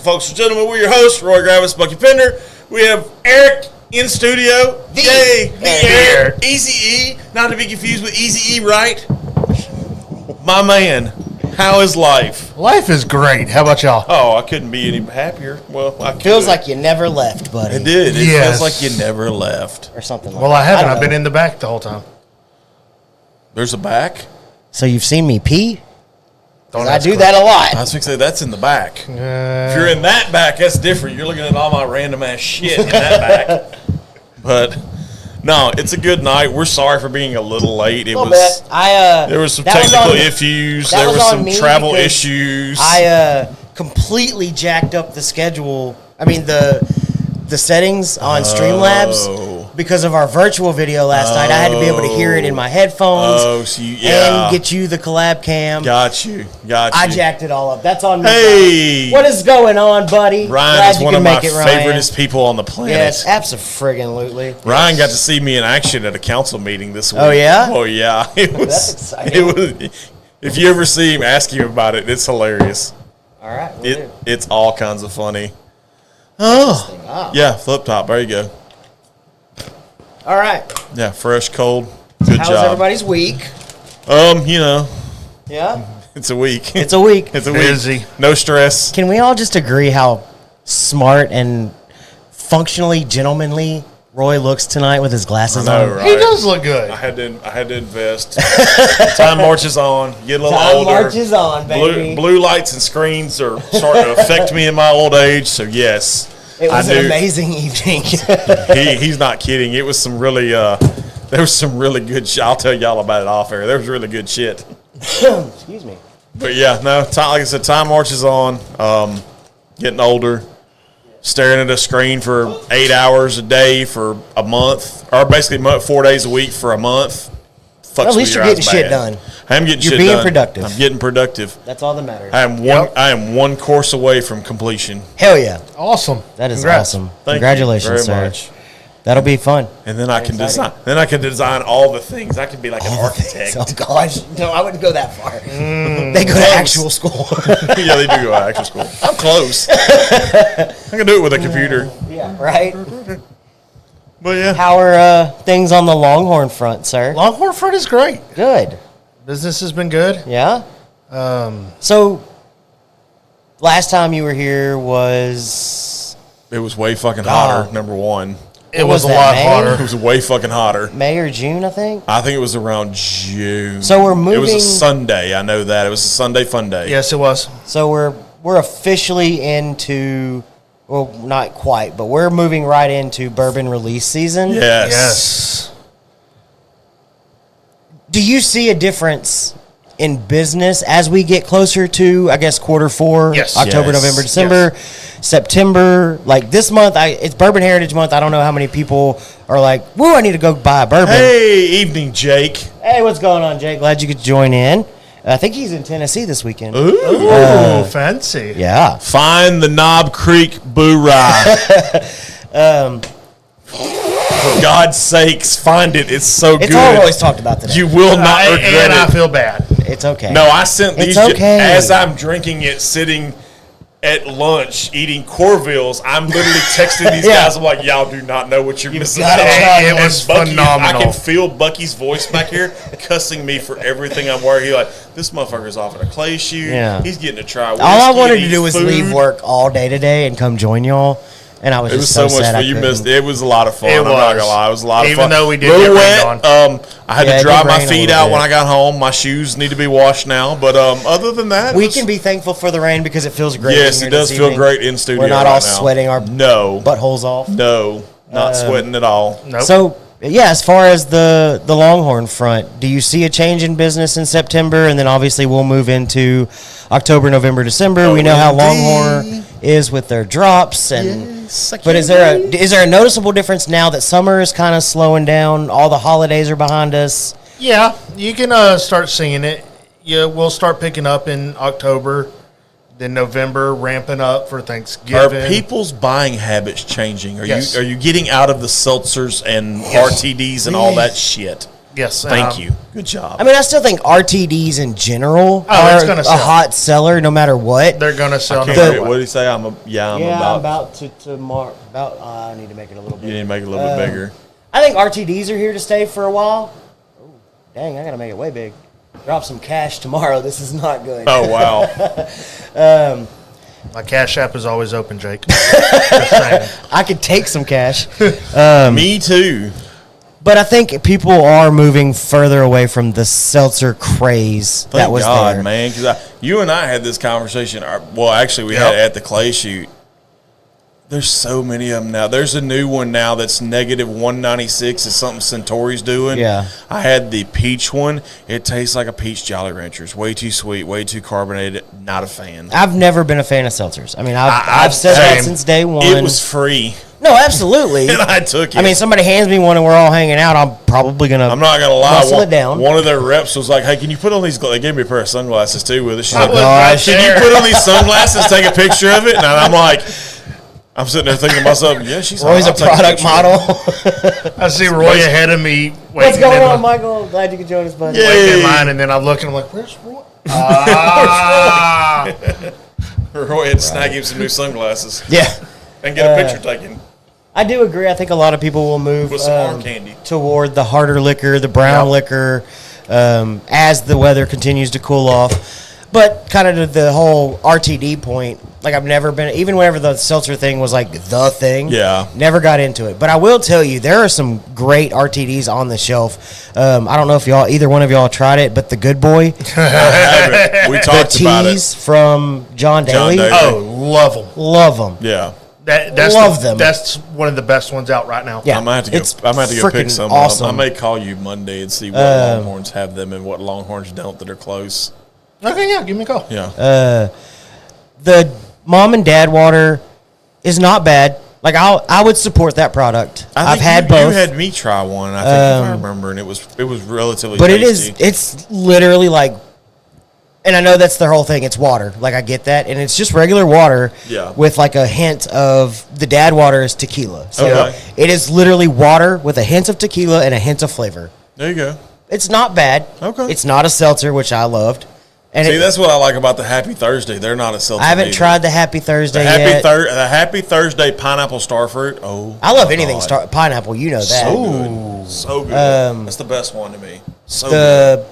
folks and gentlemen. We're your hosts, Roy Gravis, Bucky Pender. We have Eric in studio. Yay! Eric. Easy-E, not to be confused with Easy-E, right? My man, how is life? Life is great. How about y'all? Oh, I couldn't be any happier. Well, I feels like you never left, buddy. It did. It feels like you never left. Or something like well, that. I haven't. I've been in the back the whole time. There's a back? So you've seen me pee? I do that a lot. I was going to say, that's in the back. If you're in that back, that's different. You're looking at all my random-ass shit in that back. But, no, it's a good night. We're sorry for being a little late. There was some technical issues. There was some travel issues. I completely jacked up the schedule. I mean, the settings on Streamlabs. Because of our virtual video last night, I had to be able to hear it in my headphones and get you the collab cam. Got you. I jacked it all up. That's on me. Hey! What is going on, buddy? Ryan is one of my favoriteest people on the planet. Yes, abso-friggin-lutely. Ryan got to see me in action at a council meeting this week. Oh, yeah? Oh, yeah. That's exciting. If you ever see him, ask him about it. It's hilarious. All right. It's all kinds of funny. Oh. Yeah, flip top. There you go. All right. Yeah, fresh, cold. Good job. How's everybody's week? Yeah. It's a week. It's a week. It's a week. Busy. No stress. Can we all just agree how smart and functionally gentlemanly Roy looks tonight with his glasses on? Right? He does look good. I had to invest. Time marches on. Get a little Time older. marches on, baby. Blue lights and screens are starting to affect me in my old age. So yes. It was an amazing evening. He's not kidding. It was some really, there was some really good shit. I'll tell y'all about it off air. There was really good shit. Excuse me. But yeah, no, like I said, time marches on. Getting older. Staring at a screen for 8 hours a day for a month, or basically 4 days a week for a month. Well, at least you're getting shit done. I am getting shit done. You're being productive. I'm getting productive. That's all that matters. I am one course away from completion. Hell yeah. Awesome. That is Congrats. awesome. Thank Congratulations, you very sir. much. That'll be fun. And then I can design. Then I can design all the things. I can be like an architect. Oh gosh, no, I wouldn't go that far. They go to actual school. Yeah, they do go to actual school. I'm close. I can do it with a computer. Yeah, right. But yeah. How are things on the Longhorn front, sir? Longhorn front is great. Good. Business has been good. Yeah. So, last time you were here was... It was way fucking hotter, number one. It was a lot hotter. It was way fucking hotter. May or June, I think? I think it was around June. So we're moving... It was a Sunday, I know that. It was a Sunday fun day. Yes, it was. So we're officially into... Well, not quite, but we're moving right into bourbon release season. Yes. Do you see a difference in business as we get closer to, I guess, quarter four? Yes. October, November, December, September. Like this month, it's Bourbon Heritage Month. I don't know how many people are like, woo, I need to go buy a bourbon. Hey, evening, Jake. Hey, what's going on, Jake? Glad you could join in. I think he's in Tennessee this weekend. Ooh, fancy. Yeah. Find the Knob Creek Boo Rye. For God's sakes, find it. It's so good. It's all Roy's talked about today. You will not regret and it. I feel bad. It's okay. No, I sent these okay. as I'm drinking it, sitting at lunch, eating Corvilles. I'm literally texting these guys. I'm like, y'all do not know what you're missing. It was phenomenal. I can feel Bucky's voice back here cussing me for everything I'm wearing. He's like, this motherfucker's off in a clay shoe. Yeah. He's getting to try whiskey. All I wanted to do was food. leave work all day today and come join y'all. And I was It was so much fun. You missed it. It was a lot of fun. I'm not gonna lie. It was a lot of fun. Even though we did get rained on. I had to dry my rain feet a out little when I got home. My shoes need to be washed now. But other than that, we can be thankful for the rain because it feels great. Yes, it does feel great in studio. We're not right all now. sweating our buttholes off. No, not sweating at all. Nope. So yeah, as far as the Longhorn front, do you see a change in business in September? And then obviously we'll move into October, November, December. We know how Longhorn is with their drops and. But is there a noticeable difference now that summer is kind of slowing down? All the holidays are behind us. Yeah, you can start seeing it. Yeah, we'll start picking up in October, then November ramping up for Thanksgiving. Are people's buying habits changing? Are Yes. you getting out of the seltzers and RTDs and all that shit? Yes. Thank you. Good job. I mean, I still think RTDs in general it's are gonna a sell. hot seller no matter what. They're going to sell. Can't no matter read- what. what did he say? I'm about to mark. I need to make it a little bit. You need to make it a little bit bigger. I think RTDs are here to stay for a while. Oh, dang, I gotta make it way big. Drop some cash tomorrow. This is not good. Oh, wow. My Cash App is always open, Jake. Just saying. I could take some cash. Me too. But I think people are moving further away from the seltzer craze that Thank was God, there. man. Because you and I had this conversation. Well, actually, we had it at the clay shoot. There's so many of them now. There's a new one now that's negative 196. Is something Centauri's doing. Yeah. I had the peach one. It tastes like a peach Jolly Rancher. It's way too sweet, way too carbonated. Not a fan. I've never been a fan of seltzers. I mean, I've said that since day one. It was free. No, absolutely. And I took it. I mean, somebody hands me one and we're all hanging out. I'm probably gonna. I'm not gonna lie. Muscle it down. One of their reps was like, "Hey, can you put on these?" They gave me a pair of sunglasses too with it. She's like, gosh. "Can you put on these sunglasses? Take a picture of it?" And I'm like, I'm sitting there thinking to myself, "Yeah, she's Roy's a I'll take product picture." model. I see Roy ahead of me. What's waiting going in on, my- Michael? I'm glad you could join us, buddy. Yeah. waiting in line, and then I look and I'm like, "Where's Roy?" Ah. Roy had to snag him some new sunglasses Yeah. and get a picture taken I do agree. I think a lot of people will move with some arm candy. toward the harder liquor, the brown liquor, as the weather continues to cool off. But kind of to the whole RTD point, like I've never been, even whenever the seltzer thing was like the thing, Yeah. never got into it. But I will tell you, there are some great RTDs on the shelf. I don't know if either one of y'all tried it, but the Good Boy, I haven't. We the talked about teas it. from John Daly, Daly. Oh, love them. love them. Yeah. That's Love them. That's one of the best ones out right now. Yeah. I might have to go. It's I might have to go pick freaking some awesome. up. I may call you Monday and see what Longhorns have them and what Longhorns don't that are close. Okay, yeah, give me a call. Yeah. The mom and dad water is not bad. Like I would support that product. I've had both. You had me try one. I think if I remember, and it was relatively. But tasty. it's literally like, and I know that's their whole thing. It's water. Like I get that, and it's just regular water. Yeah. With like a hint of the dad water is tequila. So Okay. it is literally water with a hint of tequila and a hint of flavor. There you go. It's not bad. Okay. It's not a seltzer, which I loved. And See, that's what I like about the Happy Thursday. They're not a seltzer. I haven't either. tried the Happy Thursday the yet. the Happy Thursday pineapple starfruit. Oh, I love anything God. pineapple. You know that. So good. So good. That's the best one to me. So good.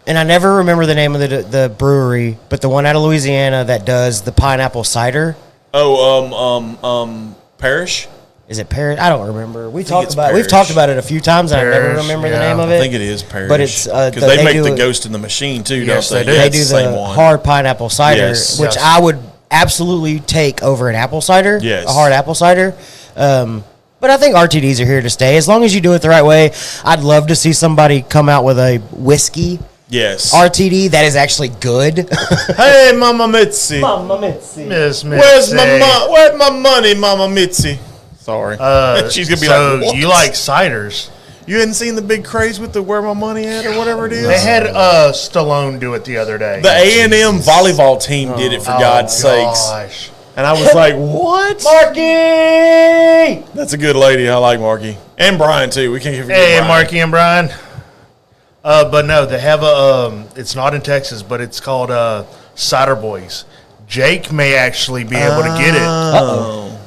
And I never remember the name of the brewery, but the one out of Louisiana that does the pineapple cider. Oh, Parrish. Is it Paris? I don't remember. We've it's talked Parrish. about it a few times, and I never Parrish, remember the yeah. name of I it. think it is Parrish. But it's, because they they make do the it- Ghost in the Machine too, Yes, don't they they? do. Yeah, They it's do same the one. hard pineapple cider, Yes. which Yes. I would absolutely take over an apple cider. Yes. A hard apple cider. But I think RTDs are here to stay as long as you do it the right way. I'd love to see somebody come out with a whiskey Yes. RTD that is actually good. Hey, Mama Mitzi. Mama Mitzi. Miss Where's Mitzi. Where's my money, Mama Mitzi? Sorry. She's gonna be so like, what? you like ciders? You hadn't seen the big craze with the where my money at or whatever it is? They had Stallone do it the other day. The A&M volleyball team did it for God's sakes. Gosh. And I was like, what? Marky! That's a good lady. I like Marky. And Brian, too. We can't forget Hey, Brian. Marky and Brian. But no, they have a. It's not in Texas, but it's called Cider Boys. Jake may actually be able to get it. Uh-oh.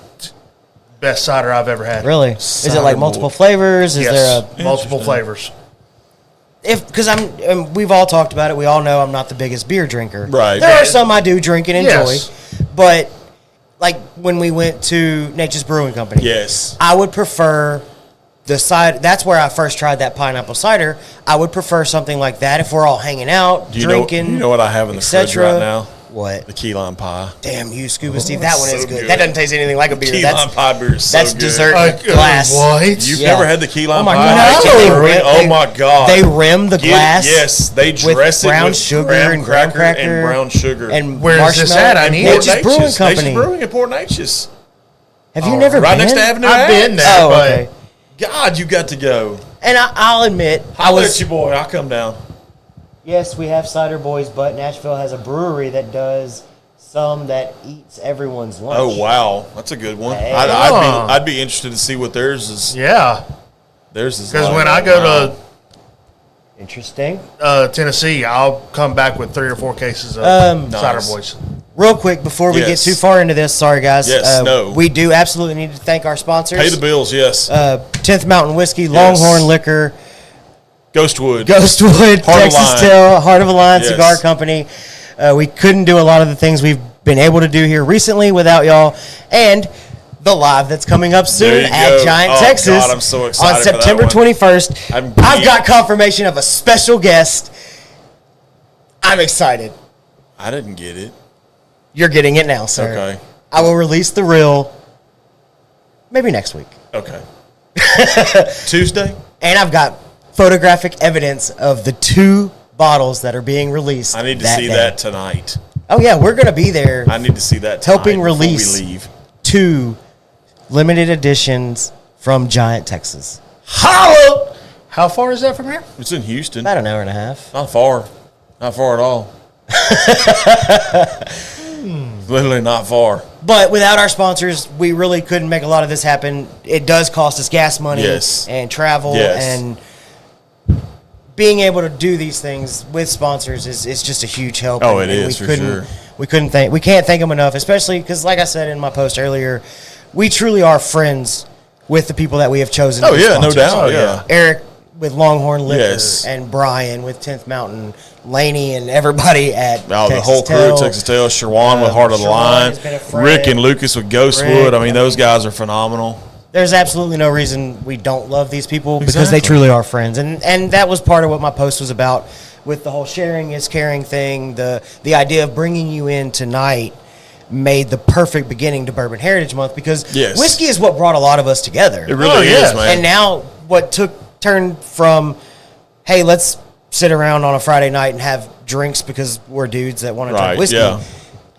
Best cider I've ever had. Really? Is it Cider like multiple boy. flavors? Is Yes, there a multiple Interesting. flavors. because we've all talked about it. We all know I'm not the biggest beer drinker. Right. There are some I do drink and enjoy, Yes. but like when we went to Nature's Brewing Company, Yes. I would prefer the cider. That's where I first tried that pineapple cider. I would prefer something like that if we're all hanging out, Do you drinking. know what I have in the fridge etc. right now? What? The key lime pie. Damn you, Scuba Steve. That one so is good. good. That doesn't taste anything like a beer. Key lime That's pie beer is so that's good. dessert glass. What? You've Yeah. never had the key lime Oh my pie? God. Actually, No. brewing? Oh They- my God. They rim the Get- glass. Yes, they with dress it brown with sugar graham and graham cracker and brown sugar. and Where is this marshmallow at? I and need Nature's it. Brewing Nature's Company. Brewing at Port Neches. Have you never Right been? next to Avenue I've Ave. been there. Oh, but okay. God, you got to go. And I'll admit, I I'll let was. you, boy. I'll come down. Yes, we have Cider Boys, but Nashville has a brewery that does some that eats everyone's lunch. Oh wow, that's a good one. Hey. I'd be interested to see what theirs is. Yeah, Theirs is because like. when I go Wow. to Interesting. Tennessee, I'll come back with 3 or 4 cases of Cider Nice. Boys. Real quick, before we get Yes. too far into this, sorry guys. Yes, no. We do absolutely need to thank our sponsors. Pay the bills, yes. 10th Mountain Whiskey, Longhorn Liquor, Ghostwood. Ghostwood, Heart of Texas Lion. Tail, Heart of a Lion Yes. Cigar Company. We couldn't do a lot of the things we've been able to do here recently without y'all. And the live that's coming up There soon you at go. Giant, Oh, Texas. God, I'm so excited on for that September one. 21st. I'm I've geeked. got confirmation of a special guest. I'm excited. I didn't get it. You're getting it now, sir. Okay. I will release the reel maybe next week. Okay. Tuesday? And I've got photographic evidence of the 2 bottles that are being released. I need to that see day. that tonight. Oh, yeah, we're going to be there I need to see that tonight helping before release we leave. 2 limited editions from Giant, Texas. Holla! How far is that from here? It's in Houston. About an hour and a half. Not far. Not far at all. Literally not far. But without our sponsors, we really couldn't make a lot of this happen. It does cost us gas money Yes. and travel, Yes. and being able to do these things with sponsors is just a huge help. Oh, and, it and is, for couldn't, sure. We can't thank them enough, especially because, like I said in my post earlier, we truly are friends with the people that we have chosen. Oh, to be yeah, no sponsors. doubt. Yeah. Eric with Longhorn Liquor, Yes. and Brian with 10th Mountain, Laney and everybody at Oh, the Texas whole crew, Tail. Texas Tail, Sherwan with Heart of the Sherwan Lion, has been a friend. Rick and Lucas with Ghostwood. Rick, I mean, those guys are phenomenal. There's absolutely no reason we don't love these people because they Exactly. truly are friends. And that was part of what my post was about with the whole sharing is caring thing. The idea of bringing you in tonight made the perfect beginning to Bourbon Heritage Month because Yes. whiskey is what brought a lot of us together. It really yeah. is, man. And now what turned from, hey, let's sit around on a Friday night and have drinks because we're dudes that want to Right, drink whiskey, yeah.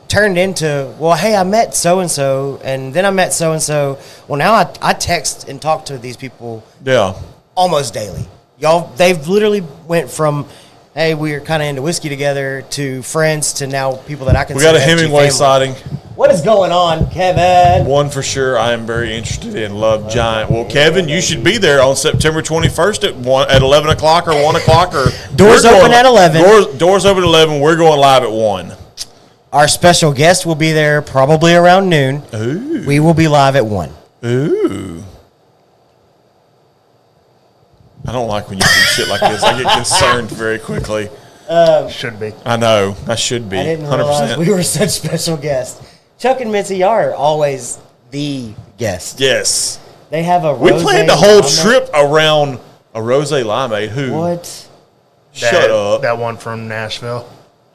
turned into, well, hey, I met so-and-so, and then I met so-and-so. Well, now I text and talk to these people Yeah. almost daily. Y'all, they've literally went from, hey, we're kind of into whiskey together, to friends, to now people that I can We got a Hemingway sighting. What is going on, Kevin? One for sure I am very interested in. Love Giant. Well, Kevin, you should be there on September 21st at 11 o'clock or 1 o'clock. Or Doors we're open at 11. Doors open at 11. We're going live at 1. Our special guest will be there probably around noon. Ooh. We will be live at 1. Ooh. I don't like when you do shit like this. I get concerned very quickly. Should be. I know. I should be. I didn't realize we were such special guests. Chuck and Mitzi are always the guest. Yes. They have a We rosé planned a whole limeade. trip around a rosé limeade. Who? What? Shut up. That one from Nashville.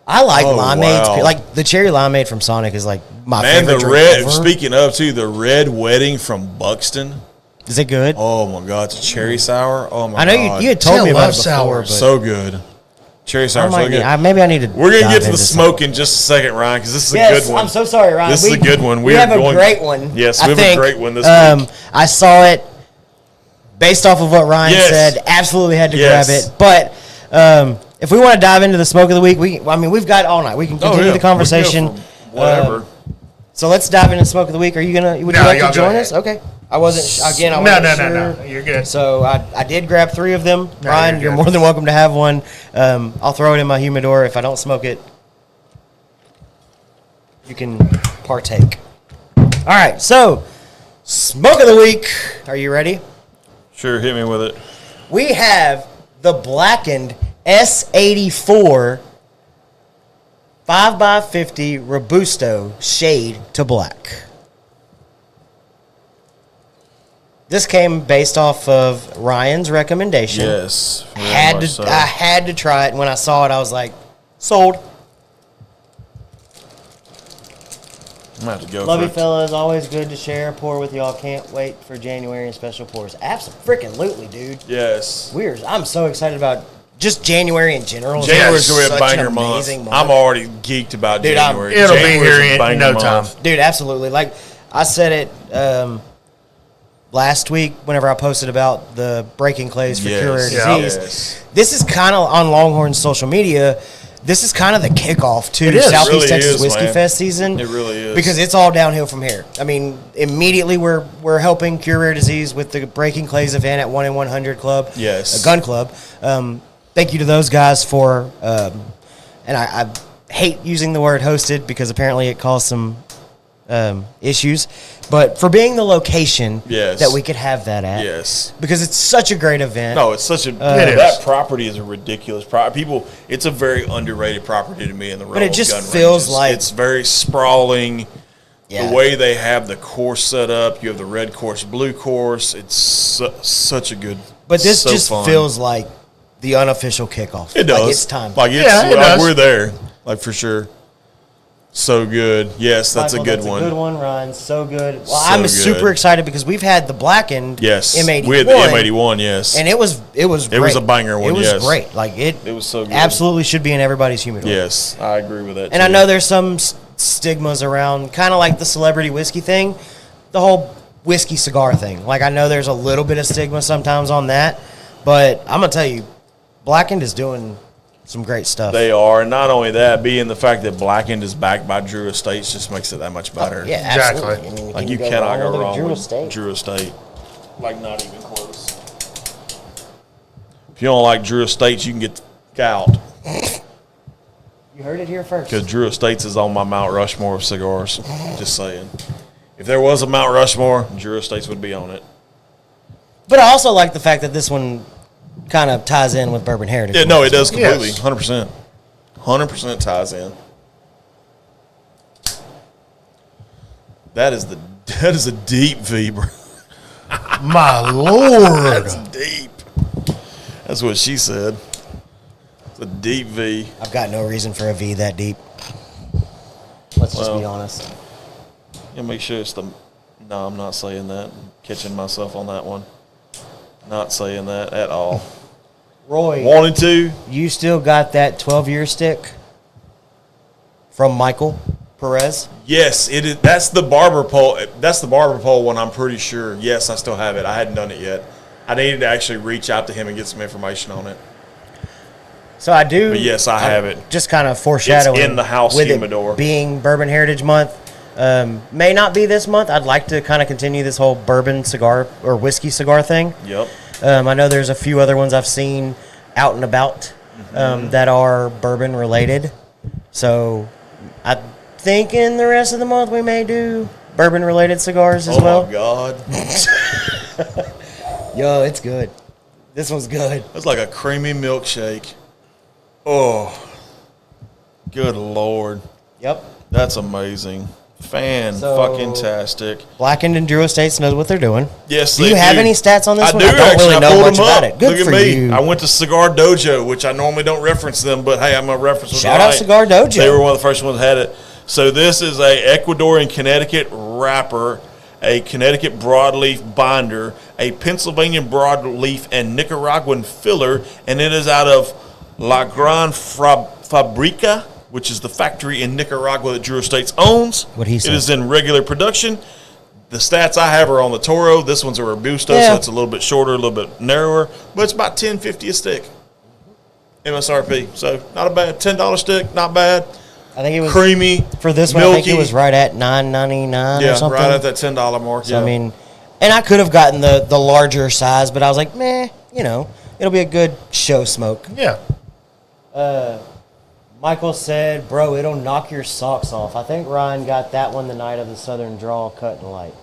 I like Oh, limeades. wow. Like the cherry limeade from Sonic is like my Man, favorite the drink red. ever. Speaking of too, the red wedding from Buxton. Is it good? Oh my God, it's a cherry sour. Oh my I know God, you had told See, me I about love it before, sours. but so good. Cherry I sour, so might need, good. maybe I need to. We're gonna dive get to the into smoke in just a second, Ryan, because this is a Yes, good one. I'm so sorry, Ryan. This is a good one. We We are have a going- great one. Yes, I we have a think. great one this week. I saw it based off of what Ryan Yes. said. Absolutely had to Yes. grab it. But if we want to dive into the smoke of the week, we've got all night. We can continue yeah. the conversation. We can go from whatever. So let's dive into the smoke of the week. Would you No, like y'all to go join ahead. us? Okay. I wasn't again. I No, wasn't no, sure. no. You're good. So I did grab 3 of them. No, Ryan, you're you're good. more than welcome to have one. I'll throw it in my humidor. If I don't smoke it, you can partake. All right. So, smoke of the week. Are you ready? Sure, hit me with it. We have the blackened S84 5x50 Robusto shade to black. This came based off of Ryan's recommendation. Yes, very Had much to, so. I had to try it. And when I saw it, I was like, sold. I'm gonna have to go. Love for you, it. fellas. Always good to share a pour with y'all. Can't wait for January and special pours. Absolutely, dude. Yes. I'm so excited about just January in general. January's gonna be a Such banger an month. amazing month. I'm already geeked about Dude, January. It'll be January's here a in banger no month. time. Dude, absolutely. Like I said it last week whenever I posted about the breaking clays for Yes. cure rare Yeah. disease. Yes. This is kind of on Longhorn's social media. This is kind of the kickoff to It is. Southeast Really Texas is, Whiskey man. Fest season. It really is. Because it's all downhill from here. I mean, immediately we're helping cure rare disease with the Breaking Clays event at 1 in 100 Club. Yes. A gun club. thank you to those guys for, and I hate using the word hosted because apparently it caused some issues, but for being the location that we could have that at. Yes. Because it's such a great event. No, it's such a that property is a ridiculous property. It's a very underrated property to me in the Royal Gun But it just ranges. feels like it's very sprawling. Yeah. The way they have the course set up, you have the red course, blue course. It's such a good. But this so just fun. feels like the unofficial kickoff. It does. Like it's time. Like it's Yeah, it does. we're there. Like for sure. So good. Yes, that's Michael, a good that's one. A good one, Ryan. So good. Well, So I'm good. super excited because we've had the blackened M81. We had the M81, yes. And it was great. It was a banger one, It was yes. great. Like it was so good. Absolutely should be in everybody's humidor. Yes, I agree with that. And I know there's some stigmas around, kind of like the celebrity whiskey thing, the whole whiskey cigar thing. Like I know there's a little bit of stigma sometimes on that, but I'm gonna tell you, Blackened is doing some great stuff. They are, and not only that, being the fact that Blackened is backed by Drew Estates just makes it that much better. Yeah, Exactly. absolutely. I mean, Like you cannot go with wrong Drew with Estate. Drew Estate. Like not even close. If you don't like Drew Estates, you can get out. You heard it here first. Because Drew Estates is on my Mount Rushmore of cigars. Just saying. If there was a Mount Rushmore, Drew Estates would be on it. But I also like the fact that this one kind of ties in with Bourbon Heritage. Yeah, no, it does completely. Yes. 100%. 100% ties in. That is a deep V, bro. My Lord. That's deep. That's what she said. It's a deep V. I've got no reason for a V that deep. Let's just be honest. Yeah, make sure it's the. No, I'm not saying that. I'm catching myself on that one. Not saying that at all. Roy, Wanted to. you still got that 12-year stick from Michael Perez? Yes, it is. That's the barber pole. That's the barber pole one. I'm pretty sure. Yes, I still have it. I hadn't done it yet. I needed to actually reach out to him and get some information on it. So I do. But yes, I have it. Just kind of foreshadowing. It's in the house with humidor. It being Bourbon Heritage Month. May not be this month. I'd like to kind of continue this whole bourbon cigar or whiskey cigar thing. Yep. I know there's a few other ones I've seen out and about that are bourbon related. So I think in the rest of the month we may do bourbon related cigars as well. Oh my God. Yo, it's good. This one's good. It's like a creamy milkshake. Oh, good Lord. Yep. That's amazing. Fan-fucking-tastic. Blackened and Drew Estates knows what they're doing. Yes, Do you have any stats on this I one? do, I don't actually. really I know pulled much them about up. it. Good Look for at me. you. I went to Cigar Dojo, which I normally don't reference them, but hey, I'm going to reference them. Shout out Cigar Dojo. They were one of the first ones that had it. So this is a Ecuadorian Connecticut wrapper, a Connecticut broadleaf binder, a Pennsylvania broadleaf and Nicaraguan filler, and it is out of La Gran Fabrica, which is the factory in Nicaragua that Drew Estates owns. What he said. It is in regular production. The stats I have are on the Toro. This one's a Robusto, Yeah. so it's a little bit shorter, a little bit narrower, but it's about $10.50 a stick. MSRP. So not a bad $10 stick, not bad. I think it was Creamy. for this one. milky. I think it was right at $9.99 Yeah, or something. right at that $10 mark. So yeah. I mean, and I could have gotten the larger size, but I was like, meh, it'll be a good show smoke. Yeah. Michael said, bro, it'll knock your socks off. I think Ryan got that one the night of the Southern Draw cut and light.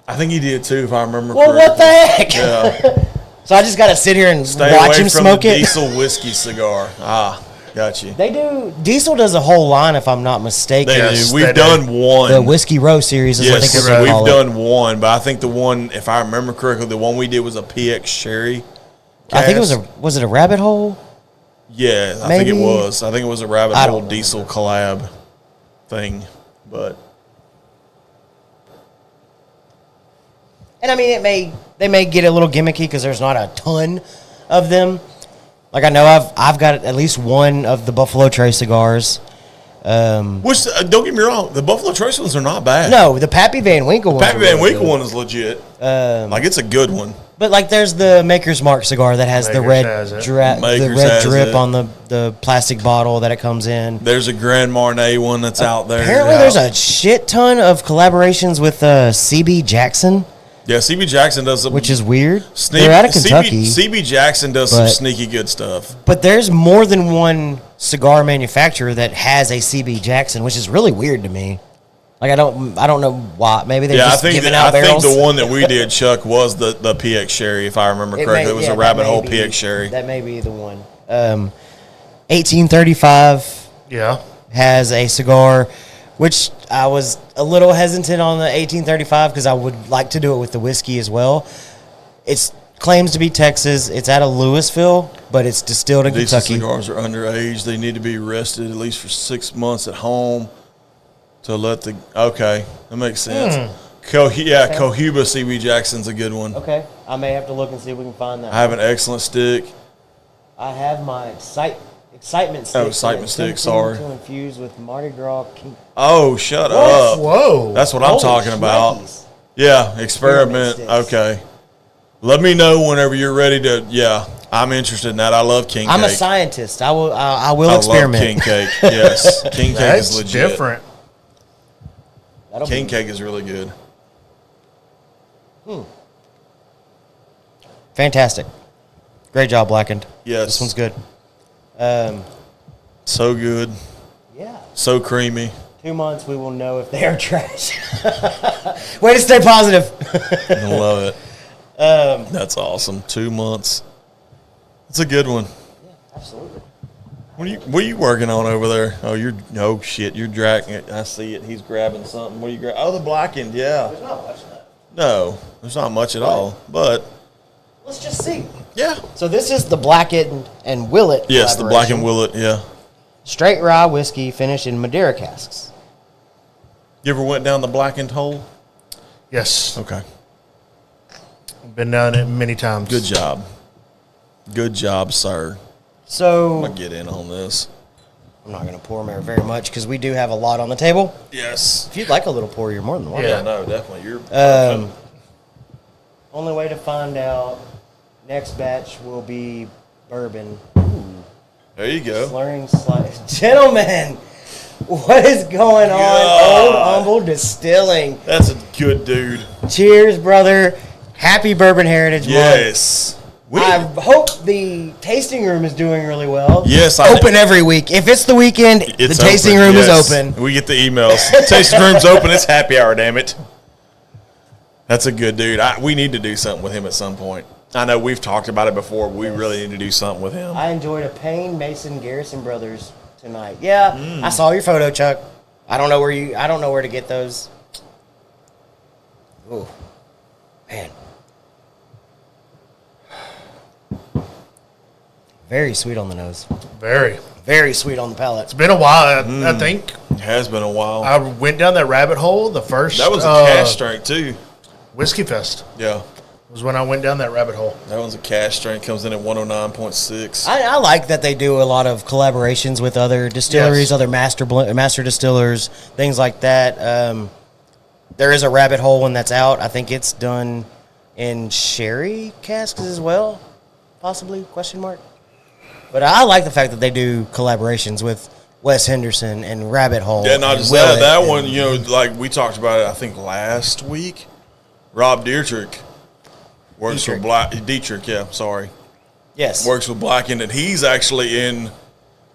I think he did too, if I remember Well, correctly. what the heck? Yeah. So I just got to sit here and Stay watch away him from smoke the it. Diesel whiskey cigar. Ah, got you. They do. Diesel does a whole line, if I'm not mistaken. They Yes, do. We've they do. done one. The Whiskey Row series is Yes, what I think they we've call it. done one, but I think the one, if I remember correctly, the one we did was a PX Sherry. I think it was cask. was it a Rabbit Hole? Yeah, I think it maybe- was. I think it was a Rabbit I Hole don't Diesel collab thing, but And I mean, they may get a little gimmicky because there's not a ton of them. Like I know I've got at least one of the Buffalo Trace cigars. which don't get me wrong, the Buffalo Trace ones are not bad. No, the Pappy Van Winkle one. Pappy Van Winkle one is legit. Like it's a good one. But like, there's the Maker's Mark cigar that has the Maker's red has it. the Maker's red has drip it. on the plastic bottle that it comes in. There's a Grand Marnier one that's out there. Apparently, there's a shit ton of collaborations with CB Jackson. Yeah, CB Jackson does some, which is weird. Sneak, They're out of Kentucky. CB Jackson does some sneaky good stuff. But there's more than one cigar manufacturer that has a CB Jackson, which is really weird to me. Like I don't know why. Maybe they're just giving out barrels. I think the one that we did, Chuck, was the PX Sherry, if I remember correctly. It was a Rabbit Hole PX Sherry. That may be the one. 1835 has a cigar, which I was a little hesitant on the 1835 because I would like to do it with the whiskey as well. It claims to be Texas. It's out of Louisville, but it's distilled in Kentucky. These cigars are underage. They need to be rested at least for 6 months at home to let the... Okay, that makes sense. Cohiba CB Jackson's a good one. Okay, I may have to look and see if we can find that. I have an excellent stick. I have my excitement stick. Oh, excitement stick, sorry. To infuse with Mardi Gras. Oh, shut up. Whoa. That's what I'm talking about. Yeah, experiment. Okay. Let me know whenever you're ready to, I'm interested in that. I love king cake. I'm a scientist. I will experiment. Love king cake, yes. King cake is legit. That's different. King cake is really good. Fantastic. Great job, Blackened. Yes. This one's good. So good. Yeah. So creamy. 2 months, we will know if they are trash. Way to stay positive. I love it. That's awesome. 2 months. It's a good one. Yeah, absolutely. What are you working on over there? Oh, shit. You're dragging it. I see it. He's grabbing something. What are you grabbing? Oh, the Blackened, yeah. There's not much of that. No, there's not much at all. But let's just see. Yeah. So this is the Blackened and Willet. Yes, the Blackened Willet, yeah. Straight rye whiskey finished in Madeira casks. You ever went down the Blackened hole? Yes. Okay. Been down it many times. Good job. Good job, sir. So I'm going to get in on this. I'm not going to pour very much because we do have a lot on the table. Yes. If you'd like a little pour, you're more than welcome. Yeah, no, definitely. You're only way to find out next batch will be bourbon. Ooh. There you go. Slurring slice. Gentlemen, what is going on? Old Humble Distilling. That's a good dude. Cheers, brother. Happy Bourbon Heritage Month. Yes. I hope the tasting room is doing really well. Yes. Open every week. If it's the weekend, the tasting room is open. We get the emails. Tasting room's open. It's happy hour, damn it. That's a good dude. We need to do something with him at some point. I know we've talked about it before. We really need to do something with him. I enjoyed a Payne Mason Garrison Brothers tonight. Yeah, I saw your photo, Chuck. I don't know where to get those. Ooh, man. Very sweet on the nose. Very sweet on the palate. It's been a while, I think. It has been a while. I went down that rabbit hole the first. That was a cash strength, too. Whiskey Fest. Yeah. Was when I went down that rabbit hole. That one's a cash strength. Comes in at 109.6. I like that they do a lot of collaborations with other distilleries, other master distillers, things like that. There is a rabbit hole one that's out. I think it's done in sherry casks as well, possibly, question mark. But I like the fact that they do collaborations with Wes Henderson and Rabbit Hole. Yeah, not just that. That one, like we talked about it, I think last week. Rob Dietrich works for Dietrich, sorry. Yes. Works with Blackened, and he's actually in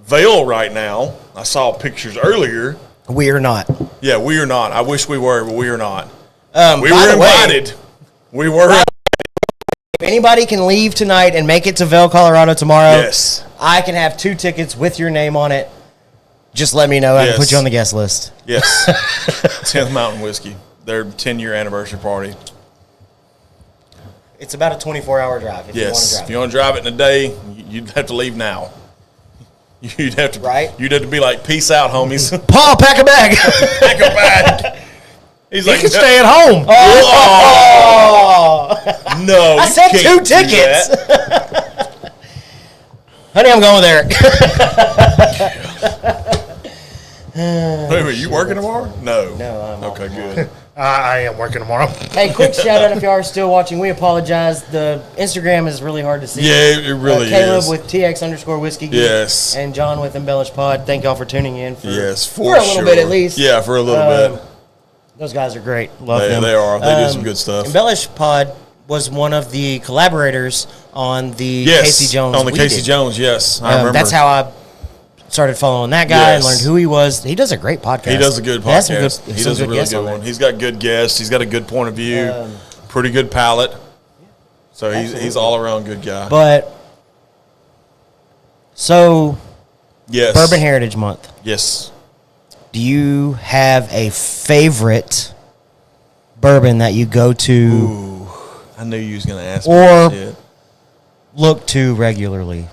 Vail right now. I saw pictures earlier. We are not. Yeah, we are not. I wish we were, but we are not. We were invited. We were. If anybody can leave tonight and make it to Vail, Colorado tomorrow, yes, I can have 2 tickets with your name on it. Just let me know. I can put you on the guest list. Yes. 10th Mountain Whiskey. Their 10-year anniversary party. It's about a 24-hour drive if you want to drive it. If you want to drive it in a day, you'd have to leave now. You'd have to You'd have to be like, peace out, homies. Paul, pack a bag. Pack a bag. He's like, can stay at home. No, I said 2 tickets. Honey, I'm going with Eric. Wait, are you working tomorrow? No. No, I'm okay. Good. I am working tomorrow. Hey, quick shout out if you are still watching. We apologize. The Instagram is really hard to see. Yeah, it really Caleb is. with TX_whiskey. Yes. And John with Embellish Pod. Thank y'all for tuning in. For a little bit at least. Yeah, for a little bit. Those guys are great. Love them. They are. They do some good stuff. Embellish Pod was one of the collaborators on the Casey Jones. On the Casey Jones, yes. I remember. That's how I started following that guy and Yes. learned who he was. He does a great podcast. He does a good podcast. He does a really guests good on one. there. He's got good guests. He's got a good point of view. Pretty good palate. So he's all around good guy. But so yes. Bourbon Heritage Month. Yes. Do you have a favorite bourbon that you go to Ooh, I knew you was gonna ask me or that shit. look to regularly?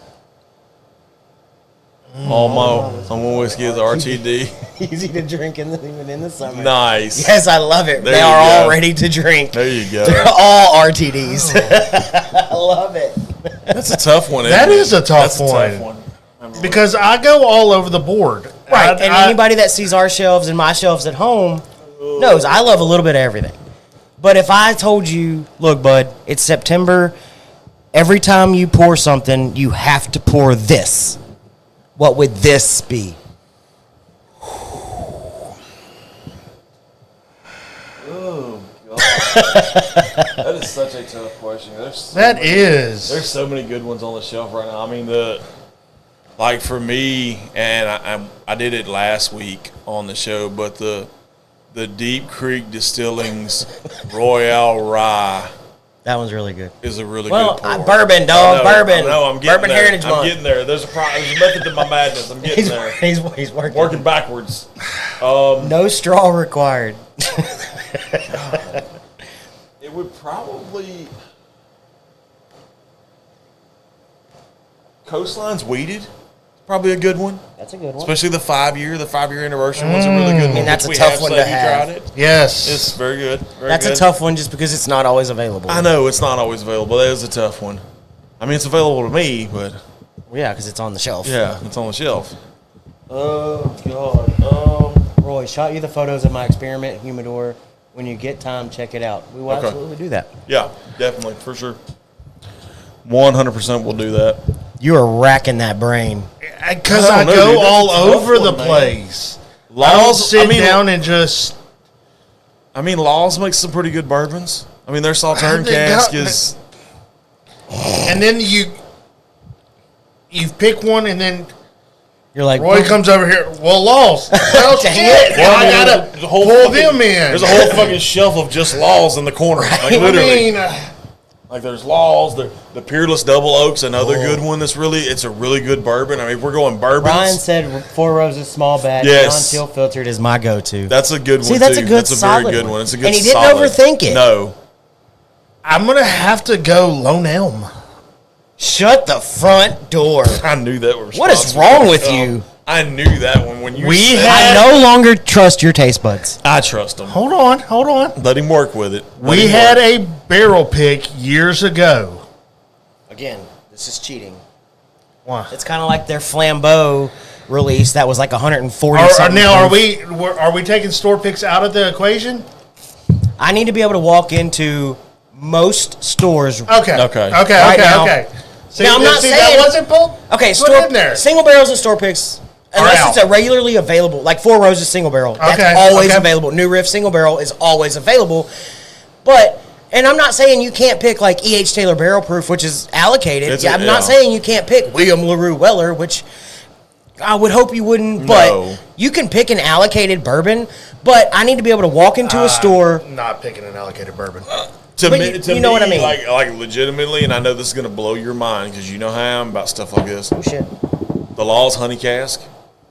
All my whiskey is RTD. Easy to drink even in the summer. Nice. Yes, I love it. There They you are all go. ready to drink. There you go. They're all RTDs. I love it. That's a tough one. That isn't is it? a tough That's one. A tough one. Because I go all over the board. Right, and anybody that sees our shelves and my shelves at home knows I love a little bit of everything. But if I told you, look, bud, it's September, every time you pour something, you have to pour this. What would this be? Oh, God. That is such a tough question. There's so many good ones on the shelf right now. I mean, like for me, and I did it last week on the show, but the Deep Creek Distilling's Royale Rye That one's really good. is a really Well, good pour. bourbon, dog, bourbon. No, I'm getting Bourbon there. Heritage Month. I'm getting there. There's a method to my madness. I'm getting there. He's working. Working backwards. No straw required. It would probably Coastline's Weeded. Probably a good one. That's a good one. Especially the 5 year anniversary one's a really good one. I mean, that's Which a we tough one so to you have. tried it. Yes. It's very good. That's a tough one just because it's not always available. I know it's not always available. That is a tough one. I mean, it's available to me, but Yeah, because it's on the shelf. yeah, it's on the shelf. Oh, God. Roy, shot you the photos of my experiment humidor. When you get time, check it out. We will Okay. absolutely do that. Yeah, definitely, for sure. 100% will do that. You are racking that brain. Because I I don't know, go dude. That's all a tough over the one, man. place. I don't sit down and just. I mean, Laws makes some pretty good bourbons. I mean, their Sauterne They cask got- is. And then you pick one, and then You're like, Roy comes over here. Well, lost. Well, Dang shit. it. Now I gotta The whole pull fucking- them in. There's a whole fucking shelf of just Laws in the corner. Like, literally. I mean, Like there's Laws, the Peerless Double Oak's another good one. It's a really good bourbon. I mean, if we're going bourbons. Ryan said 4 Roses small batch, Yes. non-chill filtered is my go-to. That's a good one. See, that's too. a good, That's a solid very good one. It's a good. And he didn't solid. overthink it. No, I'm going to have to go Lone Elm. Shut the front door. I knew that was. What is wrong with you? I knew that one when you. We said had- I no longer trust your taste buds. I trust him. Hold on. Let him work with it. We had a barrel pick years ago. Again, this is cheating. Why? It's kind of like their Flambeau release that was like 140 Are something. are we taking store picks out of the equation? I need to be able to walk into most stores. Okay. Okay. Right now. See, Now, I'm not that saying- wasn't pulled. Okay, Put store it in there. single barrels and store picks. Unless out. it's a regularly available, like 4 Roses single barrel. That's Okay, always okay. available. New Riff single barrel is always available. But, and I'm not saying you can't pick like E.H. Taylor Barrel Proof, which is allocated. I'm not saying you can't pick William LaRue Weller, which I would hope you wouldn't. But No. you can pick an allocated bourbon. But I need to be able to walk into a store. Not picking an allocated bourbon. To But me, you know what I mean. Like legitimately, and I know this is gonna blow your mind because you know how I am about stuff like this. Oh, shit. The Laws Honey Cask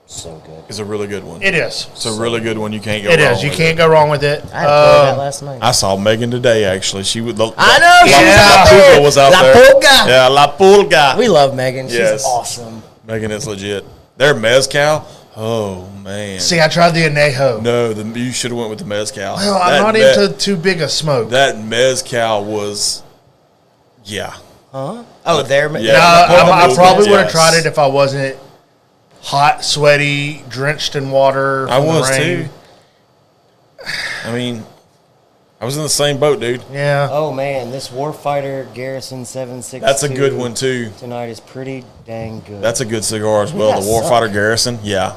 So good. is a really good one. It is. It's a really good one. You can't go It wrong is. You with can't go wrong with it. I had to play that last night. I saw Megan today. Actually, she would. I know, she was out La there. Pulga was out La there. Pulga. Yeah, La Pulga. We love Megan. She's Yes. awesome. Megan is legit. Their mezcal. Oh man. See, I tried the Anejo. No, you should have went with the mezcal. Well, I'm not into too big a smoke. that mezcal was. Yeah. Huh? Oh, there. Yeah. No, I Yes. probably would have tried it if I wasn't hot, sweaty, drenched in water. I from the was rain. too. I mean, I was in the same boat, dude. Yeah. Oh man, this Warfighter Garrison 762. That's a good one too. Tonight is pretty dang good. That's a good cigar as well. Yeah, The Warfighter Garrison. Yeah.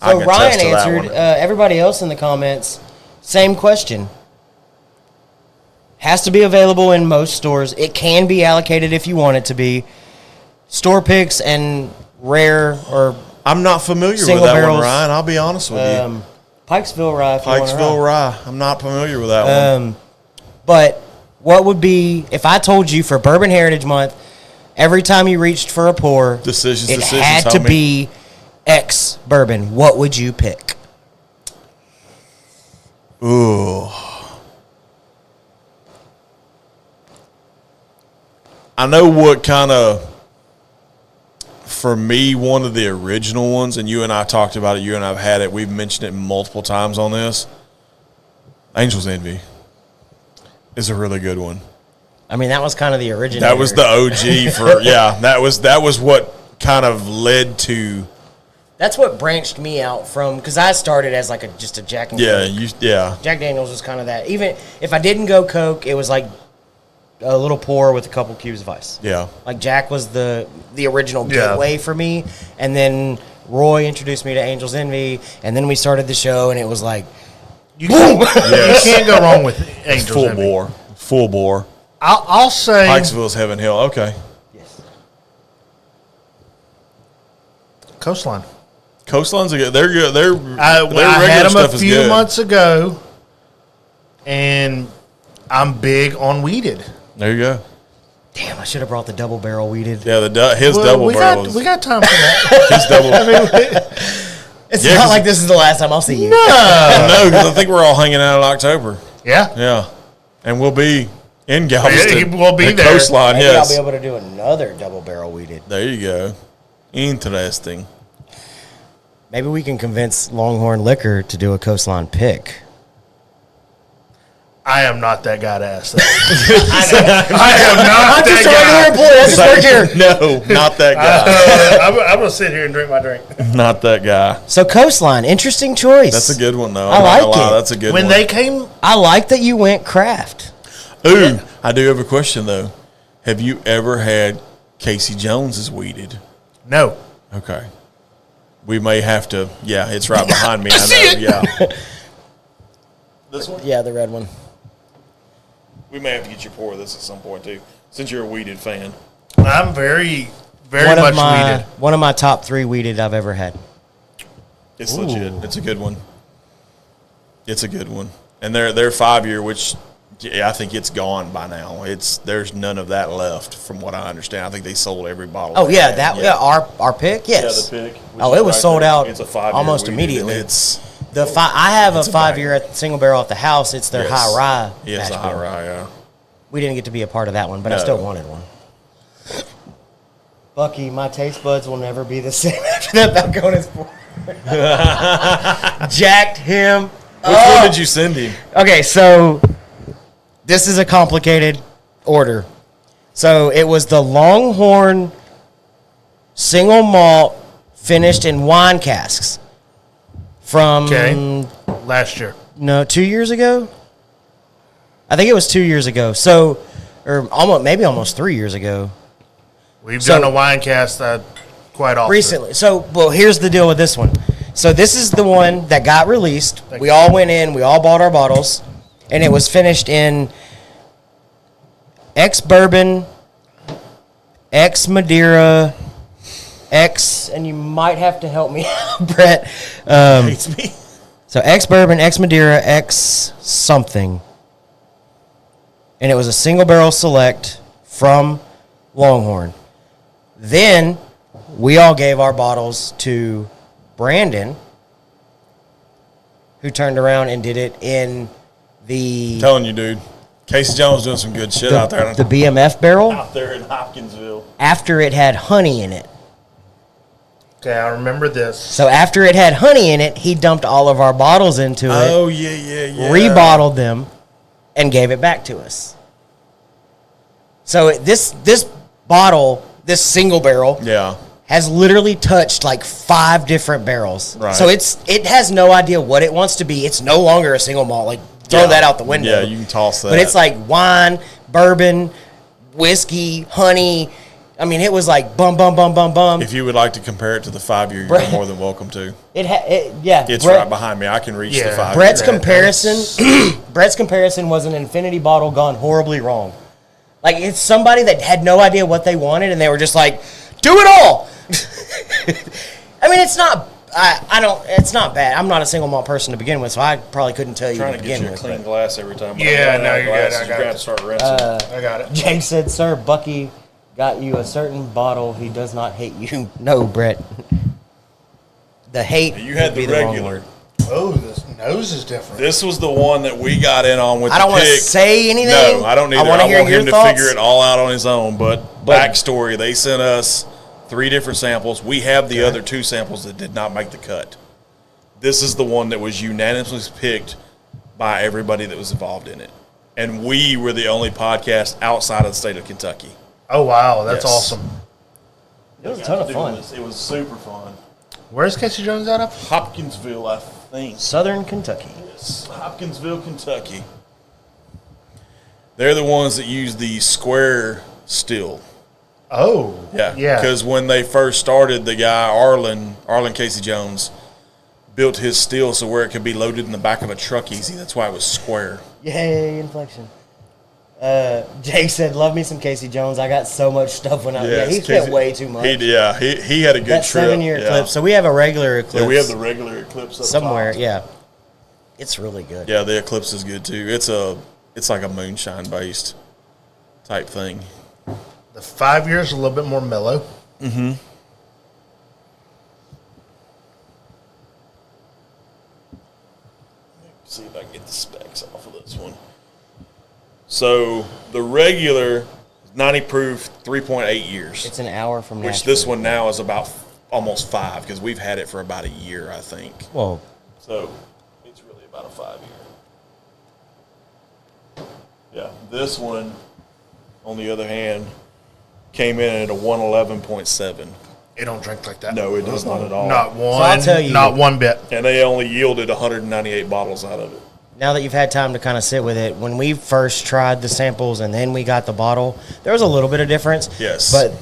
I so can Ryan attest to that answered. one. Everybody else in the comments Same question. Has to be available in most stores. It can be allocated if you want it to be. Store picks and rare or I'm not familiar with single that barrels. one, Ryan. I'll be honest with you. Pikesville Rye. If you want a Pikesville rye. I'm not familiar with that one. But what would be, if I told you for Bourbon Heritage Month, every time you reached for a pour, Decisions, it decisions, had to homie. be X bourbon, what would you pick? Ooh. I know what kind of, for me, one of the original ones, and you and I talked about it, you and I have had it, we've mentioned it multiple times on this. Angel's Envy is a really good one. I mean, that was kind of the original. That was the OG for, yeah, that was what kind of led to. That's what branched me out from, because I started as like just a Jack and Coke. Jack Daniels was kind of that. Even if I didn't go Coke, it was like a little pour with a couple cubes of ice. Yeah. Like Jack was the original gateway for me, and then Roy introduced me to Angel's Envy, and then we started the show, and it was like, You can't go wrong with Angel's full Envy. full bore. I'll say Pikesville's Heaven Hill. Okay. yes. Coastline. Coastline's a good. They're good. Their I had them stuff a is few good. months ago, and I'm big on weeded. There you go. Damn, I should have brought the double barrel weeded. Yeah, his Well, double we barrel. got we got time for that. His double. It's Yeah, not 'cause- like this is the last time I'll see you. No, because I think we're all hanging out in October. Yeah. Yeah, and we'll be in Galveston. We'll be at there. Coastline. Maybe Yes. I'll be able to do another double barrel weeded. There you go. Interesting. Maybe we can convince Longhorn Liquor to do a Coastline pick. I am not that guy to ask that. I am not I'm just a regular that employee. I just work here. No, not that guy. guy. I'm going to sit here and drink my drink. Not that guy. So Coastline, interesting choice. That's a good one, though. I I'm not like gonna lie, it. That's a good When one. they came, I like that you went craft. Ooh, I do have a question, though. Have you ever had Casey Jones's weeded? no. Okay. We may have to. Yeah, it's right behind me. I see know. it. Yeah. This one? Yeah, the red one. We may have to get you a pour of this at some point, too, since you're a weeded fan. I'm very One much of my weeded. one of my top 3 weeded I've ever had. It's legit. It's a good one. It's a good one. And they're 5-year, which I think it's gone by now. There's none of that left, from what I understand. I think they sold every bottle. Oh they yeah, had. that our pick. Yes. Yeah, the pick. Oh, it was sold out It's a 5-year almost weeded, immediately. and It's I have a It's a 5-year single barrel at the house. It's their yes. high rye. Yes, the mash high bill. rye. Yeah. We didn't get to be a part of that one, but I No. still wanted one. Bucky, my taste buds will never be the same after that Balcones pour. Jacked him. Which one did you send him? Okay, so this is a complicated order. So it was the Longhorn single malt finished in wine casks from Okay. Last year. 2 years ago. I think it was 2 years ago. So, or almost 3 years ago. We've So- done a wine cast quite often. Recently. So, well, here's the deal with this one. So this is the one that got released. We all went in, we all bought our bottles, and it was finished in ex-bourbon, ex-Madeira, and you might have to help me out, Brett. Hates me. So ex-bourbon, ex-Madeira, ex-something. And it was a single barrel select from Longhorn. Then we all gave our bottles to Brandon, who turned around and did it in the Telling you, dude. Casey Jones doing some good shit out there. the BMF barrel Out there in Hopkinsville. after it had honey in it. Okay, I remember this. So after it had honey in it, he dumped all of our bottles into it, Oh yeah. rebottled them, and gave it back to us. So this bottle, this single barrel, Yeah. has literally touched like 5 different barrels. Right. So it has no idea what it wants to be. It's no longer a single malt. Like throw Yeah. that out the window. Yeah, you can toss that. But it's like wine, bourbon, whiskey, honey, I mean, it was like bum, bum, bum, bum, bum. If you would like to compare it to the 5-year, Brett- you're more than welcome to. Yeah. It's Brett- right behind me. I can reach the Yeah. 5-year. Brett's comparison was an infinity bottle gone horribly wrong. Like, it's somebody that had no idea what they wanted, and they were just like, do it all. I mean, it's not. I don't. It's not bad. I'm not a single malt person to begin with, so I probably couldn't tell you Trying to to get begin you a with. clean but- glass every time. Yeah, no, you're good. I You got got it. to start rinsing. I got it. Jake said, "Sir, Bucky got you a certain bottle. He does not hate you." No, Brett. The hate. You had would be the wrong regular. word. Oh, this nose is different. This was the one that we got in on with I don't the want to pick. say anything. No, I don't either. want I to hear want your him to thoughts. figure it all out on his own. But backstory, they sent us 3 different samples. We have the other 2 samples that did not make the cut. This is the one that was unanimously picked by everybody that was involved in it. And we were the only podcast outside of the state of Kentucky. Oh, wow. That's Yes. awesome. It was a ton of fun. It was super fun. Where's Casey Jones out of? Hopkinsville, I think. Southern Kentucky. Yes, Hopkinsville, Kentucky. They're the ones that use the square still. Oh. Yeah. Yeah. Because when they first started, the guy, Arlen Casey Jones, built his steel so where it could be loaded in the back of a truck easy. That's why it was square. Yay, inflection. Jake said, "Love me some Casey Jones. I got so much stuff when I yeah, Yes, he spent Casey- way too much. He had a good that trip. 7-year Eclipse. So we have a regular Eclipse. Yeah, we have the regular Eclipse up somewhere. top. Yeah, it's really good. Yeah, the Eclipse is good too. It's like a moonshine based type thing. The 5 years a little bit more mellow. Mm-hmm. See if I can get the specs off of this one. So the regular 90 proof, 3.8 years. It's an hour from Which Nashville. this one now is about almost 5 because we've had it for about a year, I think. Whoa. So it's really about a 5-year. Yeah, this one, on the other hand, came in at a 111.7. It don't drink like that. No, it does not at all. Not one. I'll tell you- Not one bit. And they only yielded 198 bottles out of it. Now that you've had time to kind of sit with it, when we first tried the samples and then we got the bottle, there was a little bit of difference. Yes. But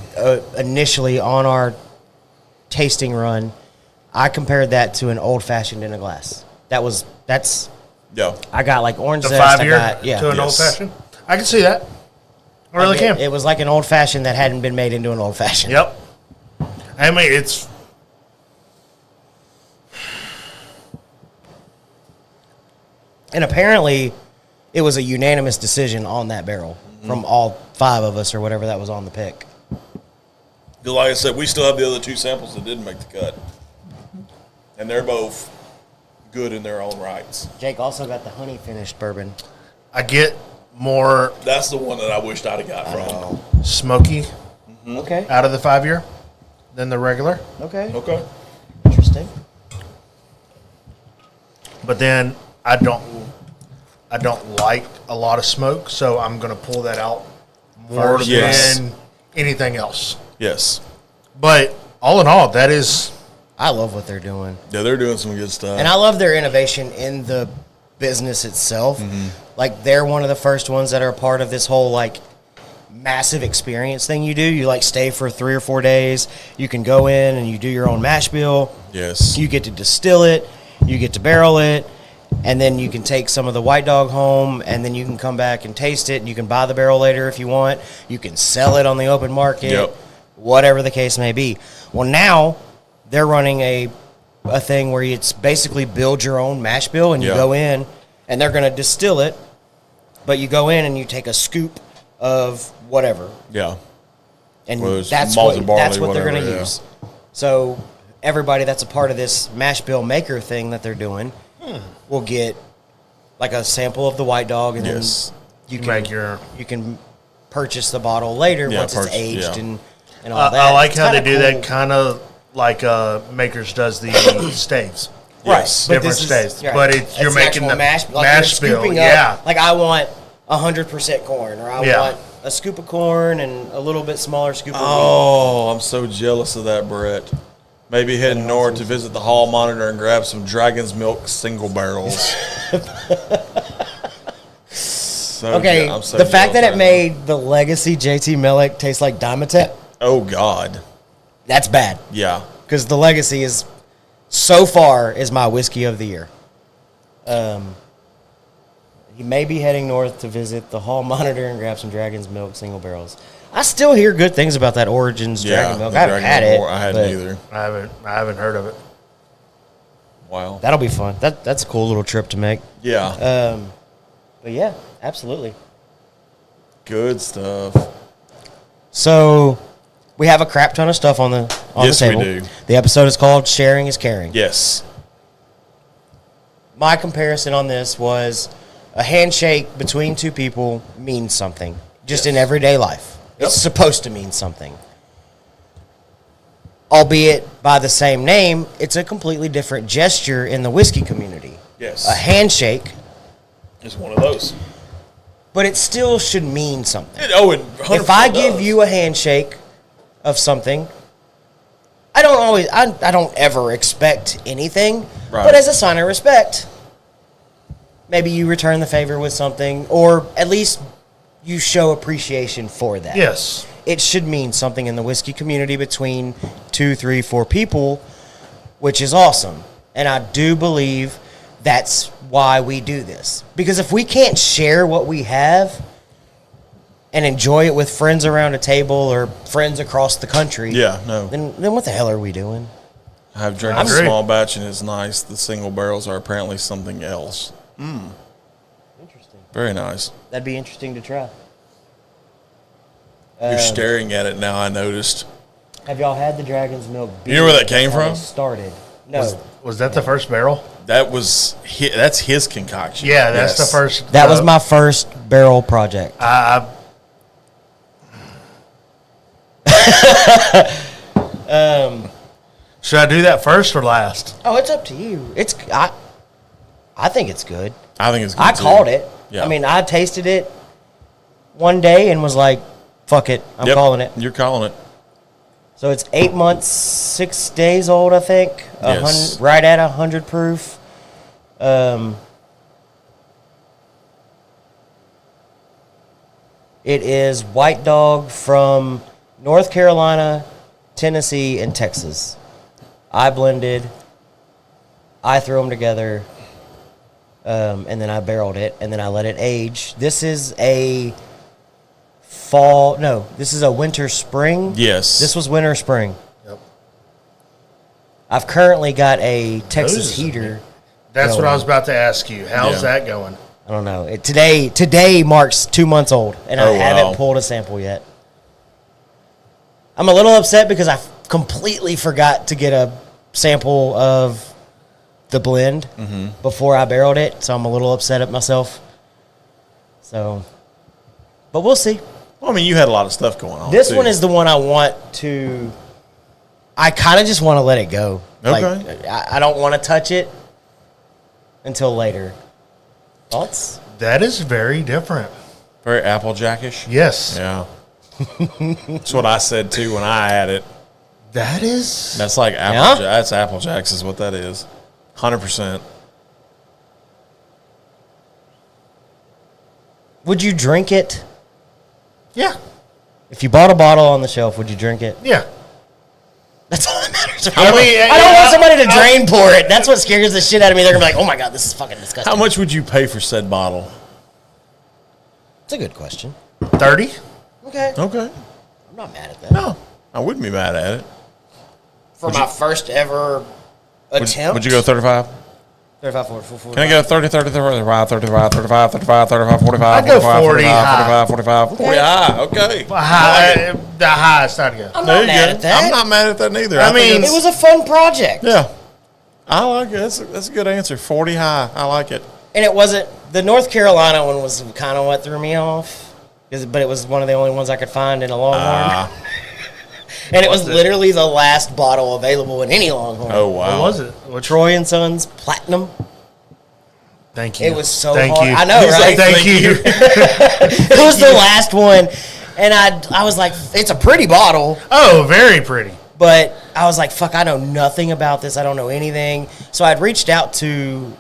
initially on our tasting run, I compared that to an old fashioned in a glass. That's Yeah. I got like orange The zest. 5 I year got, yeah. to an Yes. old fashioned. I can see that. I really can. It was like an old fashioned that hadn't been made into an old fashioned. Yep. I mean, it's And apparently, it was a unanimous decision on that barrel from all 5 of us or whatever that was on the pick. 'Cause like I said, we still have the other 2 samples that didn't make the cut. And they're both good in their own rights. Jake also got the honey finished bourbon. I get more That's the one that I wished I'd have got from. smoky Okay. out of the 5 year than the regular. Okay. Okay. Interesting. But then I don't like a lot of smoke, so I'm gonna pull that out more First, yes. than anything else. Yes. But all in all, that is I love what they're doing. Yeah, they're doing some good stuff. And I love their innovation in the business itself. Like, they're one of the first ones that are a part of this whole, like, massive experience thing you do. You, like, stay for 3 or 4 days. You can go in and you do your own mash bill. yes. You get to distill it. You get to barrel it. And then you can take some of the White Dog home, and then you can come back and taste it. And you can buy the barrel later if you want. You can sell it on the open market. Yep. Whatever the case may be. Well, now they're running a thing where it's basically build your own mash bill, and you Yeah. go in, and they're going to distill it, but you go in and you take a scoop of whatever, Yeah. and Whether it's that's malted what barley, that's what they're going to whatever, yeah. use. So everybody that's a part of this mash bill maker thing that they're doing will get like a sample of the White Dog, and Yes. then you can make your. you can purchase the bottle later Yeah, once it's aged yeah. and all that. I like It's how they kinda do cool. that, kind of like Makers does the staves. Yes. But Different this is- staves. right. But it's you're an making actual the mash, like mash you're bill. scooping Yeah. up, like I want 100% corn, or I Yeah. want a scoop of corn and a little bit smaller scoop of wheat. Oh, I'm so jealous of that, Brett. Maybe heading north to visit the hall monitor and grab some Dragon's Milk single barrels. Okay, I'm so the fact jealous that it right made the legacy JT Mellick taste like Dimetapp, Oh, God. That's bad. Yeah. Because the Legacy is, so far, is my whiskey of the year. He may be heading north to visit the hall monitor and grab some Dragon's Milk single barrels. I still hear good things about that Origins Dragon Milk. I haven't had it. I hadn't either. I haven't heard of it. Wow. That'll be fun. That's a cool little trip to make. Yeah. But yeah, absolutely. Good stuff. So we have a crap ton of stuff on the table. Yes, we do. The episode is called Sharing is Caring. Yes. My comparison on this was a handshake between two people means something, just in everyday life. Yep. It's supposed to mean something. Albeit by the same name, it's a completely different gesture in the whiskey community. Yes. A handshake. It's one of those. But it still should mean something. If I give you a handshake of something, I don't ever expect anything. Right. But as a sign of respect, maybe you return the favor with something, or at least you show appreciation for that. Yes. It should mean something in the whiskey community between 2, 3, 4 people, which is awesome. And I do believe that's why we do this. Because if we can't share what we have and enjoy it with friends around a table or friends across the country, then what the hell are we doing? I've drank a small batch and it's nice. The single barrels are apparently something else. Interesting. Very nice. That'd be interesting to try. You're staring at it now, I noticed. Have y'all had the Dragon's Milk beer? You know where that came from? Started. No. Was that the first barrel? That's his concoction. Yeah, that's the first. That was my first barrel project. Should I do that first or last? Oh, it's up to you. I think it's good. I think it's good. I called it. Yeah. I mean, I tasted it one day and was like, fuck it. I'm calling it. You're calling it. So it's 8 months, 6 days old, I think. Yes. Right at 100 proof. It is White Dog from North Carolina, Tennessee, and Texas. I blended. I threw them together. And then I barreled it, and then I let it age. This is a this is a winter spring. Yes. This was winter spring. Yep. I've currently got a Texas heater. That's going. what I was about to ask you. How's that going? I don't know. Today marks 2 months old, and I haven't pulled a sample yet. I'm a little upset because I completely forgot to get a sample of the blend before I barreled it, so I'm a little upset at myself. So, but we'll see. Well, I mean, you had a lot of stuff going on. This one is the one I want to. I kind of just want to let it go. Okay. Like, I don't want to touch it until later. Thoughts? That is very different. Very Applejack-ish. Yes. Yeah. That's what I said too when I had it. That's like Applejack. That's Applejack's is what that is. 100%. Would you drink it? Yeah. If you bought a bottle on the shelf, would you drink it? Yeah. That's all that matters. I don't want somebody to drain pour it. That's what scares the shit out of me. They're going to be like, oh my God, this is fucking disgusting. How much would you pay for said bottle? It's a good question. 30. Okay. Okay. I'm not mad at that. No, I wouldn't be mad at it. For my first ever attempt. Would you go 35? 35, 40. Can I go 30, 30, 35, 35, 35, 35, 35, 45, I'd go 45, 40 high. 45, 45, 40 high. Okay. The highest I'd go. I'm not mad at that. I'm not mad at that neither. I mean, It was a fun project. Yeah. I like it. That's a good answer. 40 high. I like it. And it wasn't, the North Carolina one was kind of what threw me off. But it was one of the only ones I could find in a Longhorn. And it was literally the last bottle available in any Longhorn. Oh, wow. What was it? Troy and Sons Platinum. Thank you. It was so Thank hard. you. I know, He's right? like, Thank you. It was the last one. And I was like, it's a pretty bottle. Oh, very pretty. But I was like, fuck, I know nothing about this. I don't know anything. So I'd reached out to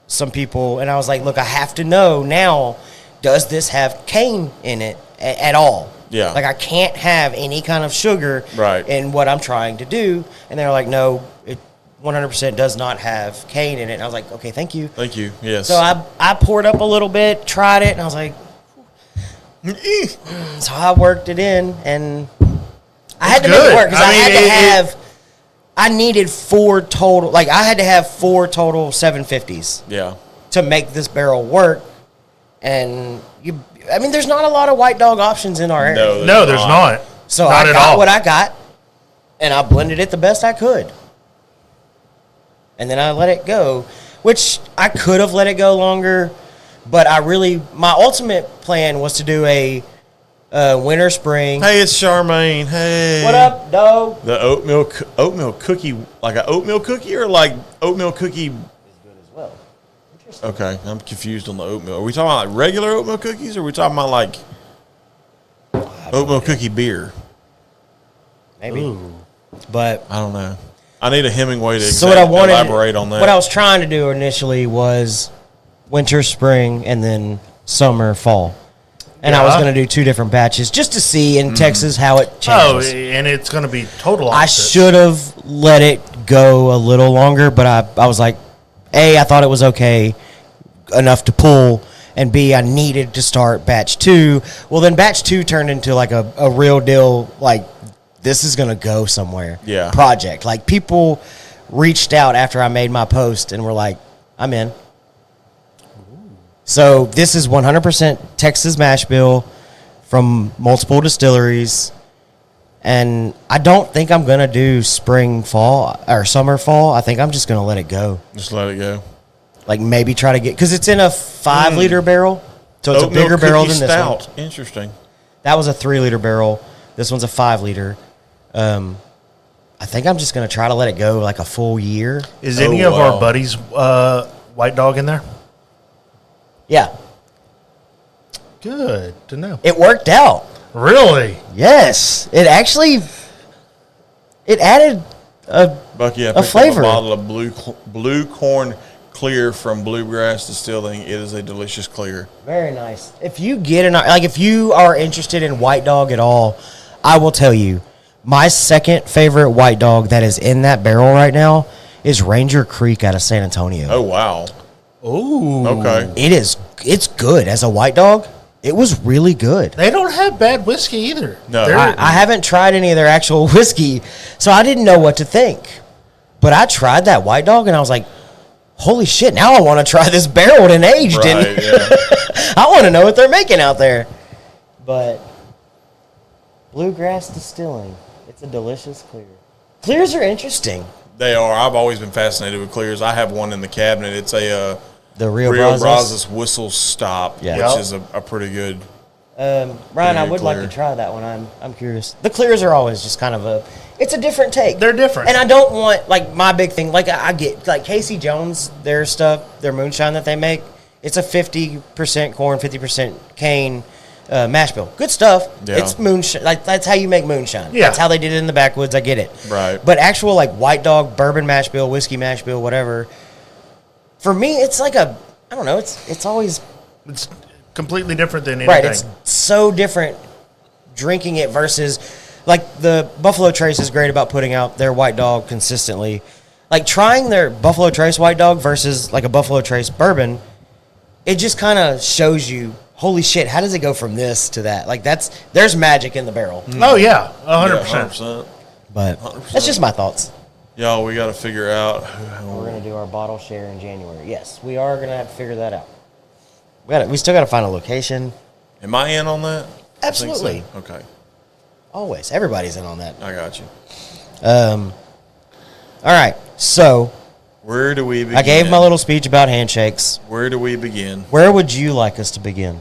some people, and I was like, look, I have to know now, does this have cane in it at all? Yeah. Like I can't have any kind of sugar Right. in what I'm trying to do. And they're like, no, it 100% does not have cane in it. And I was like, okay, thank you. Thank you. Yes. So I poured up a little bit, tried it, and I was like, so I worked it in, and I had to make it work because I needed 4 total, like I had to have 4 total 750s. Yeah. To make this barrel work. And there's not a lot of white dog options in our area. No, there's not. So not I got what I got, and I blended it the best I could. And then I let it go, which I could have let it go longer, but my ultimate plan was to do a winter spring. Hey, it's Charmaine. Hey. What up, dog? The oatmeal cookie, like an oatmeal cookie or like oatmeal cookie? Is good as well. Interesting. Okay, I'm confused on the oatmeal. Are we talking about like regular oatmeal cookies or are we talking about like oatmeal cookie beer? Maybe. Ooh. But I don't know. I need a Hemingway to elaborate on that. What I was trying to do initially was winter, spring, and then summer, fall. And I was going to do 2 different batches just to see in Texas how it changes. Oh, and it's going to be total opposite. I should have let it go a little longer, but I was like, A, I thought it was okay enough to pull, and B, I needed to start batch 2. Well, then batch 2 turned into like a real deal, like this is going to go somewhere project. Like people reached out after I made my post and were like, I'm in. So this is 100% Texas mash bill from multiple distilleries. And I don't think I'm going to do spring, fall, or summer, fall. I think I'm just going to let it go. Just let it go. Like maybe try to get, because it's in a 5-liter barrel. So it's oatmeal a bigger barrel than stout. this one. Interesting. That was a 3-liter barrel. This one's a 5-liter. I think I'm just going to try to let it go like a full year. Is any of our buddies white dog in there? Yeah. Good to know. It worked out. Really? Yes. It added Bucky, I a picked flavor. up a bottle of blue corn clear from Bluegrass Distilling. It is a delicious clear. Very nice. If you if you are interested in white dog at all, I will tell you, my second favorite white dog that is in that barrel right now is Ranger Creek out of San Antonio. Oh, wow. Ooh. Okay. It's good as a white dog. It was really good. They don't have bad whiskey either. No. I haven't tried any of their actual whiskey, so I didn't know what to think. But I tried that white dog, and I was like, holy shit, now I want to try this barreled and aged. Right, I want to know what they're making out there. But Bluegrass Distilling, it's a delicious clear. Clears are interesting. They are. I've always been fascinated with clears. I have one in the cabinet. It's a the Rio Brazos Whistle Stop, Yeah. which is a pretty good. Ryan, I would like to try that one. I'm curious. The clears are always just kind of it's a different take. They're different. And I don't want, like, my big thing, like, I get, like, Casey Jones, their stuff, their moonshine that they make, it's a 50% corn, 50% cane mash bill. Good stuff. Yeah. It's moonshine. Like, that's how you make moonshine. Yeah. That's how they did it in the backwoods. I get it. Right. But actual, like, white dog, bourbon mash bill, whiskey mash bill, whatever, for me, it's like I don't know, it's always... It's completely different than anything. Right, it's so different drinking it versus, like, the Buffalo Trace is great about putting out their white dog consistently. Like, trying their Buffalo Trace white dog versus, like, a Buffalo Trace bourbon, it just kind of shows you, holy shit, how does it go from this to that? Like, there's magic in the barrel. Oh, yeah, 100%. Yeah, 100%. But 100%. that's just my thoughts. Y'all, we got to figure out. We're going to do our bottle share in January. Yes, we are going to have to figure that out. We still got to find a location. Am I in on that? Absolutely. I think so. Okay. Always. Everybody's in on that. I got you. All right. So Where do we begin? I gave my little speech about handshakes. Where do we begin? Where would you like us to begin?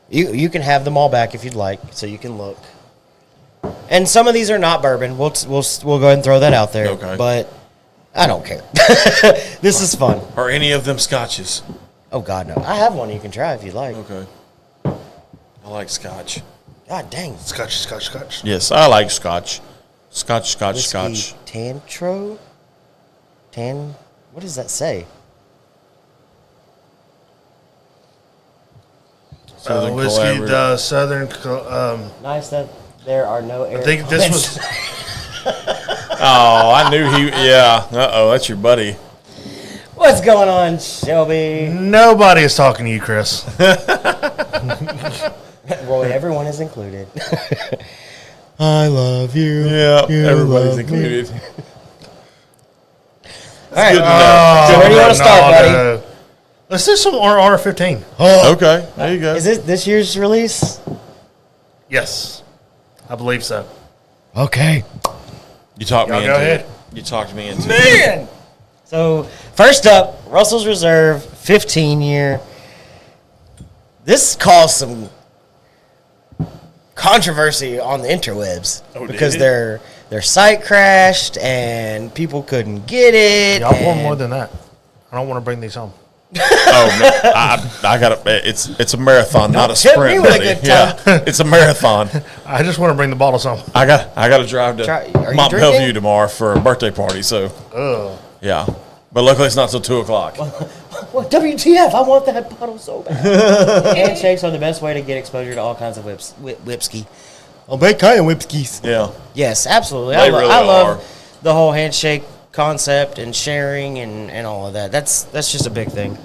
You can have them all back if you'd like, so you can look. And some of these are not bourbon. We'll go ahead and throw that out there. Okay. But I don't care. This is fun. Are any of them scotches? Oh God, no. I have one you can try if you'd like. Okay. I like scotch. God dang. Scotch. Yes, I like scotch. Scotch. Whiskey Tantro? What does that say? Southern whiskey, Collaborative. the Southern. Nice that there are no air. I think this was. Oh, I knew he. Yeah. That's your buddy. What's going on, Shelby? Nobody is talking to you, Chris. Roy, everyone is included. I love you. Yeah, You everybody's love me. included. All right. Good to know. So where do you want to start, buddy? Let's do some R15. Okay, there you go. Is this year's release? Yes, I believe so. Okay. You talked me Y'all into go ahead. it. You talked me into it. Man. So first up, Russell's Reserve 15-year. This caused some controversy on the interwebs because did their site crashed and people couldn't get it. Y'all want and- more than that. I don't want to bring these home. Oh no, I got to. It's a marathon, not a hit sprint. me with a buddy. good Yeah, it's a marathon. I just want to bring the bottles home. I got to drive to Are you Mont drinking? Bellevue tomorrow for a birthday party. So Ugh. yeah, but luckily it's not till 2:00. Well, WTF? I want that bottle so bad. Handshakes are the best way to get exposure to all kinds of whiskey. I'll make kind of whiskies. Yeah, Yes, absolutely. They really I love are. the whole handshake concept and sharing and all of that. That's just a big thing.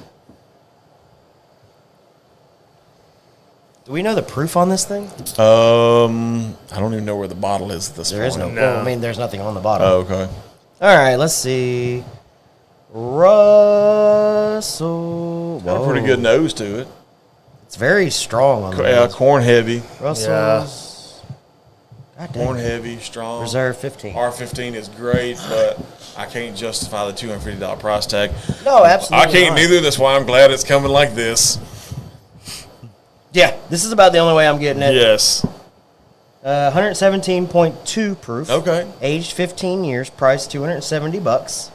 Do we know the proof on this thing? I don't even know where the bottle is at this There point. is no. No. Well, I mean, there's nothing on the bottom. Oh, okay. All right, let's see. Russell. Got a Whoa. pretty good nose to it. It's very strong on the Yeah, nose. corn heavy. Russell's. God dang. Corn heavy, strong. Reserve 15. R15 is great, but I can't justify the $250 price tag. No, absolutely I can't not. neither. That's why I'm glad it's coming like this. Yeah, this is about the only way I'm getting it. Yes. 117.2 proof. Okay. Aged 15 years. Price $270.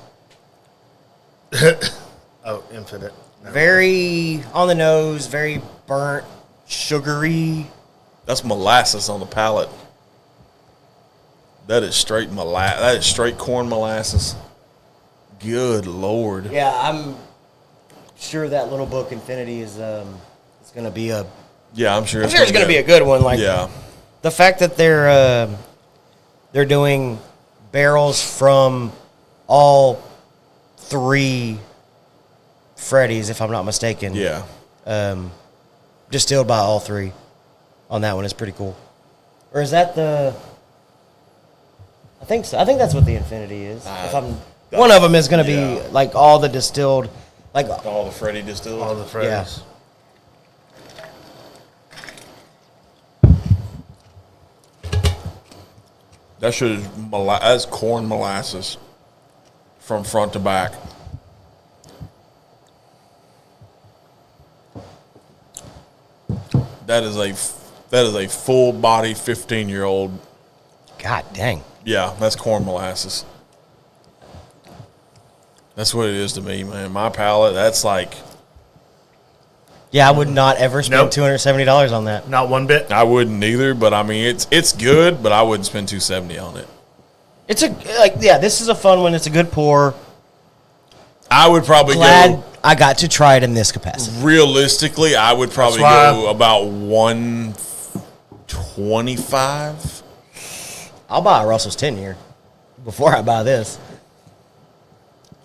Oh, infinite. No. Very on the nose. Very burnt, sugary. That's molasses on the palate. That is straight That is straight corn molasses. Good Lord. Yeah, I'm sure that little book Infinity is it's going to be a. Yeah, I'm sure I'm sure it's going to be a good one. Like Yeah. the fact that they're doing barrels from all three Freddies, if I'm not mistaken. Yeah. Distilled by all three on that one is pretty cool. Or is that the? I think so. I think that's what the Infinity is. If I'm, one of them is going to yeah. be like all the distilled, like All the Freddy distilled. All the Freddies. That should that's corn molasses from front to back. That is a full body 15-year-old. God dang. Yeah, that's corn molasses. That's what it is to me, man. My palate, that's like Yeah, I would not ever spend Nope. $270 on that. Not one bit. I wouldn't either, but I mean it's good, but I wouldn't spend $270 on it. It's this is a fun one. It's a good pour. I would probably Glad go I got to try it in this capacity. realistically, I would probably That's why go about 125. I'll buy a Russell's 10-year before I buy this.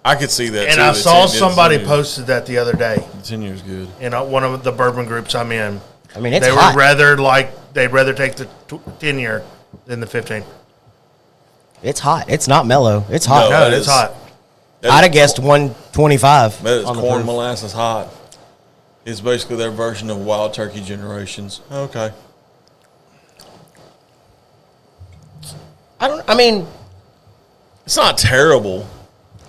I could see that. And too. I The saw 10 somebody 10 posted that the other day 10 years good. in one of the bourbon groups I'm in. I mean, it's They hot. would they'd rather take the 10-year than the 15. It's hot. It's not mellow. It's hot. No, No, that it's is- hot. That I'd is have guessed 125. That is on the corn proof. molasses hot. It's basically their version of Wild Turkey Generations. Okay. I mean, It's not terrible.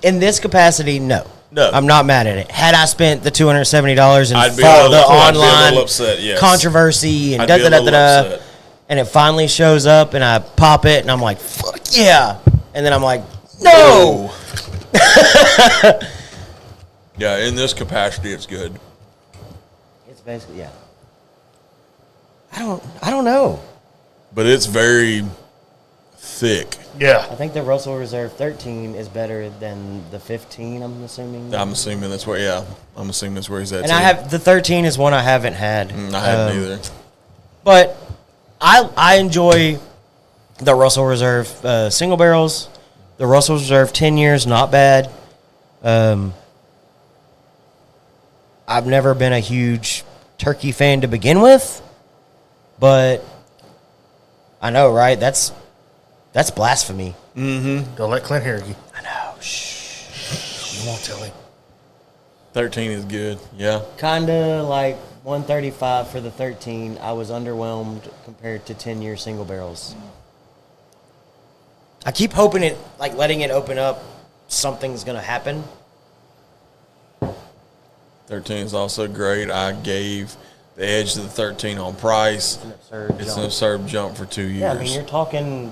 in this capacity, no. No. I'm not mad at it. Had I spent the $270 and I'd be a fought little- the I'd be a online little upset, yes. controversy and I'd be a little upset. and it finally shows up and I pop it and I'm like, fuck yeah. And then I'm like, no. Yeah, in this capacity, it's good. It's basically, yeah. I don't know. But it's very thick. Yeah. I think the Russell Reserve 13 is better than the 15. I'm assuming. I'm assuming that's where. Yeah, I'm assuming that's where he's at. And too. I have the 13 is one I haven't had. I haven't either. But I enjoy the Russell Reserve single barrels. The Russell Reserve 10 years, not bad. I've never been a huge turkey fan to begin with, but I know, right? That's blasphemy. Don't let Clint hear you. I know. Shh. You won't tell him. 13 is good. Yeah. Kinda like 135 for the 13. I was underwhelmed compared to 10-year single barrels. I keep hoping it, like letting it open up, something's gonna happen. 13 is also great. I gave the edge to the 13 on price. It's an absurd jump for 2 years. Yeah, I mean, you're talking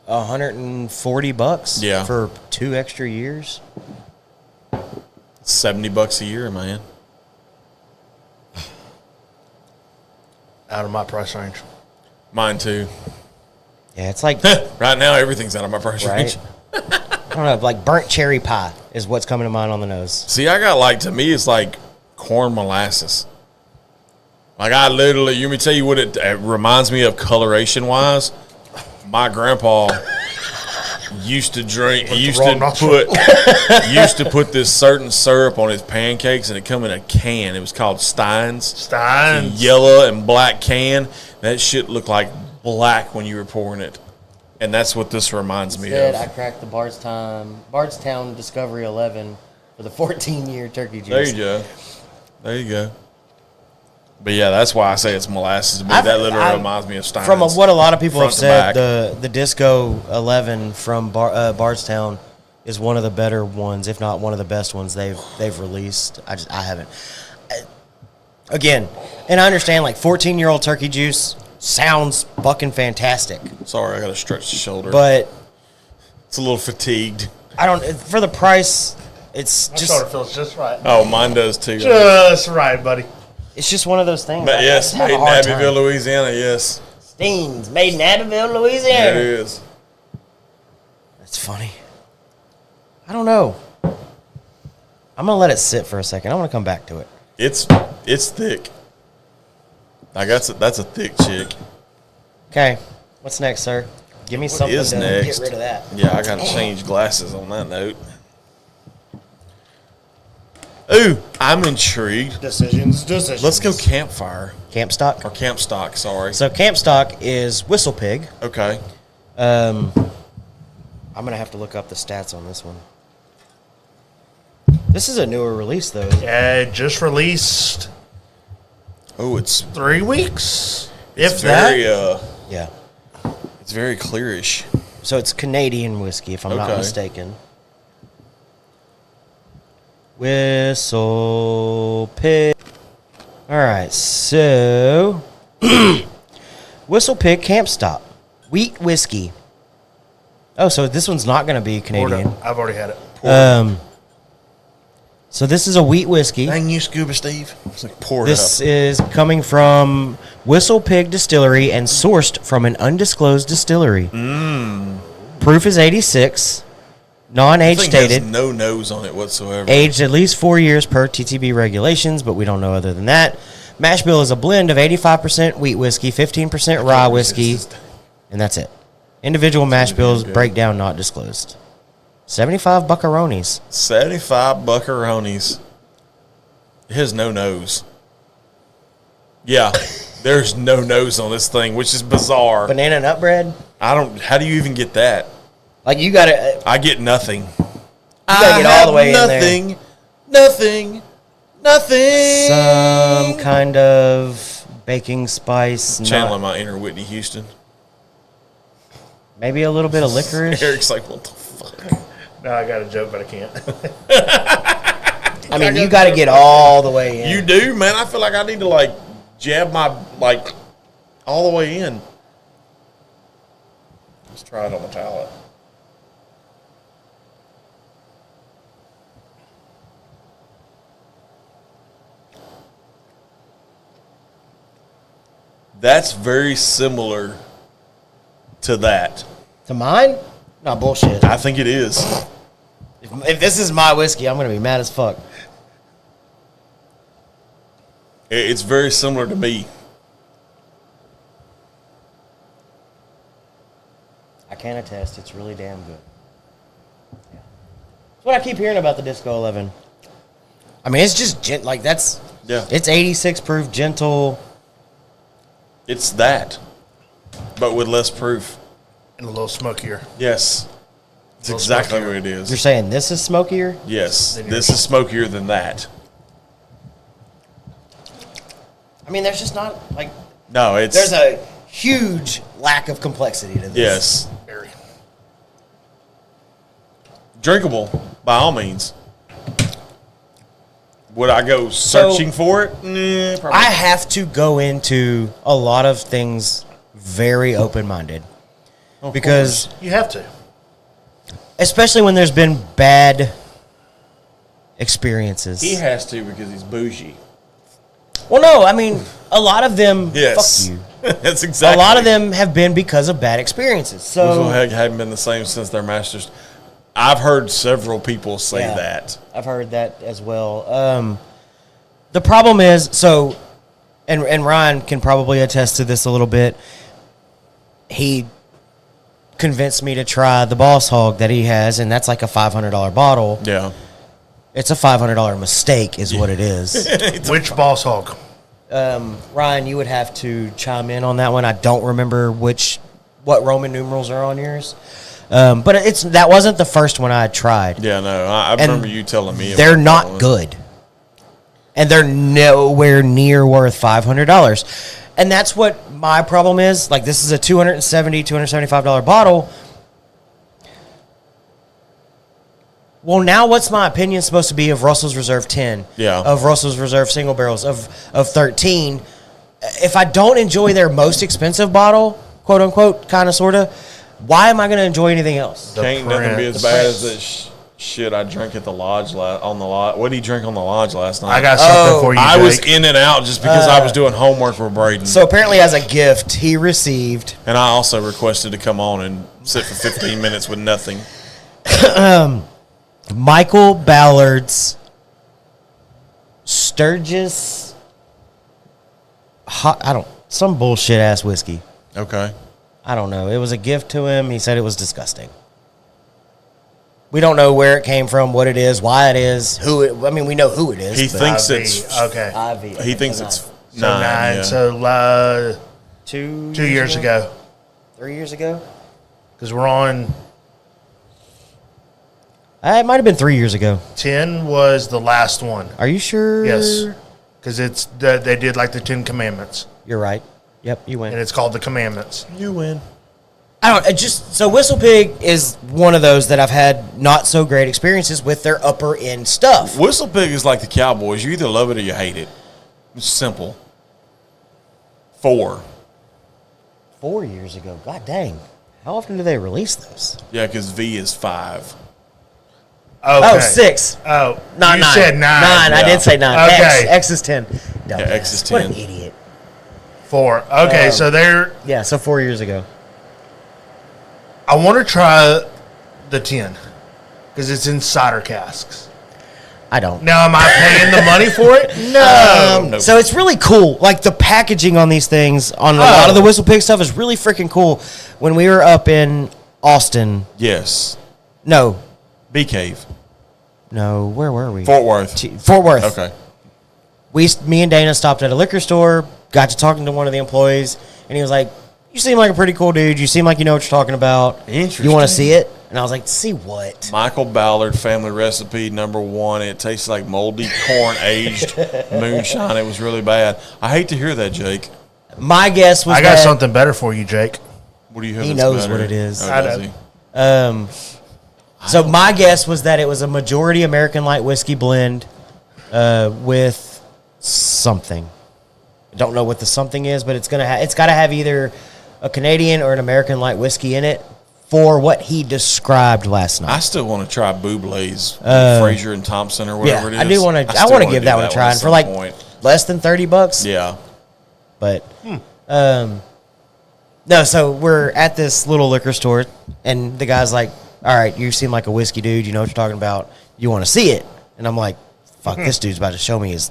$140 Yeah. for 2 extra years. $70 a year, man. Out of my price range. Mine too. Yeah, it's like, Right now, everything's out of my price range. right? I don't know, like burnt cherry pie is what's coming to mind on the nose. See, I got like, to me, it's like corn molasses. Like, I literally, you me tell you what it reminds me of coloration wise. My grandpa used to drink, he used to put this certain syrup on his pancakes, and it come in a can. It was called Stein's. Stein's. Yellow and black can. That shit looked like black when you were pouring it. And that's what this reminds me Instead, of. I cracked the Bardstown Discovery 11 for the 14-year turkey juice. There you go. There you go. But yeah, that's why I say it's molasses to me. That literally reminds me of Stein's. From what a lot of people have front to said, the Disco 11 from Bardstown is one of the better ones, if not one of the best ones they've released. I haven't. Again, and I understand like 14-year-old turkey juice sounds fucking fantastic. Sorry, I got to stretch the shoulder. But it's a little fatigued. I don't, for the price, it's My just, shoulder feels just right. Oh, mine does too. Just right, buddy. it's just one of those things. But I yes, just have made a in hard Abbeville, time. Louisiana, yes. Steens, made in Abbeville, It Louisiana. is. That's funny. I don't know. I'm going to let it sit for a second. I want to come back to it. It's thick. Like, that's a thick chick. Okay. What's next, sir? Give me something is to next? get rid of that. Yeah, I got to change glasses on that note. Ooh, I'm intrigued. Decisions. Let's go campfire. Camp stock? Or camp stock, sorry. So camp stock is Whistle Pig. Okay. I'm going to have to look up the stats on this one. This is a newer release, though. Yeah, just released Oh, it's 3 weeks. If very that. Yeah. it's very clearish. So it's Canadian whiskey, if I'm not Okay. mistaken. Whistle Pig. All right, so Whistle Pig Camp Stop. Wheat whiskey. Oh, so this one's not going to be Canadian. I've already had it. So this is a wheat whiskey. Dang you, Scuba Steve. It's like pour it This up. is coming from Whistle Pig Distillery and sourced from an undisclosed distillery. Proof is 86. Non-age This thing has stated. no nose on it whatsoever. Aged at least 4 years per TTB regulations, but we don't know other than that. Mash bill is a blend of 85% wheat whiskey, 15% rye whiskey, and that's it. Individual mash bills breakdown not disclosed. 75 buckaronis. 75 buckaronis. It has no nose. Yeah, there's no nose on this thing, which is bizarre. Banana nut bread? How do you even get that? Like you gotta I get nothing. get all the way in there. Nothing. some kind of baking spice. Channeling my inner Whitney Houston. Maybe a little bit of licorice. Eric's like, what the fuck? No, I got a joke, but I can't. I mean, you got to get all the way in. You do, man. I feel like I need to like jab my all the way in. Let's try it on the palate. That's very similar to that. To mine? No, bullshit. I think it is. If this is my whiskey, I'm going to be mad as fuck. It's very similar to me. I can attest. It's really damn good. Yeah. That's what I keep hearing about the Disco 11. I mean, it's just it's 86 proof, gentle. It's that, but with less proof. And a little smokier. Yes. It's exactly what it is. You're saying this is smokier? Yes. This is smokier than that. I mean, there's just not, No, it's... There's a huge lack of complexity to this. Yes. Very. Drinkable, by all means. Would I go searching for it? Probably. I have to go into a lot of things very open-minded. Because you have to. Especially when there's been bad experiences. He has to because he's bougie. Well, no, I mean, a lot of them, Yes. fuck you. That's exactly. A lot of them have been because of bad experiences. So haven't been the same since their masters. I've heard several people say that. I've heard that as well. The problem is, and Ryan can probably attest to this a little bit. He convinced me to try the Boss Hog that he has, and that's like a $500 bottle. Yeah. It's a $500 mistake is what it is. Which Boss Hog? Ryan, you would have to chime in on that one. I don't remember what Roman numerals are on yours. But that wasn't the first one I had tried. Yeah, no. I remember you telling me. They're not good. And they're nowhere near worth $500. And that's what my problem is. Like, this is a $275 bottle. Well, now what's my opinion supposed to be of Russell's Reserve 10? Yeah. Of Russell's Reserve single barrels, of 13. If I don't enjoy their most expensive bottle, quote unquote, kind of, sort of, why am I going to enjoy anything else? Can't nothing be as bad as that shit I drank at the lodge on the lodge. What did he drink on the lodge last night? I got something for you, I Jake. was in and out just because I was doing homework with Braden. So apparently as a gift, he received... And I also requested to come on and sit for 15 minutes with nothing. Michael Ballard's Sturgis... some bullshit-ass whiskey. Okay. I don't know. It was a gift to him. He said it was disgusting. We don't know where it came from, what it is, why it is, we know who it is. He thinks IV, it's... okay. IV. He thinks it's So 9. nine. Yeah. So 2 years ago. 3 years ago? Because we're on It might have been 3 years ago. 10 was the last one. Are you sure? Yes. Because they did like the 10 Commandments. You're right. Yep, you win. And it's called the Commandments. You win. So Whistle Pig is one of those that I've had not so great experiences with their upper end stuff. Whistle Pig is like the Cowboys. You either love it or you hate it. It's simple. 4. 4 years ago. God dang. How often do they release those? Yeah, because V is 5. Okay. Oh, 6. Oh, Not you 9. said 9. 9. I Yeah. did say 9. Okay. X is 10. Yeah, X is What 10. an idiot. 4. Okay, so they're... Yeah, so 4 years ago. I want to try the 10 because it's in cider casks. I don't. Now, am I paying the money for it? No. Nope. So it's really cool. Like, the packaging on these things, on a lot of the Whistle Pig stuff, is really freaking cool. When we were up in Austin... Yes. No. Bee Cave. No, where were we? Fort Worth. Fort Worth. Okay. Me and Dana stopped at a liquor store, got to talking to one of the employees, and he was like, "You seem like a pretty cool dude. You seem like you know what you're talking about. Interesting. You want to see it?" And I was like, "See what?" Michael Ballard family recipe #1. It tastes like moldy corn aged moonshine. It was really bad. I hate to hear that, Jake. My guess was I got that, something better for you, Jake. What do you have? He that's knows better? what it is. Oh, I does know. he? So my guess was that it was a majority American light whiskey blend with something. I don't know what the something is, but it's got to have either a Canadian or an American light whiskey in it for what he described last night. I still want to try Bublé's, Fraser and Thompson or whatever it is. I do want to. I still want to wanna give do that one a try, at and for some like point. less than $30. Yeah. But No, so we're at this little liquor store, and the guy's like, all right, you seem like a whiskey dude. You know what you're talking about. You want to see it? And I'm like, fuck, this dude's about to show me his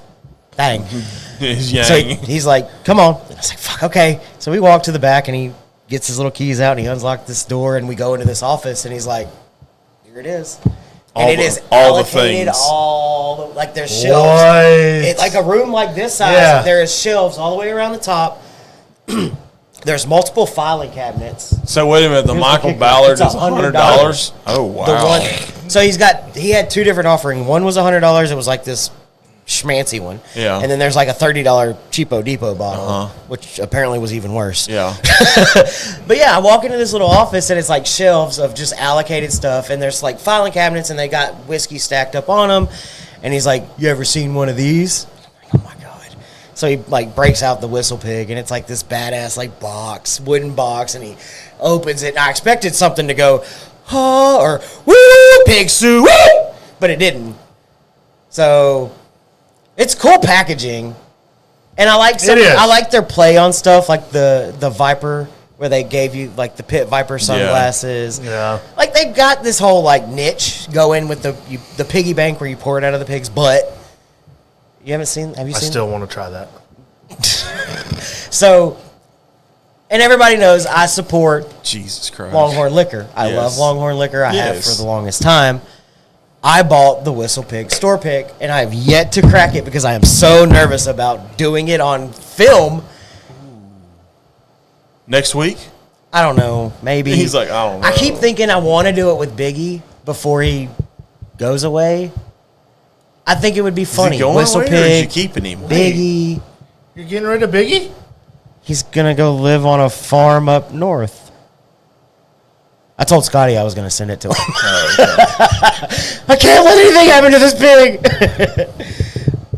thing. So he's like, come on. And I was like, fuck, okay. So we walk to the back, and he gets his little keys out, and he unlocks this door, and we go into this office, and he's like, here it is. And it is allocated all the, like there's shelves. It's like a room like this size. Yeah. There is shelves all the way around the top. There's multiple filing cabinets. So wait a minute, the Michael Ballard is $100. Oh wow! So he had two different offerings. One was $100. It was like this schmancy one. Yeah. And then there's like a $30 Cheapo Depot bottle, which apparently was even worse. Yeah. But yeah, I walk into this little office and it's like shelves of just allocated stuff, and there's like filing cabinets and they got whiskey stacked up on them. And he's like, "You ever seen one of these?" I'm like, "Oh my god!" So he like breaks out the Whistle Pig, and it's like this badass like wooden box, and he opens it. And I expected something to go, "Huh," or "Woo, pig sue," woo! But it didn't. So it's cool packaging, and I like their play on stuff, like the Viper, where they gave you like the Pit Viper sunglasses. Yeah. Like they've got this whole like niche going with the piggy bank where you pour it out of the pig's butt. You haven't seen? Have you seen? I still want to try that. So, and everybody knows I support Jesus Christ Longhorn Liquor. I love Longhorn Liquor. I have for the longest time. I bought the Whistle Pig store pick, and I have yet to crack it because I am so nervous about doing it on film. Next week? I don't know. Maybe. He's like, I don't know. I keep thinking I want to do it with Biggie before he goes away. I think it would be funny. Is he going Whistle away, Pig, or is you keeping him? Biggie. You're getting rid of Biggie? He's going to go live on a farm up north. I told Scotty I was going to send it to him. Oh, okay. I can't let anything happen to this pig.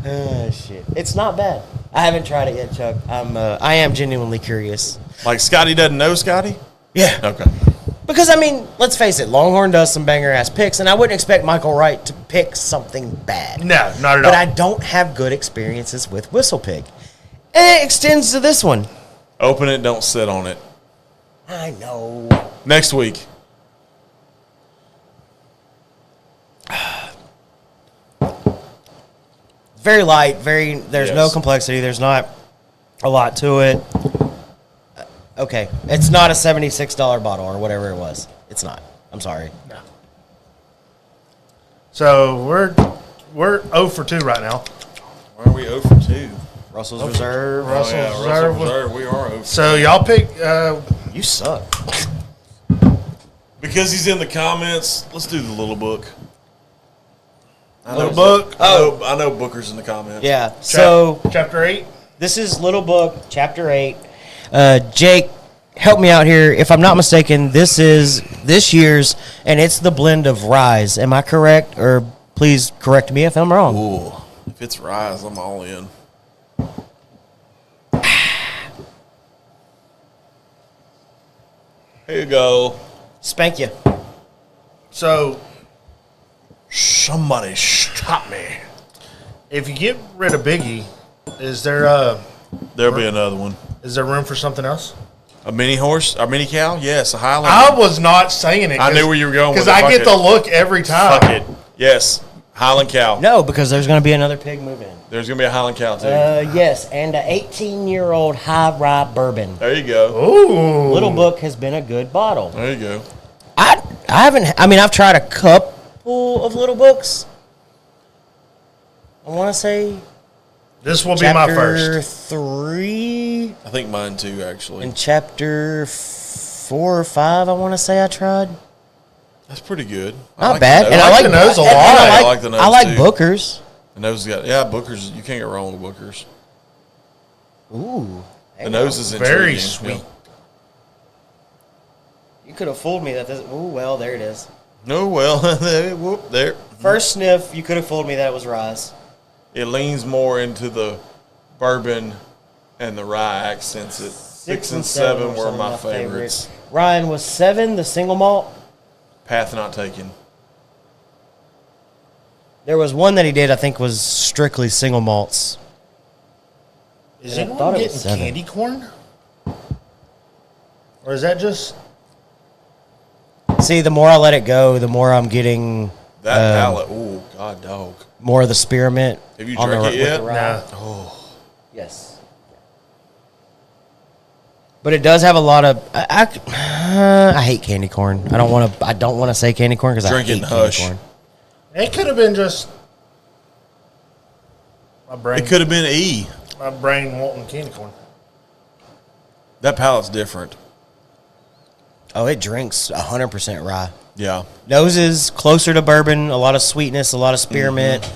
Oh, shit. It's not bad. I haven't tried it yet, Chuck. I am genuinely curious. Like Scotty doesn't know Scotty? Yeah. Okay. Because, I mean, let's face it, Longhorn does some banger-ass picks, and I wouldn't expect Michael Wright to pick something bad. No, not at all. But I don't have good experiences with Whistle Pig. And it extends to this one. Open it, don't sit on it. I know. Next week. Very light, there's no complexity, there's not a lot to it. Okay, it's not a $76 bottle or whatever it was. It's not. I'm sorry. No. So we're 0 for 2 right now. Why are we 0 for 2? Russell's Reserve. Russell's Reserve. We are 0 for 2. So y'all pick. You suck. Because he's in the comments, let's do the little book. Little book. I know Booker's in the comments. Yeah. So chapter 8. This is Little Book, Chapter 8. Jake, help me out here. If I'm not mistaken, this is this year's, and it's the blend of Rise. Am I correct? Or please correct me if I'm wrong. Ooh, if it's Rise, I'm all in. Here you go. Spank you. So Somebody stop me. if you get rid of Biggie, is there There'll be another one. is there room for something else? A mini horse? A mini cow? Yes, a Highland. I was not saying it. I knew where you were going with because it. I Fuck get it. the look every time. Fuck it. Yes, Highland cow. No, because there's going to be another pig move in. There's going to be a Highland cow, too. Yes, and an 18-year-old high rye bourbon. There you go. Ooh, Little Book has been a good bottle. There you go. I haven't. I mean, I've tried a couple of Little Books. I want to say this will be my chapter first. 3 I think mine, too, actually. and chapter 4 or 5. I want to say I tried. That's pretty good. Not like bad. the And nose. I like the nose a and lot. I like the nose, I like too. Booker's. The nose got, yeah, Booker's. You can't go wrong with Booker's. Ooh, The nose is Very intriguing. sweet. Yeah. you could have fooled me that this. Ooh, well, there it is. No, well, whoop, there. First sniff, you could have fooled me that it was Rise. It leans more into the bourbon and the rye accents. It 6 and 7 were some of my favorites. Ryan was 7, the single malt. Path not taken. There was one that he did, I think, was strictly single malts. Is I anyone thought it getting was 7. candy corn? Or is that just... See, the more I let it go, the more I'm getting That palate, ooh, God dog. more of the spearmint. Have you on drank the- it with yet? the rye. Nah. Oh, Yes. But it does have a lot of. I hate candy corn. I don't want to say candy corn because I Drink it hate and candy hush. corn. It could have been just... My brain... it could have been E. My brain wanting candy corn. That palate's different. Oh, it drinks 100% rye. Yeah. Nose is closer to bourbon. A lot of sweetness. A lot of spearmint.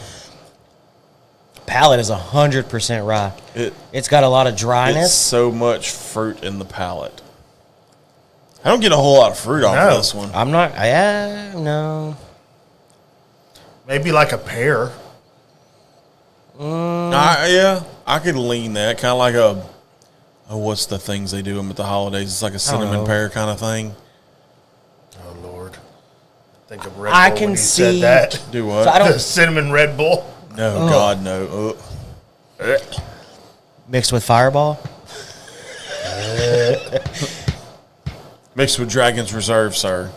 Palate is 100% rye. It's got a lot of It's dryness. so much fruit in the palate. I don't get a whole lot of fruit off of this one. I'm not. Yeah, no. Maybe like a pear. Yeah, I could lean that. Kind of like a, what's the things they do at the holidays? It's like a cinnamon pear kind of thing. Oh, Lord. Think of Red I Bull can when you see- said that. Do what? So I don't Cinnamon Red Bull. No, God, no. mix with Fireball. Mixed with Dragon's Reserve, sir.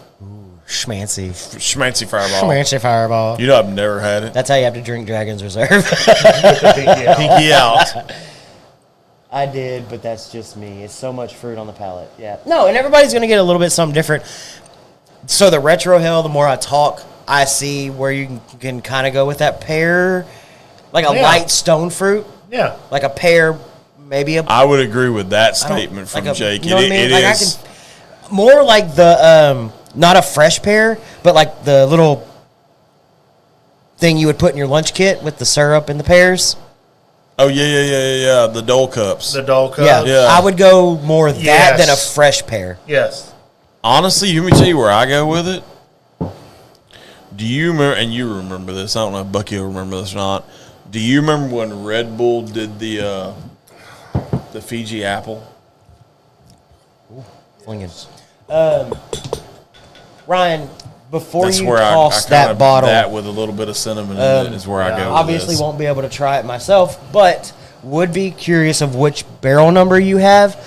Schmancy. Schmancy Fireball. Schmancy Fireball. You know I've never had it. That's how you have to drink Dragon's Reserve. Yeah. Pinky out. I did, but that's just me. It's so much fruit on the palate. Yeah. No, and everybody's going to get a little bit something different. So the retro hell, the more I talk, I see where you can kind of go with that pear, like a light stone fruit, Yeah. like a pear, maybe a I would agree with that I don't- statement from like a- Jake. You know what I mean? It Like is. I can, more like the not a fresh pear, but like the little thing you would put in your lunch kit with the syrup and the pears. Oh, yeah. The Dole Cups. The Dole Cup. Yeah. I would go more that Yes. than a fresh pear. Yes. Honestly, let me tell you where I go with it. Do you remember, and you remember this, I don't know if Bucky will remember this or not. Do you remember when Red Bull did the Fiji apple? Flinging. Ryan, before That's you where toss I that kinda- bottle, that with a little bit of cinnamon in it is where I go with obviously this. won't be able to try it myself, but would be curious of which barrel number you have,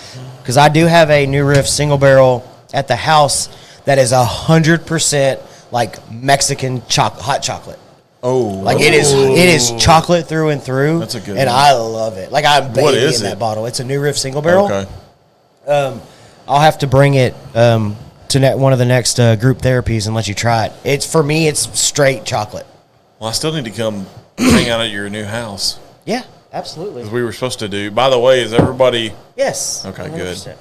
because I do have a New Riff single barrel at the house that is 100% like Mexican hot chocolate. Oh, Like it is chocolate through and through. That's a good and one. I love it. Like I'm What baby is in that it? bottle. It's a New Riff single barrel. Okay. I'll have to bring it to one of the next group therapies and let you try it. It's for me. It's straight chocolate. Well, I still need to come hang out at your new house. Yeah, absolutely. As we were supposed to do. By the way, is everybody... Yes. Okay, good. 100%.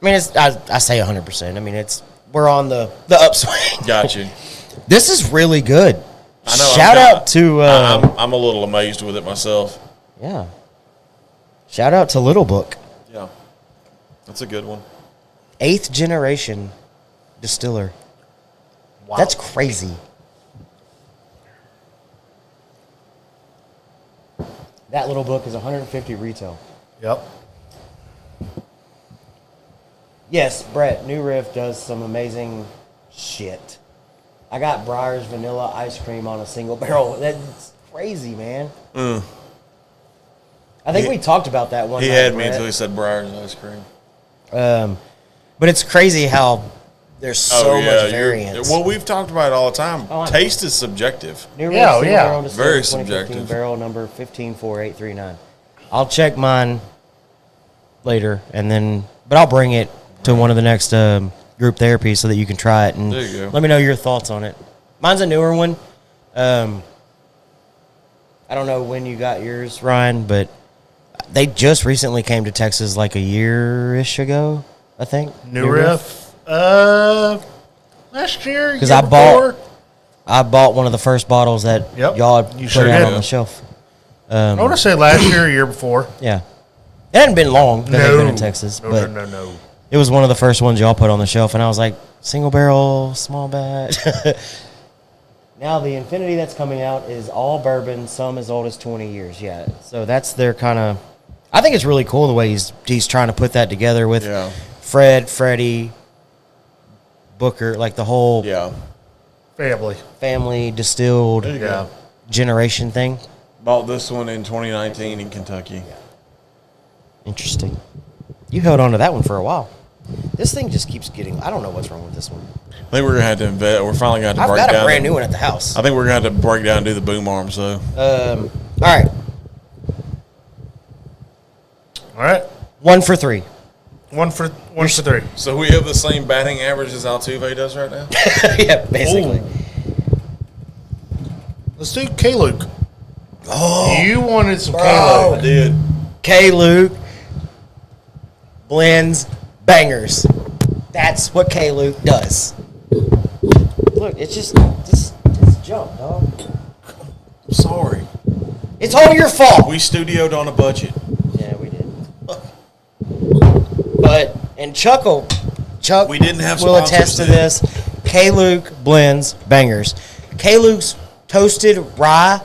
I mean, I say 100%. I mean, we're on the upswing. Got you. This is really good. I know. Shout out to I'm a little amazed with it myself. yeah. Shout out to Little Book, Yeah. That's a good one. 8th generation distiller. Wow. That's crazy. That Little Book is 150 retail. Yep. Yes, Brett, New Riff does some amazing shit. I got Breyer's vanilla ice cream on a single barrel. That's crazy, man. I think we talked about that one He night, had me Brett. until he said Breyer's ice cream. But it's crazy how there's so much variance. Well, we've talked about it all the time. Oh, I know. Taste is subjective. New Riff Yeah, single yeah. barrel distilled Very 2015 subjective. barrel number 154839. I'll check mine later, but I'll bring it to one of the next group therapies so that you can try it and There you go. let me know your thoughts on it. Mine's a newer one. I don't know when you got yours, Ryan, but they just recently came to Texas like a year-ish ago, I think. New Riff. Last year. 'Cause year I before. I bought one of the first bottles that Yep, y'all had you put sure out did. on the shelf. I want to say last year, or year before. Yeah. It hadn't been long that they've been in Texas, No, but no. it was one of the first ones y'all put on the shelf, and I was like, single barrel, small batch. Now the Infinity that's coming out is all bourbon, some as old as 20 years. Yeah, so that's their kind of. I think it's really cool the way he's trying to put that together with Yeah. Fred, Freddie, Booker, like the whole Family. family distilled There you Yeah. go. generation thing. Bought this one in 2019 in Kentucky. Interesting. You held on to that one for a while. This thing just keeps getting. I don't know what's wrong with this one. I think we're gonna have to invest. We're finally gonna have to I've break down. got a brand new one at the house. I think we're gonna have to break down and do the boom arms though. All right. 1 for 3. One for 3. So we have the same batting average as Altuve does right now. Yeah, basically. Ooh. Let's do K-Luke. Oh, You wanted some Bro. K-Luke. I did. K-Luke blends bangers. That's what K-Luke does. Look, it's just jump, dog. Sorry, It's all your fault. we studioed on a budget. Yeah, we did. But and Chuck We didn't have will attest to sponsors this. K-Luke blends bangers. K-Luke's toasted rye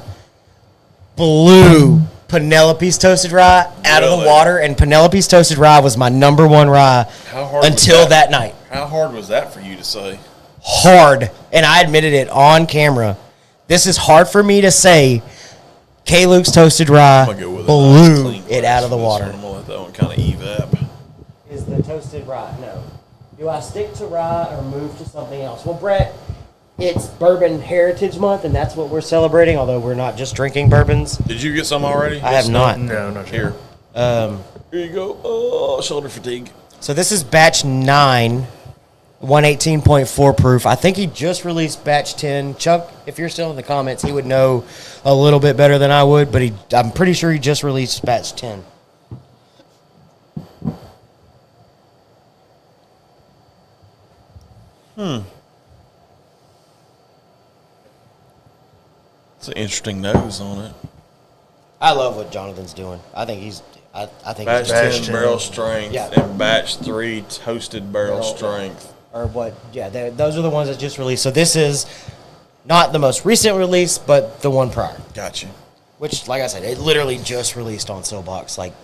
blew Penelope's toasted rye out of the Really? water, and Penelope's toasted rye was my number one rye How hard was until that night. How hard was that for you to say? Hard, and I admitted it on camera. This is hard for me to say. K-Luke's toasted rye I'm gonna go with a blew nice clean it out of the glass for water. this one. I'm gonna let that one kind of evap. Is the toasted rye? No. Do I stick to rye or move to something else? Well, Brett, it's Bourbon Heritage Month, and that's what we're celebrating, although we're not just drinking bourbons. Did you get some already? I have not. No, not Here. sure. Here you go. Oh, shoulder fatigue. So this is batch 9, 118.4 proof. I think he just released batch 10. Chuck, if you're still in the comments, he would know a little bit better than I would, but I'm pretty sure he just released batch 10. It's an interesting nose on it. I love what Jonathan's doing. I think he's Batch Batch 10 10. barrel strength Yeah. and batch 3 toasted barrel strength. or what? Yeah, those are the ones that just released. So this is not the most recent release, but the one prior. Gotcha. Which, like I said, it literally just released on Soulbox like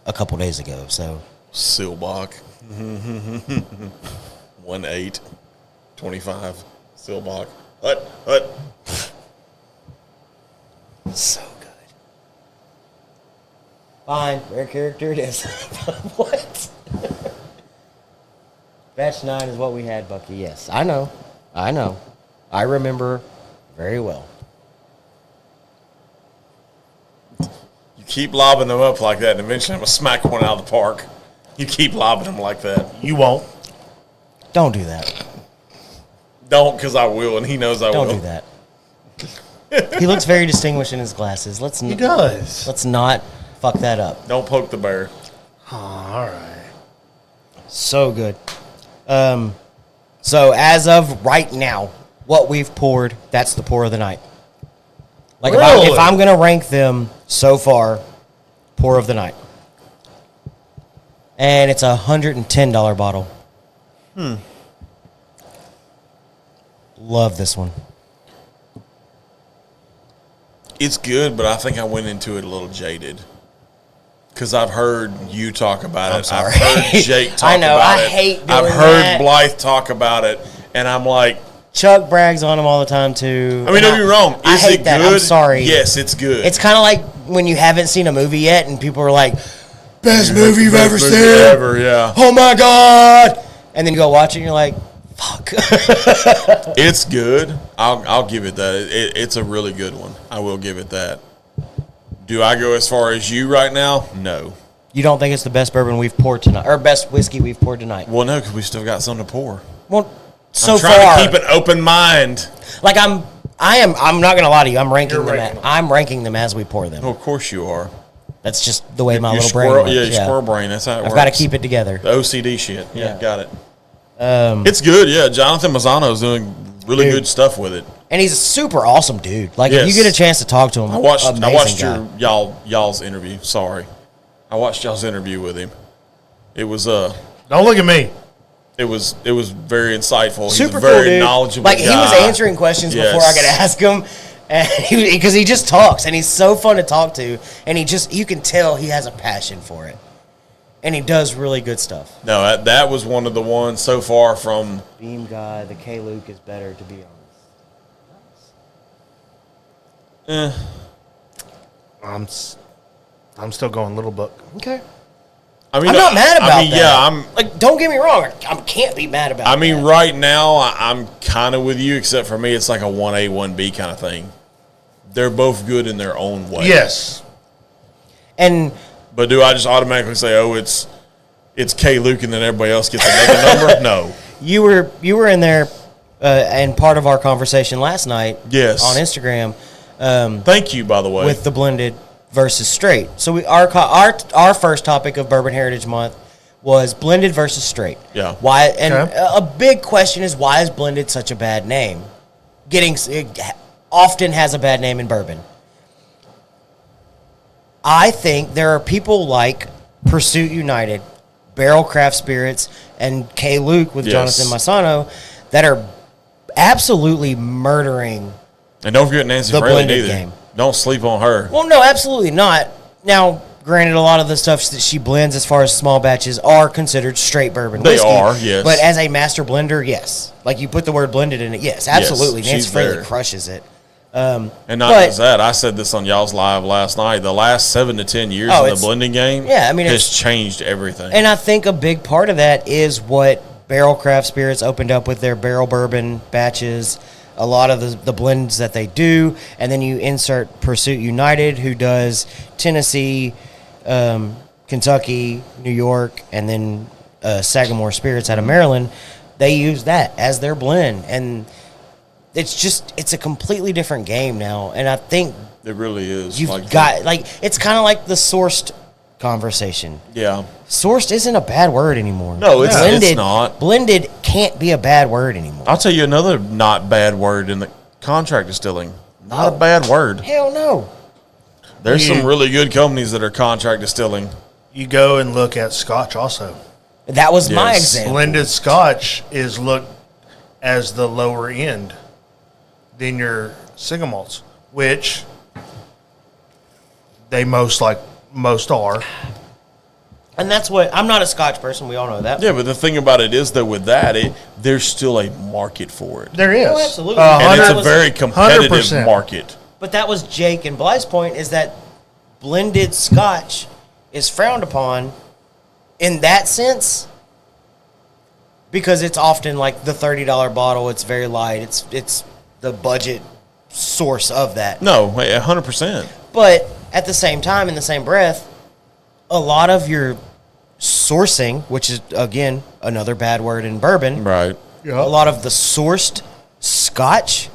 a couple days ago. So Silbach. 1.8. 25. Silbach. Hut. so good. Fine, rare character it is. What? Batch 9 is what we had, Bucky. Yes, I know. I remember very well. You keep lobbing them up like that, and eventually I'm going to smack one out of the park. You keep lobbing them like that. You won't. Don't do that. Don't, because I will, and he knows I Don't will. do that. He looks very distinguished in his glasses. He does. Let's not fuck that up. Don't poke the bear. Oh, all right. So good. So as of right now, what we've poured, that's the pour of the night. Like Really? if I'm gonna rank them so far, pour of the night. And it's $110 bottle. Love this one. It's good, but I think I went into it a little jaded. Because I've heard you talk about I'm it. sorry. I've heard Jake talk I know, about I it. hate doing I've heard that. Blythe talk about it. And I'm like, Chuck brags on them all the time too. I mean, don't get me wrong. I Is hate it that. good? I'm sorry. Yes, it's good. It's kind of like when you haven't seen a movie yet and people are like, best movie you've Best ever movie seen. ever, yeah. Oh my God. And then you go watch it and you're like, fuck. It's good. I'll give it that. It's a really good one. I will give it that. Do I go as far as you right now? No. You don't think it's the best bourbon we've poured tonight, or best whiskey we've poured tonight? Well, no, because we still got something to pour. Well, so I'm trying far, to keep an open mind. like I'm not gonna lie to you. I'm ranking You're them. ranking them. I'm ranking them as we pour them. Well, of course you are. That's just the way my Your little brain squirrel, works. yeah, your squirrel brain. That's how it works. I've got to keep it together. The OCD shit. Yeah, Yeah. got it. It's good. Yeah, Jonathan Mazzano's doing really Dude. good stuff with it. And he's a super awesome dude. Like if Yes. you get a chance to talk to him, I watched amazing guy. y'all's interview. Sorry, I watched y'all's interview with him. It was Don't look at me. it was very insightful. Super He's a very cool dude. knowledgeable Like guy. he was answering questions Yes. before I could ask him, and because he just talks and he's so fun to talk to, and you can tell he has a passion for it, and he does really good stuff. No, that was one of the ones so far from. Beam guy, the K Luke is better, to be honest. I'm still going Little Book. Okay. I mean, I'm not mad about that. Yeah, I'm like, don't get me wrong. I can't be mad about. I mean, that. right now, I'm kind of with you, except for me, it's like a 1A, 1B kind of thing. They're both good in their own way. Yes. But do I just automatically say, oh, it's K. Luke, and then everybody else gets another number? No. You were in there, and part of our conversation last night. Yes. On Instagram. Thank you, by the way. With the blended versus straight. So our first topic of Bourbon Heritage Month was blended versus straight. Yeah. Why? And a big question is, why is blended such a bad name? It often has a bad name in bourbon. I think there are people like Pursuit United, Barrel Craft Spirits, and K. Luke with Jonathan Massano that are absolutely murdering. And don't forget Nancy the Fraley blended either. game. Don't sleep on her. Well, no, absolutely not. Now, granted, a lot of the stuff that she blends as far as small batches are considered straight bourbon whiskey. They are, yes. But as a master blender, yes. Like, you put the word blended in it, yes, absolutely. Yes, Nancy Fraley crushes it. And not just that, I said this on y'all's live last night. The last 7 to 10 years of the blending game has changed everything. And I think a big part of that is what Barrel Craft Spirits opened up with their barrel bourbon batches, a lot of the blends that they do, and then you insert Pursuit United, who does Tennessee, Kentucky, New York, and then Sagamore Spirits out of Maryland. They use that as their blend, and it's a completely different game now. And I think it really is. You've got it's kind of like the sourced conversation. Yeah, sourced isn't a bad word anymore. No, it's not. Blended can't be a bad word anymore. I'll tell you another not bad word in the contract distilling. Not a bad word. Hell no. There's some really good companies that are contract distilling. You go and look at Scotch also. That was my example. Blended Scotch is looked as the lower end than your single malts, which they most are. And that's what, I'm not a Scotch person, we all know that. Yeah, but the thing about it is, though, with that, there's still a market for it. There is. Oh, absolutely. And it's a very competitive 100%. market. But that was Jake and Bly's point, is that blended Scotch is frowned upon in that sense because it's often like the $30 bottle, it's very light, it's the budget source of that. No, 100%. But at the same time, in the same breath, a lot of your sourcing, which is, again, another bad word in bourbon. Right. Yep. A lot of the sourced Scotch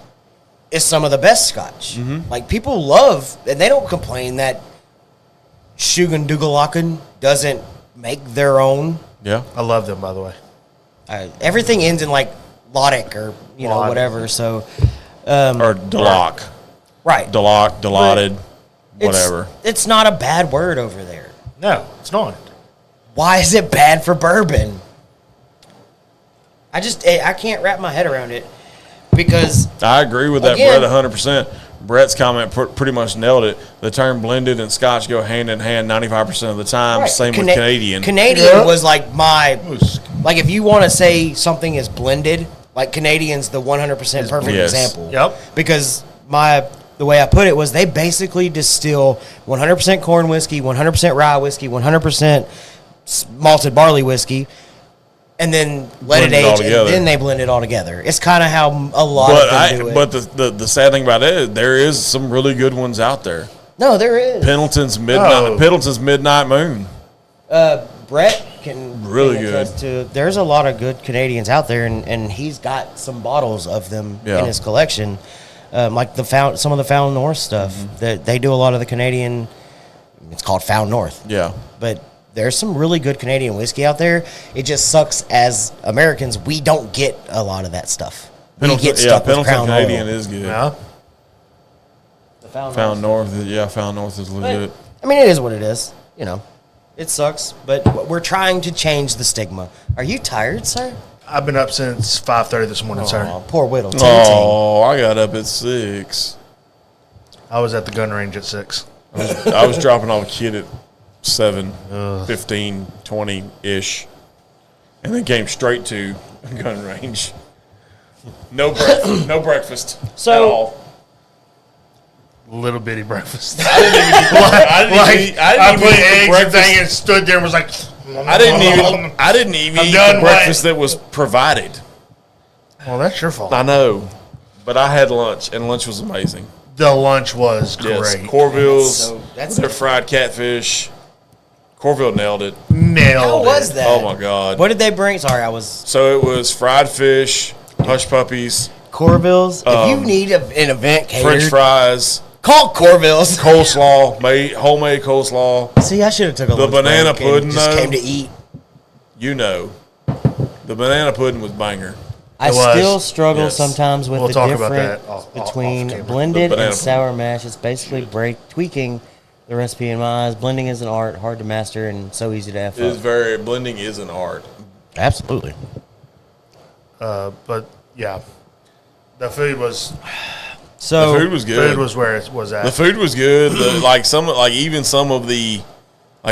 is some of the best Scotch. Mm-hmm. Like, people love, and they don't complain that Shugendugalakan doesn't make their own. Yeah. I love them, by the way. Everything ends in, like, Lodic or, whatever, so. Or Deloc. Right. Deloc, Dilaudid, whatever. It's not a bad word over there. No, it's not. Why is it bad for bourbon? I can't wrap my head around it because I agree with that, Brett, 100%. Brett's comment pretty much nailed it. The term blended and Scotch go hand in hand 95% of the time. Right. Same with Canadian. Canadian was like like if you want to say something is blended, like Canadian's the 100% perfect example. Yep. Because the way I put it was they basically distill 100% corn whiskey, 100% rye whiskey, 100% malted barley whiskey, and then let it age, and then they blend it all together. It's kind of how a lot of them do it. But the sad thing about it is there is some really good ones out there. No, there is. Pendleton's Midnight Moon. Brett can really good. There's a lot of good Canadians out there, and he's got some bottles of them in his collection. Like some of the Found North stuff. Mm-hmm. They do a lot of the Canadian. It's called Found North. Yeah, but there's some really good Canadian whiskey out there. It just sucks as Americans we don't get a lot of that stuff. We get stuck with Crown Canadian Royal. is good. Yeah. The Found North. Found North is legit. I mean, it is what it is. It sucks, but we're trying to change the stigma. Are you tired, sir? I've been up since 5:30 this morning, sir. Poor Whittle. I got up at 6. I was at the gun range at 6. I was dropping off a kid at 7, 15, 20-ish, and then came straight to gun range. No breakfast at all. Little bitty breakfast. I didn't even I put eggs and thing and stood there and was like, I didn't even eat the breakfast that was provided. Well, that's your fault. I know, but I had lunch, and lunch was amazing. The lunch was great. Yes, Corville's, That's their fried catfish. Corville nailed it. How was that? Oh my God! What did they bring? Sorry, I was So it was fried fish, hush puppies, Corville's. If you need an event catered, French fries, call Corville's. coleslaw, homemade coleslaw. See, I should have took a The lunch break banana and pudding, just though. came to eat. You know, the banana pudding was banger. I It was. still struggle Yes. sometimes with We'll the talk about difference that off between camera. blended The banana and sour mash. It's basically tweaking the recipe in my eyes. Blending is an art, hard to master, and so easy to F It is up. blending is an art. Absolutely. But yeah, the food was So The food was good. food was where it was at. The food was good. Even some of the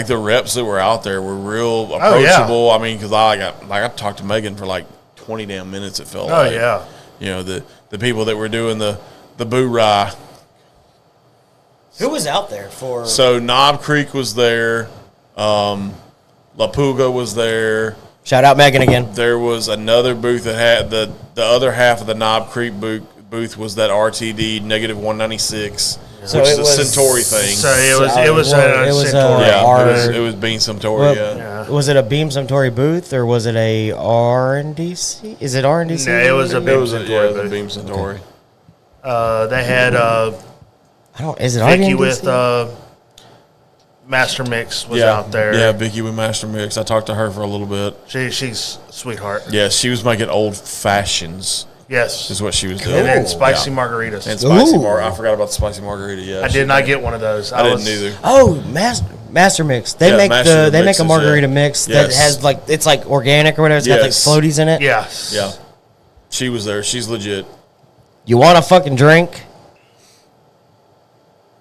the reps that were out there were real approachable. I mean, because I talked to Megan for like 20 damn minutes. It felt like. yeah. You know, the people that were doing the boo rye. who was out there for? So Knob Creek was there. La Puga was there. Shout out Megan again. There was another booth that had the other half of the Knob Creek booth was that RTD negative 196, So which it is a was- Centauri thing. So it was Centauri. Yeah, our- it was Bean Centauri. Well, Yeah. Was it a Beam Suntory booth or was it a R&DC? Is it R&DC? No, it was a It Beam was Centauri the booth. Beam Centauri. They had I don't. Is it Vicky RNDC? with Master Mix was out there. Yeah, Vicky with Master Mix. I talked to her for a little bit. She's a sweetheart. Yeah, she was making old fashions. Yes. Is what she was doing. And then spicy Yeah. margaritas. And spicy Ooh. I forgot about the spicy margarita. Yeah, I did not get one of those. I didn't either. Oh, Master Mix. They Yeah, make Master they make a Mixes, margarita yeah. mix that Yes. has it's like organic or whatever. It's got like Yes. floaties in it. Yes. Yeah, she was there. She's legit. You want a fucking drink?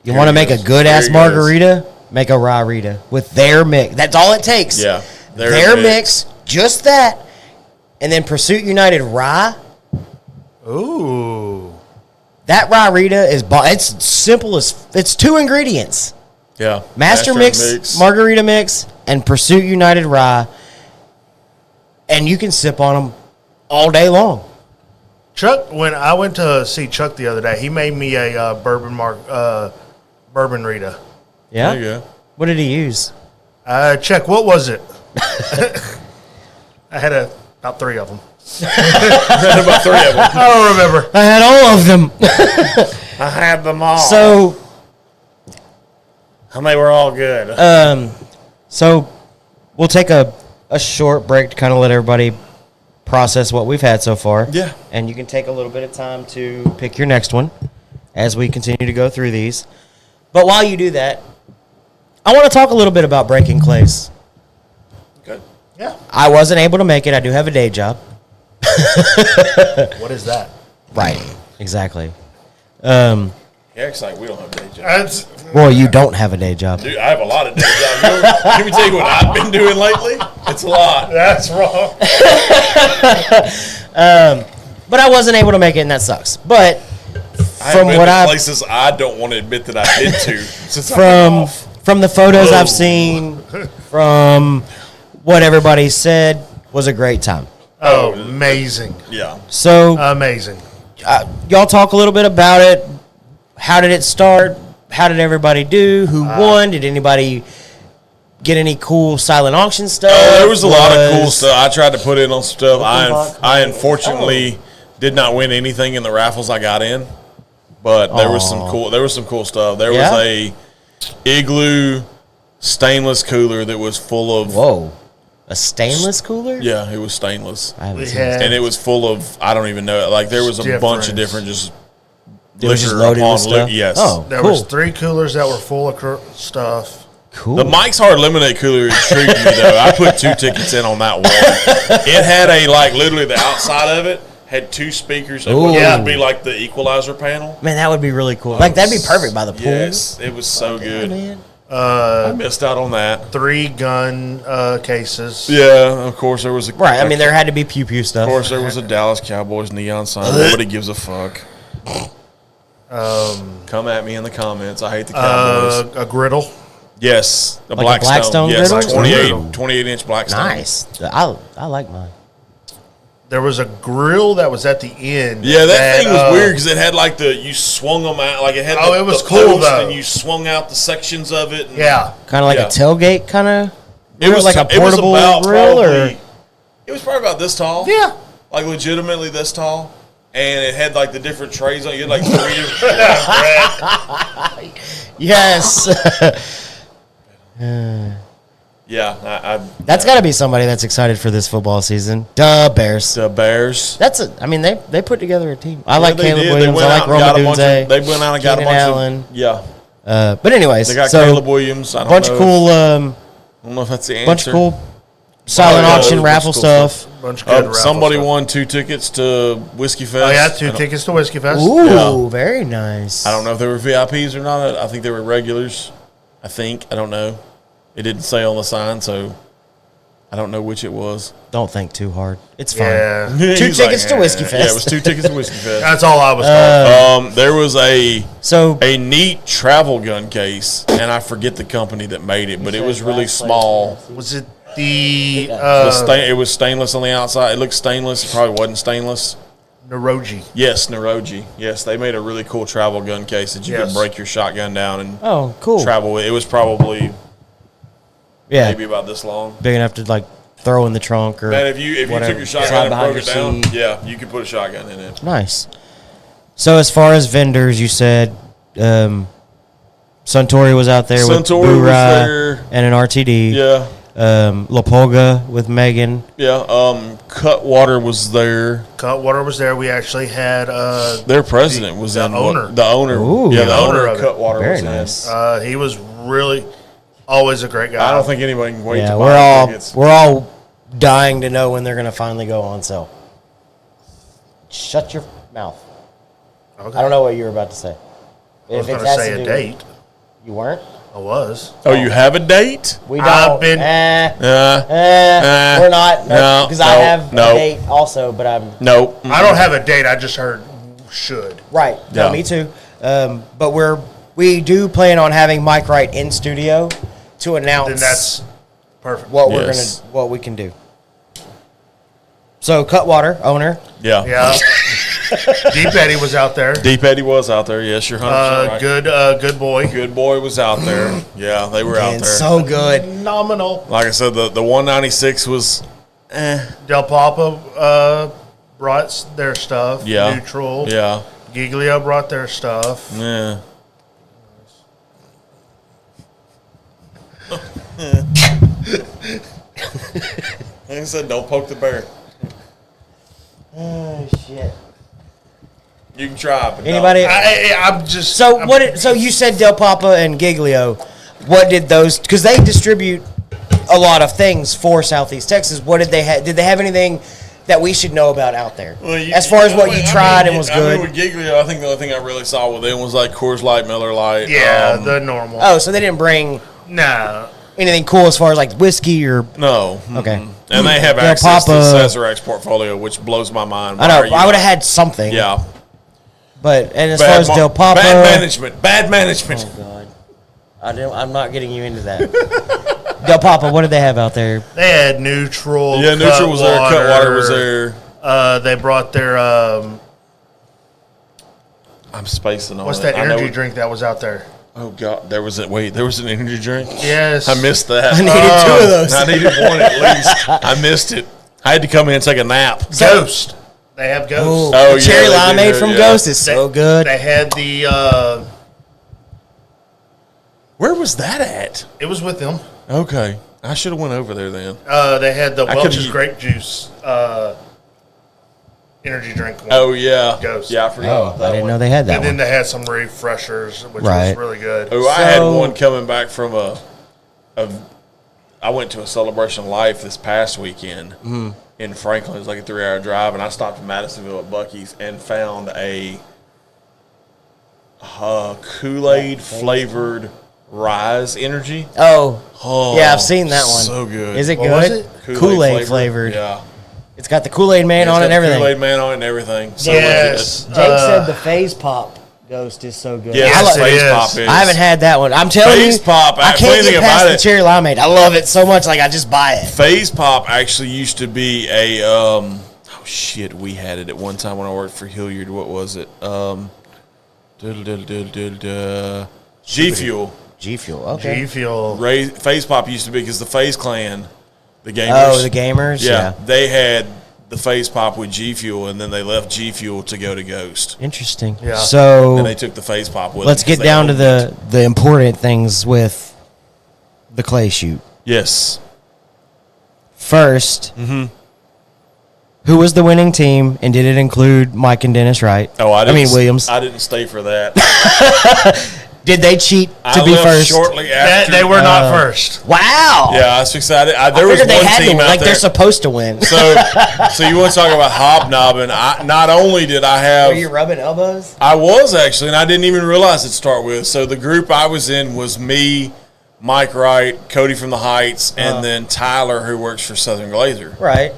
You want to make a goes. good ass There he goes. margarita? Make a rye-rita with their mix. That's all it takes. Yeah, Their mix, just that, and then Pursuit United rye. Ooh. That rye-rita is it's simple as it's 2 ingredients. Yeah, Master mix, margarita mix, and Pursuit United rye, and you can sip on them all day long. Chuck, when I went to see Chuck the other day, he made me a bourbon Rita. Yeah. There you go. What did he use? Check, what was it? I had about 3 of them. About 3 of them. I don't remember. I had all of them. I had them all. So, and they were all good. so we'll take a short break to kind of let everybody process what we've had so far. Yeah. And you can take a little bit of time to pick your next one as we continue to go through these. But while you do that, I want to talk a little bit about breaking clays. Okay. Yeah. I wasn't able to make it. I do have a day job. What is that? Right. Exactly. Yeah, it's like we don't have day jobs. Well, you don't have a day job. Dude, I have a lot of day jobs. Let me tell you what I've been doing lately. It's a lot. That's wrong. But I wasn't able to make it, and that sucks. But I've from been what to I've places I don't want to admit that I've been to since I've from been off. from the photos Whoa. I've seen, from what everybody said, was a great time. Oh, amazing. Yeah. So Amazing. y'all talk a little bit about it. How did it start? How did everybody do? Who won? Did anybody get any cool silent auction stuff? There was a lot of cool stuff. I tried to put in on stuff. Book. I unfortunately did not win anything in the raffles I got in, but there was some cool. There was some cool stuff. There Yeah? was a igloo stainless cooler that was full of. Whoa. A stainless cooler? Yeah, it was stainless, I haven't We seen had and it was full of. I don't even know. Like there was a bunch of different just. It was just liquor loaded upon with stuff? Yes. Oh. There Cool. was 3 coolers that were full of stuff. Cool. The Mike's Hard Lemonade cooler intrigued me though. I put 2 tickets in on that one. It had literally the outside of it had 2 speakers. It would Ooh. be like the equalizer panel. Man, that would be really cool. Like, that'd be perfect by the pool. Yes, it was so Yeah, good. man. I missed out on that. 3 gun cases. Yeah, of course there was a Right. I mean, there had to be pew-pew stuff. Of course there was a Dallas Cowboys neon sign. Nobody gives a fuck. Come at me in the comments. I hate the Cowboys. A griddle. Yes, the Like a Blackstone Yes, griddle? 28-inch Blackstone. Nice. I like mine. There was a grill that was at the end. Yeah, that thing was weird because it had like you swung them out, like it had. Oh, it was the cool, post though. And you swung out the sections of it. And Yeah. Kind of like Yeah. a tailgate kind of. it was like a portable grill, or it was probably about this tall. Yeah. Like legitimately this tall, and it had like the different trays on. You had like 3 different. yes. Yeah, That's got to be somebody that's excited for this football season. Bears. the Bears. I mean, they put together a team. I like they Caleb did. Williams. They I went like out and got a bunch Roma of- They went out and got a bunch Allen. of. Yeah, But anyways, they got so Caleb Williams. I don't bunch know of cool, I don't know if that's the answer. bunch of cool silent yeah, auction bunch of raffle cool stuff. Bunch of good raffle Somebody stuff. won 2 tickets to Whiskey Fest. Oh, yeah, 2 I don't- tickets to Whiskey Fest. Ooh, Yeah. very nice. I don't know if they were VIPs or not. I think they were regulars. I don't know. It didn't say on the sign, so I don't know which it was. Don't think too hard. It's fine. Yeah. 2 He's tickets to Whiskey Yeah, Fest. it was 2 tickets to Whiskey Fest. That's all I was told. There was a So neat travel gun case, and I forget the company that made it, but it was really small. Was it the It was stainless on the outside. It looked stainless. It probably wasn't stainless. Naroji? Yes, Naroji. Yes, they made a really cool travel gun case that you Yes. could break your shotgun down and oh, cool. travel with. It was probably Yeah, maybe about this long. big enough to like throw in the trunk or Man, if you whatever. took your shotgun Slide and behind broke it your down, seat. yeah, you could put a shotgun in it. Nice. So as far as vendors, you said Suntory was out there with Suntory was Boo-Rah there. and an RTD. Yeah, La Pulga with Megan. yeah. Cutwater was there. Cutwater was there. We actually had Their president was the in. owner. The owner. Ooh. Yeah, The the owner owner of of it. Cutwater Very was nice. he was really always a great guy. I don't think anybody can wait Yeah, to we're buy all tickets. we're all dying to know when they're going to finally go on sale. Shut your mouth. Okay. I don't know what you were about to say. I was If it going to has say to a do- date. You weren't? I was. Oh, you have a date? We I've don't. been- We're not. No, Because I no, have no. a date also, but I'm Nope. I don't have a date. I just heard should. right. No, Yeah. me too. But we do plan on having Mike Wright in studio to announce Then that's perfect. what Yes. what we can do. So Cutwater owner. Yeah. Yeah. Deep Eddie was out there. Deep Eddie was out there. Yes, you're 100% right. Good boy. Good boy was out there. Yeah, they were out And there. so good. Phenomenal. Like I said, the 196 was Del Papa brought their stuff. yeah. Neutral. Yeah. Giglio brought their stuff. Yeah. Like I said, don't poke the bear. Oh shit. You can try, but Anybody? I'm just. So I'm- what? So you said Del Papa and Giglio. What did those? Because they distribute a lot of things for Southeast Texas. What did they have? Did they have anything that we should know about out there? As far as what you tried and was good. with Giglio, I think the only thing I really saw with them was like Coors Light, Miller Light. Yeah, the normal. Oh, so they didn't bring No. anything cool as far as like whiskey or. No. Okay. And they have Del access to Papa- Sazerac's portfolio, which blows my mind. I Why are know. you I would not- have had something. Yeah. But and as far as Del Papa. Bad management. Bad management. Oh God. I'm not getting you into that. Del Papa, what did they have out there? They had Neutral. Yeah, Neutral was there. Cutwater was there. They brought their I'm spacing on what's it. that I know energy it- drink that was out there? Oh God, there was an energy drink. Yes, I missed that. I needed 2 of those. I needed one at least. I missed it. I had to come in and take a nap. Ghost. They have Ghost. Oh, the cherry yeah, they limeade do, from yeah. Ghost is so good. They had the. Where was that at? It was with them. Okay, I should have went over there then. They had the I could've Welch's u- grape juice energy drink. One. Oh yeah, Ghost. Yeah, I forgot Oh, about I that didn't one. know they had that And then one. they had some refreshers, which Right. was really good. Oh, I had So- one coming back from I went to a Celebration of Life this past weekend in Franklin. It was like a 3-hour drive, and I stopped in Madisonville at Buc-ee's and found a Kool-Aid flavored Rise Energy. Oh, Oh, yeah, I've seen that one. So good. Is it What good? was it? Kool-Aid flavored. Yeah. It's got the Kool-Aid man It's on got it and everything. Kool-Aid man on it and everything. So Yes. Jake said the Phase Pop Ghost is so good. Yes, it Phase is. Pop is. I haven't had that one. I'm telling Phase you, Pop, I funny can't thing get about past the it- cherry limeade. I love it so much, like I just buy it. Phase Pop actually used to be a we had it at one time when I worked for Hilliard. What was it? G Fuel. G Fuel, okay. G Fuel. Phase Pop used to be because the Phase Clan, the gamers. Oh, the gamers, yeah. They had the Phase Pop with G Fuel, and then they left G Fuel to go to Ghost. Interesting. Yeah. So And they took the Phase Pop with let's them 'cause get they down to owned it. the important things with the clay shoot. Yes. First, who was the winning team, and did it include Mike and Dennis Wright? Oh, I mean Williams. I didn't stay for that. Did they cheat to I be left first? shortly after. They were not first. Wow. Yeah, I was excited. There I was figured they one had to team win, out like there. they're supposed to win. So you want to talk about hobnobbing? Not only did I have, Were you rubbing elbows? I was actually, and I didn't even realize it to start with. So the group I was in was me, Mike Wright, Cody from the Heights, and then Tyler, who works for Southern Glazer. Right.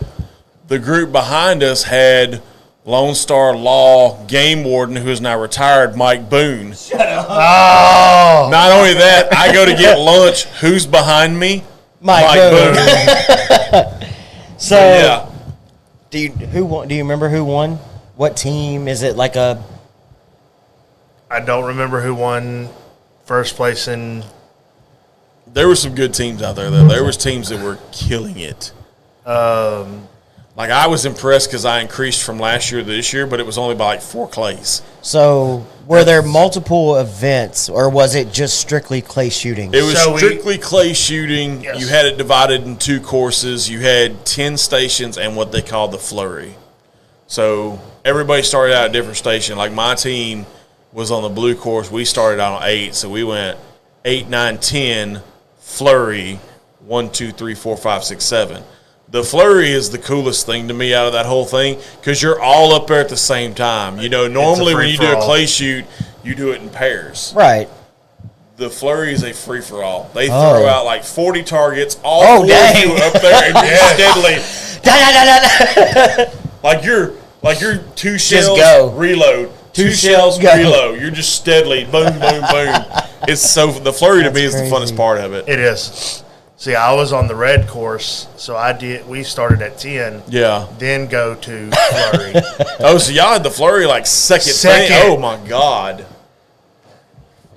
The group behind us had Lone Star Law game warden, who is now retired, Mike Boone. Oh. Not only that, I go to get lunch. Who's behind me? Mike Boone. So, Yeah. do you remember who won? What team? Is it like a I don't remember who won first place in. There were some good teams out there, though. There was teams that were killing it. Like, I was impressed because I increased from last year to this year, but it was only by like 4 clays. So, were there multiple events, or was it just strictly clay shooting? It was So strictly clay shooting. Yes. You had it divided in 2 courses. You had 10 stations and what they called the flurry. So everybody started out at a different station. Like, my team was on the blue course. We started out on 8, so we went 8, 9, 10, flurry, 1, 2, 3, 4, 5, 6, 7. The flurry is the coolest thing to me out of that whole thing because you're all up there at the same time. You know, normally when you do a free-for-all. clay shoot, you do it in pairs. Right. The flurry is a free-for-all. They throw out like 40 targets, all 4 of dang. you up there, and you're steadily Da, da, da, da, da. like you're 2 shells, go. reload, 2 shells, go. reload. You're just steadily boom, boom, boom. It's so the flurry to me is the crazy. funnest part of it. It is. See, I was on the red course, so we started at 10, Yeah. then go to flurry. Oh, so y'all had the flurry like second thing? Second. Oh my god.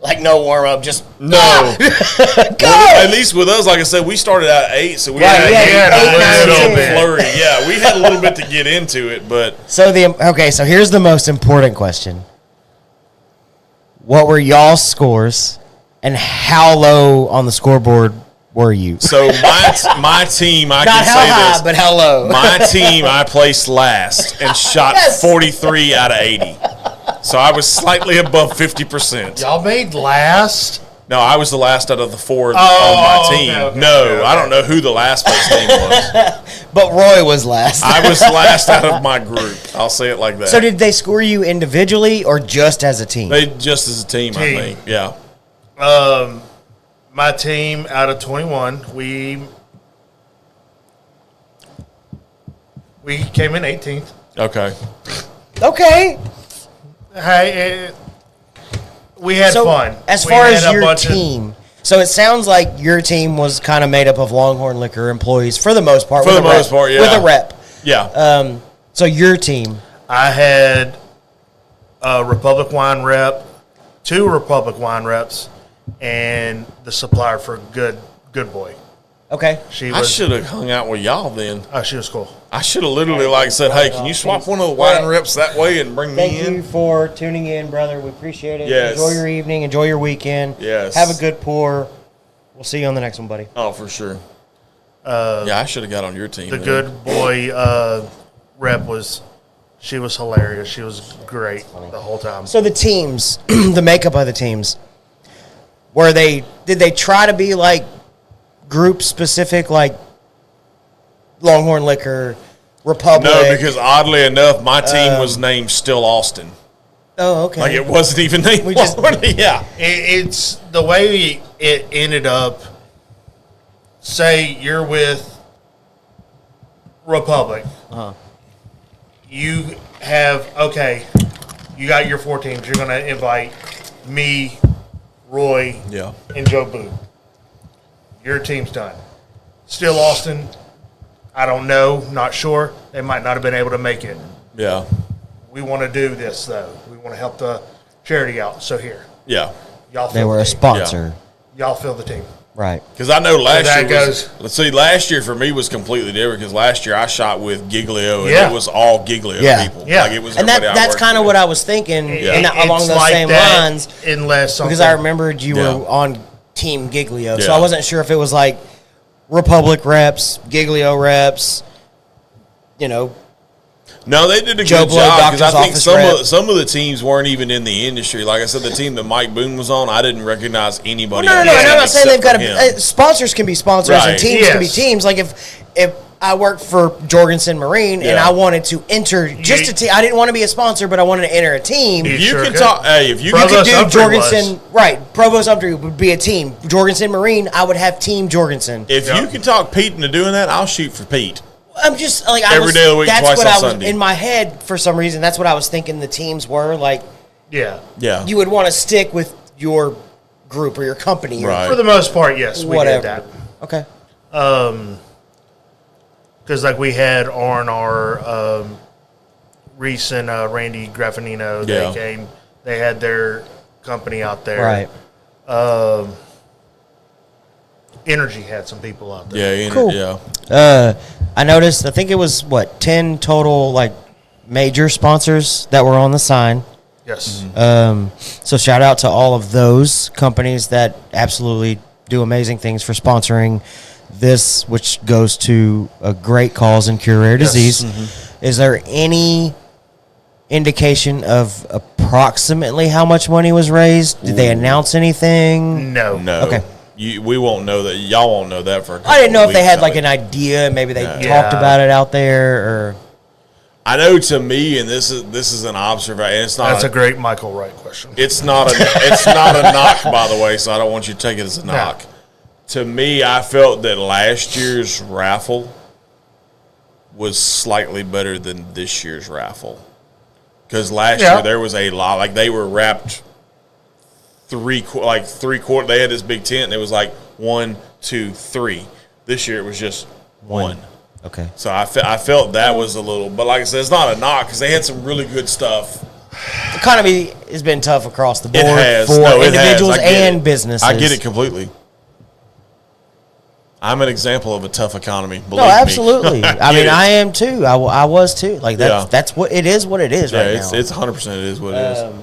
Like no warm up, just No. go. At least with us, like I said, we started out at 8, so we Right, had yeah, a 8, 9, little 10. flurry. Yeah, we had a little bit to get into it, but So so here's the most important question. What were y'all's scores, and how low on the scoreboard were you? so my team, I Not can how say high, this. but how low. My team, I placed last and shot Yes. 43 out of 80. So I was slightly above 50%. Y'all made last? No, I was the last out of the 4 on Oh, my okay, team. okay, No, okay, I don't know who the last place team was. But Roy was last. I was last out of my group. I'll say it like that. So did they score you individually or just as a team? They just as a team, I Team. think. Yeah. My team out of 21, we came in 18th. Okay. Okay. Hey, we had So fun. as We far had as a your bunch of- team, so it sounds like your team was kind of made up of Longhorn Liquor employees for the most part. For with the a rep- most part, yeah. With a rep. Yeah. So your team. I had a Republic Wine rep, 2 Republic Wine reps, and the supplier for Good Boy. Okay. She I was should have hung out with y'all then. she was cool. I should have literally like said, hey, can you swap one of the wine reps that way and bring Thank me in? you for tuning in, brother. We appreciate it. Yes. Enjoy your evening. Enjoy your weekend. Yes. Have a good pour. We'll see you on the next one, buddy. Oh, for sure. Yeah, I should have got on your team. The then. Good Boy rep she was hilarious. She was great the whole time. So the teams, the makeup of the teams, did they try to be like group specific, like Longhorn Liquor, Republic? No, because oddly enough, my team was named Still Austin. Oh, okay. Like it wasn't even named. We just- yeah. It's the way it ended up. Say you're with Republic. You have You got your 4 teams. You're going to invite me, Roy, Yeah. and Joe Boo. Your team's done. Still Austin, I don't know, not sure. They might not have been able to make it. Yeah. We want to do this, though. We want to help the charity out. So here, Yeah. y'all They fill were the a team. sponsor. Y'all fill the team. Right. Because I know last that year goes- let's see, last year for me was completely different because last year I shot with Giglio and Yeah. it was all Giglio Yeah. people. Yeah. Like it was And everybody I that's worked kind of with. what I was thinking and It's along those like same that lines. unless something. Because I remembered you Yeah. were on Team Giglio. So Yeah. I wasn't sure if it was like Republic reps, Giglio reps, No, they did a Joe good Blow, job because I doctor's think office some rep. some of the teams weren't even in the industry. Like I said, the team that Mike Boone was on, I didn't recognize anybody. No, on I'm the team not saying they've got except for him. sponsors can be sponsors and Right. teams can be Yes. teams. Like if I worked for Jorgensen Marine and Yeah. I wanted to enter just a team, I didn't want to be a sponsor, but I wanted to enter a team. You You sure can could. talk. Hey, if you You could could Provost do Humphrey Jorgensen, right? Provost Humphrey would be a team. Jorgensen Marine, I would have Team Jorgensen. if you can talk Pete into doing that, I'll shoot for Pete. I'm just like Every day of the week, That's twice what on I was Sunday. in my head for some reason. That's what I was thinking the teams were like. Yeah. Yeah, You would want to stick with your group or your company, or Right. For the most part, yes, we whatever. did that. Okay. Because like we had R&R, Reese and Randy Graffinino, they Yeah. came. They had their company out there. Right. Energy had some people out there. yeah, Cool. yeah. I noticed. I think it was 10 total like major sponsors that were on the sign. Yes. So shout out to all of those companies that absolutely do amazing things for sponsoring this, which goes to a great cause and cure rare Yes. disease. Is there any indication of approximately how much money was raised? Did they announce anything? No. No. Okay. We won't know that. Y'all won't know that for a couple I didn't know of if they weeks, had I like mean. an idea. Maybe they Yeah. talked about it out there, or I know to me, and this is an observation. It's not. That's a great Michael Wright question. It's not a knock, by the way. So I don't want you to take it as a knock. To me, I felt that last year's raffle was slightly better than this year's raffle. Because last Yeah. year there was a lot, like they were wrapped three quarter. They had this big tent, and it was like 1, 2, 3. This year it was just one. okay. So I felt that was a little, but like I said, it's not a knock because they had some really good stuff. The economy has been tough across the board It has. for No, it has. individuals I get and it. businesses. I get it completely. I'm an example of a tough economy. No, Believe me. absolutely. I mean, get it. I am too. I was too. Like that's what it is. What it is Yeah, right it's now. it's 100%. It is what it is.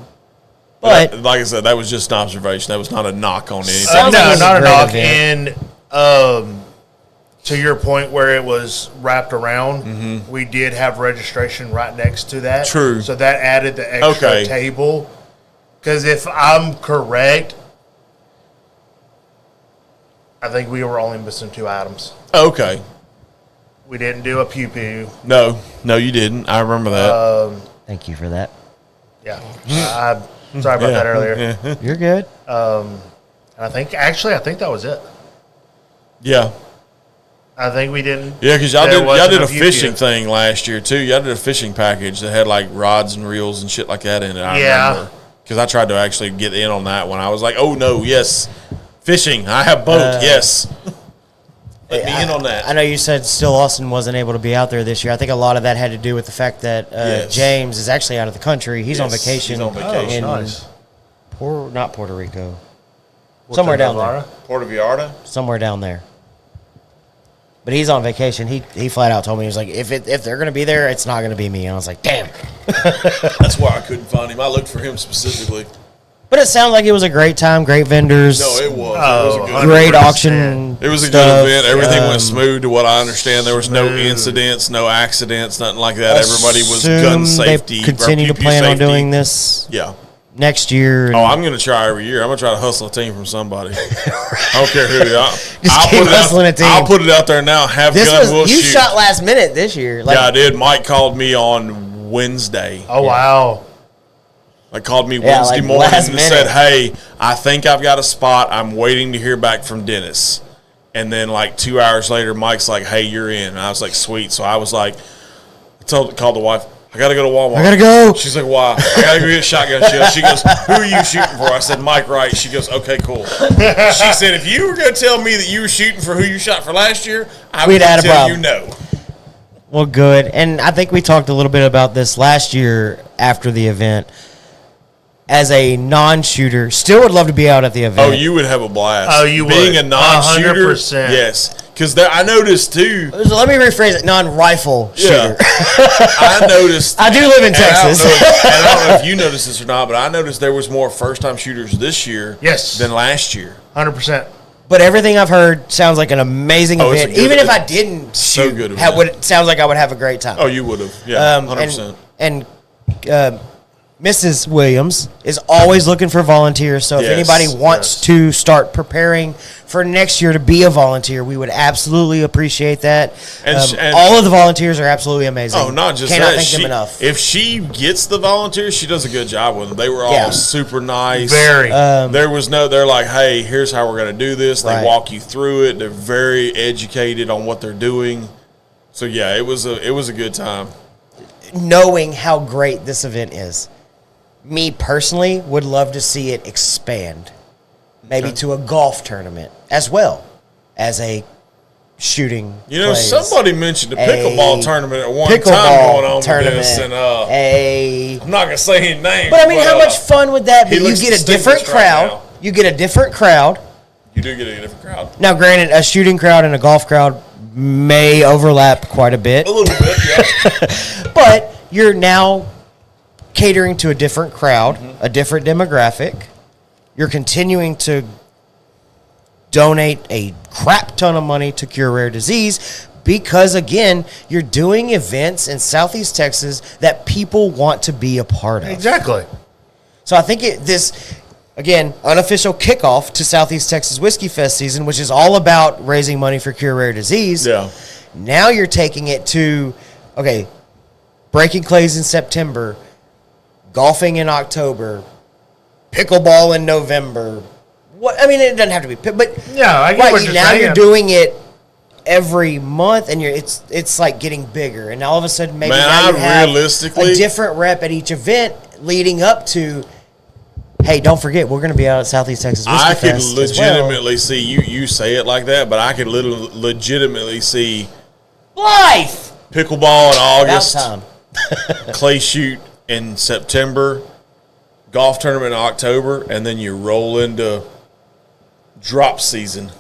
But Like I said, that was just an observation. That was not a knock on anything. Sounds like it No, was a not a great knock. event. And to your point where it was wrapped around, we did have registration right next to that. True. So that added the extra Okay. table. Because if I'm correct, I think we were only missing 2 items. Okay. We didn't do a pew pew. No, you didn't. I remember that. thank you for that. Yeah. I'm sorry about that earlier. Yeah. You're good. And I think that was it. Yeah. I think we didn't. Yeah, because y'all there did wasn't a pew fishing pew. thing last year too. Y'all did a fishing package that had like rods and reels and shit like that in it. I Yeah. remember because I tried to actually get in on that one. I was like, oh no, yes, fishing. I have boat. Yes, let me in on that. I know you said Still Austin wasn't able to be out there this year. I think a lot of that had to do with the fact that Yes. James is actually out of the country. He's on Yes, vacation. he's on vacation. Oh, in nice. not Puerto Rico. What's Somewhere in down Navarra? Puerto Vallarta. Somewhere down there. But he's on vacation. He flat out told me, he was like, if they're going to be there, it's not going to be me. And I was like, damn. That's why I couldn't find him. I looked for him specifically. But it sounded like it was a great time, great vendors. No, it was. Oh, it was a good. great 100%. auction. It was a stuff. good event. Everything went smooth to what I understand. There was no Smooth. incidents, no accidents, nothing like that. Everybody was Assume gun safety. They continue to pew-pew plan on safety. doing this Yeah. next year. and Oh, I'm going to try every year. I'm going to try to hustle a team from somebody. I don't care who. I'll keep put it hustling out, a team. I'll put it out there now. Have this gun, was we'll you shoot. shot last minute this year. Like, Yeah, I did. Mike called me on Wednesday. Oh, wow. Like called me Yeah, Wednesday like morning last and minute. said, "Hey, I think I've got a spot. I'm waiting to hear back from Dennis." And then like 2 hours later, Mike's like, "Hey, you're in." And I was like, "Sweet." So I was like, called the wife. I got to go to Walmart. I gotta go. She's like, why? I got to go get a shotgun shell. She goes, who are you shooting for? I said, Mike Wright. She goes, okay, cool. She said, if you were going to tell me that you were shooting for who you shot for last year, I would tell you no. Well, good. And I think we talked a little bit about this last year after the event. As a non-shooter, still would love to be out at the event. Oh, you would have a blast. Oh, you would. Being a non-shooter, 100%. yes. Because I noticed, too. So let me rephrase it, non-rifle shooter. I noticed. I do live in Texas. I don't know if you noticed this or not, but I noticed there was more first-time shooters this year than last year. 100%. But everything I've heard sounds like an amazing event. Even if I didn't shoot, so good it sounds like I would have a great time. Oh, you would have. Yeah, 100%. And Mrs. Williams is always looking for volunteers. So if anybody wants to start preparing for next year to be a volunteer, we would absolutely appreciate that. And all of the volunteers are absolutely amazing. Oh, not just Cannot that. thank them enough. If she gets the volunteers, she does a good job with them. They were all super nice. Very. They're like, hey, here's how we're going to do this. They Right. walk you through it. They're very educated on what they're doing. So, yeah, it was a good time. Knowing how great this event is. Me personally would love to see it expand, maybe to a golf tournament as well as a shooting. You know, plays. somebody mentioned a pickleball tournament at one Pickleball time going on tournament, with this, and I'm not gonna say any names. But I mean, how much fun would that be? You get a different crowd. Right, you get a different crowd. you do get a different crowd. Now, granted, a shooting crowd and a golf crowd may overlap quite a bit. A little bit, yeah. But you're now catering to a different crowd, a different demographic. You're continuing to donate a crap ton of money to cure rare disease because, again, you're doing events in Southeast Texas that people want to be a part of. Exactly. So I think this, again, unofficial kickoff to Southeast Texas Whiskey Fest season, which is all about raising money for cure rare disease. Yeah. Now you're taking it to, okay, breaking clays in September, golfing in October, pickleball in November. What I mean, it doesn't have to be, but yeah, I get what you're now saying. you're doing it every month, and it's like getting bigger. And all of a sudden, maybe now you have a different rep at each event, leading up to, hey, don't forget, we're going to be out at Southeast Texas Whiskey I Fest could legitimately see you say it like that, but I could legitimately see Blythe pickleball in August, about time. clay shoot in September, golf tournament in October, and then you roll into drop season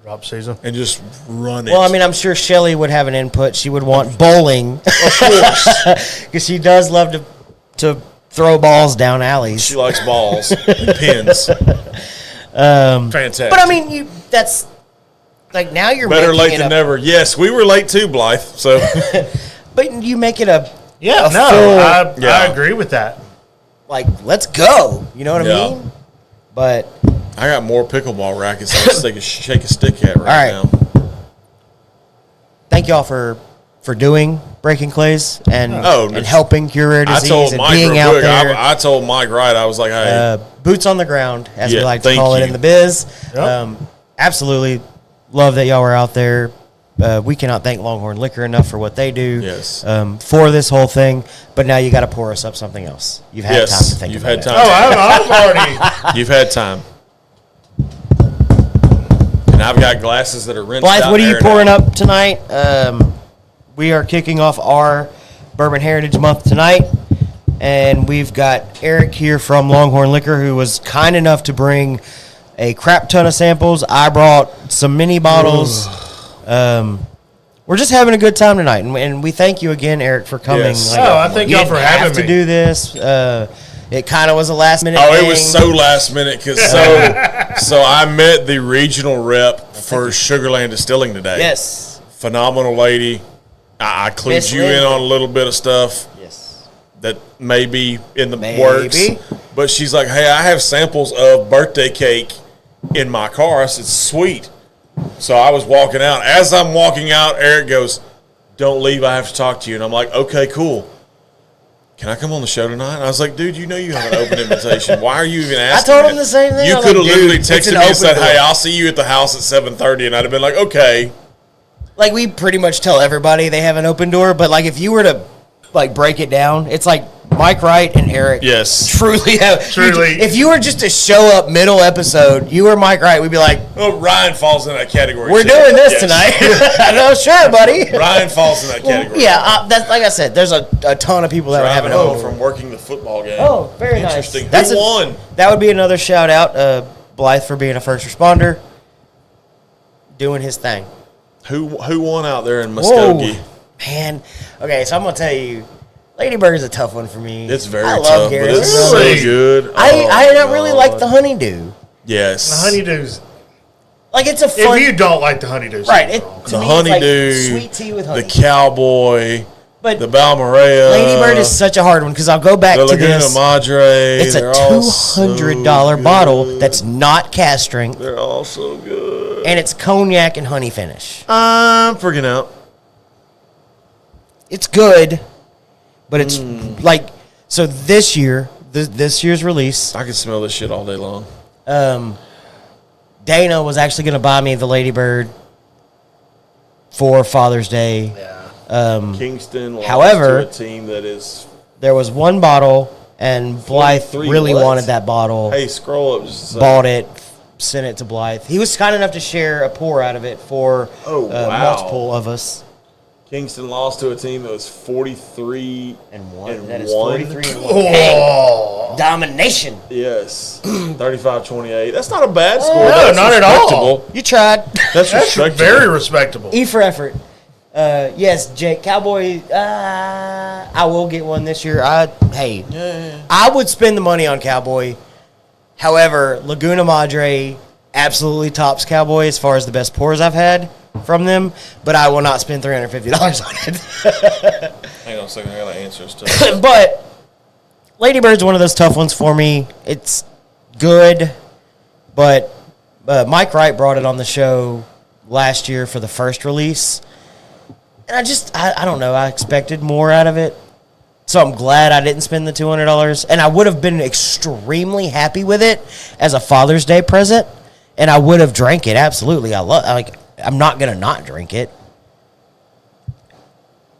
and just run it. Well, I mean, I'm sure Shelly would have an input. She would want bowling, of course, because she does love to throw balls down alleys. She likes balls and pins. Fantastic. But I mean, that's like now you're better making late than never. Yes, we were late too, Blythe. So, but you make it a I agree with that. Like, let's go. You know what I mean? But I got more pickleball rackets I'll shake a stick at right now. Thank y'all for doing Breaking Clays and helping cure rare disease and Mike being out there. I told Mike Wright, I was like, hey. Boots on the ground, as we like to call it in the biz. Yep. Absolutely love that y'all were out there. We cannot thank Longhorn Liquor enough for what they do for this whole thing. But now you got to pour us up something else. You've had time to think about it. I've already. You've had time. And I've got glasses that are rinsed Blythe, out. what are you pouring up tonight? We are kicking off our Bourbon Heritage Month tonight. And we've got Eric here from Longhorn Liquor, who was kind enough to bring a crap ton of samples. I brought some mini bottles. We're just having a good time tonight, and we thank you again, Eric, for coming. Yes. I thank y'all for having me. To do this. It kind of was a last minute. It was so last minute because so I met the regional rep for Sugarland Distilling today. Yes, phenomenal lady. I clued you in on a little bit of stuff. Yes, that may be in the works. But she's like, hey, I have samples of birthday cake in my car. I said, sweet. So I was walking out. As I'm walking out, Eric goes, don't leave. I have to talk to you. And I'm like, okay, cool. Can I come on the show tonight? And I was like, dude, you know you have an open invitation. Why are you even asking? I told him the same thing. You could have literally texted me and said, hey, I'll see you at the house at 7:30. And I'd have been like, okay. Like, we pretty much tell everybody they have an open door. But, like, if you were to like break it down, it's like Mike Wright and Eric. Yes. Truly have. Truly. If you were just to show up middle episode, you were Mike Wright, we'd be like, Oh, Ryan falls in that category. we're too. doing this Yes. tonight. I know, sure, buddy. Ryan falls in that category. Yeah, that's like I said, there's a ton of people that would have Driving it home over. from working the football game. Oh, very nice. Interesting. That's Who won? That would be another shout out, Blythe for being a first responder, doing his thing. Who won out there in Muskogee? Whoa, man. Okay, so I'm gonna tell you, Lady Bird is a tough one for me. It's very I love tough, but Garrison it's so Brothers. good. I don't really God. like the honeydew. Yes. The honeydews. Like it's a fun. If you don't like the honeydews, right, it, wrong. to The me, it's like honeydew, sweet tea with honey. the cowboy, But the Balmorea. Lady Bird is such a hard one because I'll go back the to Laguna this. Madre. It's a they're all so $200 good. bottle that's not cast strength, They're all so good. and it's cognac and honey finish. I'm freaking out. It's good, but it's like so. This year, this year's release, I can smell this shit all day long. Dana was actually going to buy me the Lady Bird for Father's Day. Yeah. Kingston lost however, to a team that is. There was one bottle, and Blythe 43 really what? wanted that bottle. Hey, scroll up just a second. Bought it, sent it to Blythe. He was kind enough to share a pour out of it for Oh, wow. multiple of us. Kingston lost to a team that was 43 And one. and That is one. 43 and 1. Hey, Oh. domination. Yes, 35-28. That's not a bad score. No, That's not at all. respectable. You tried. That's That's respectable. very respectable. E for effort. Yes, Jake. Cowboy, I will get one this year. I would spend the money on Cowboy. However, Laguna Madre absolutely tops Cowboy as far as the best pours I've had from them, but I will not spend $350 on it. Hang on a second. I got to answer this stuff. But Lady Bird's one of those tough ones for me. It's good, but Mike Wright brought it on the show last year for the first release. And I don't know. I expected more out of it. So I'm glad I didn't spend the $200. And I would have been extremely happy with it as a Father's Day present. And I would have drank it. Absolutely. I'm not going to not drink it.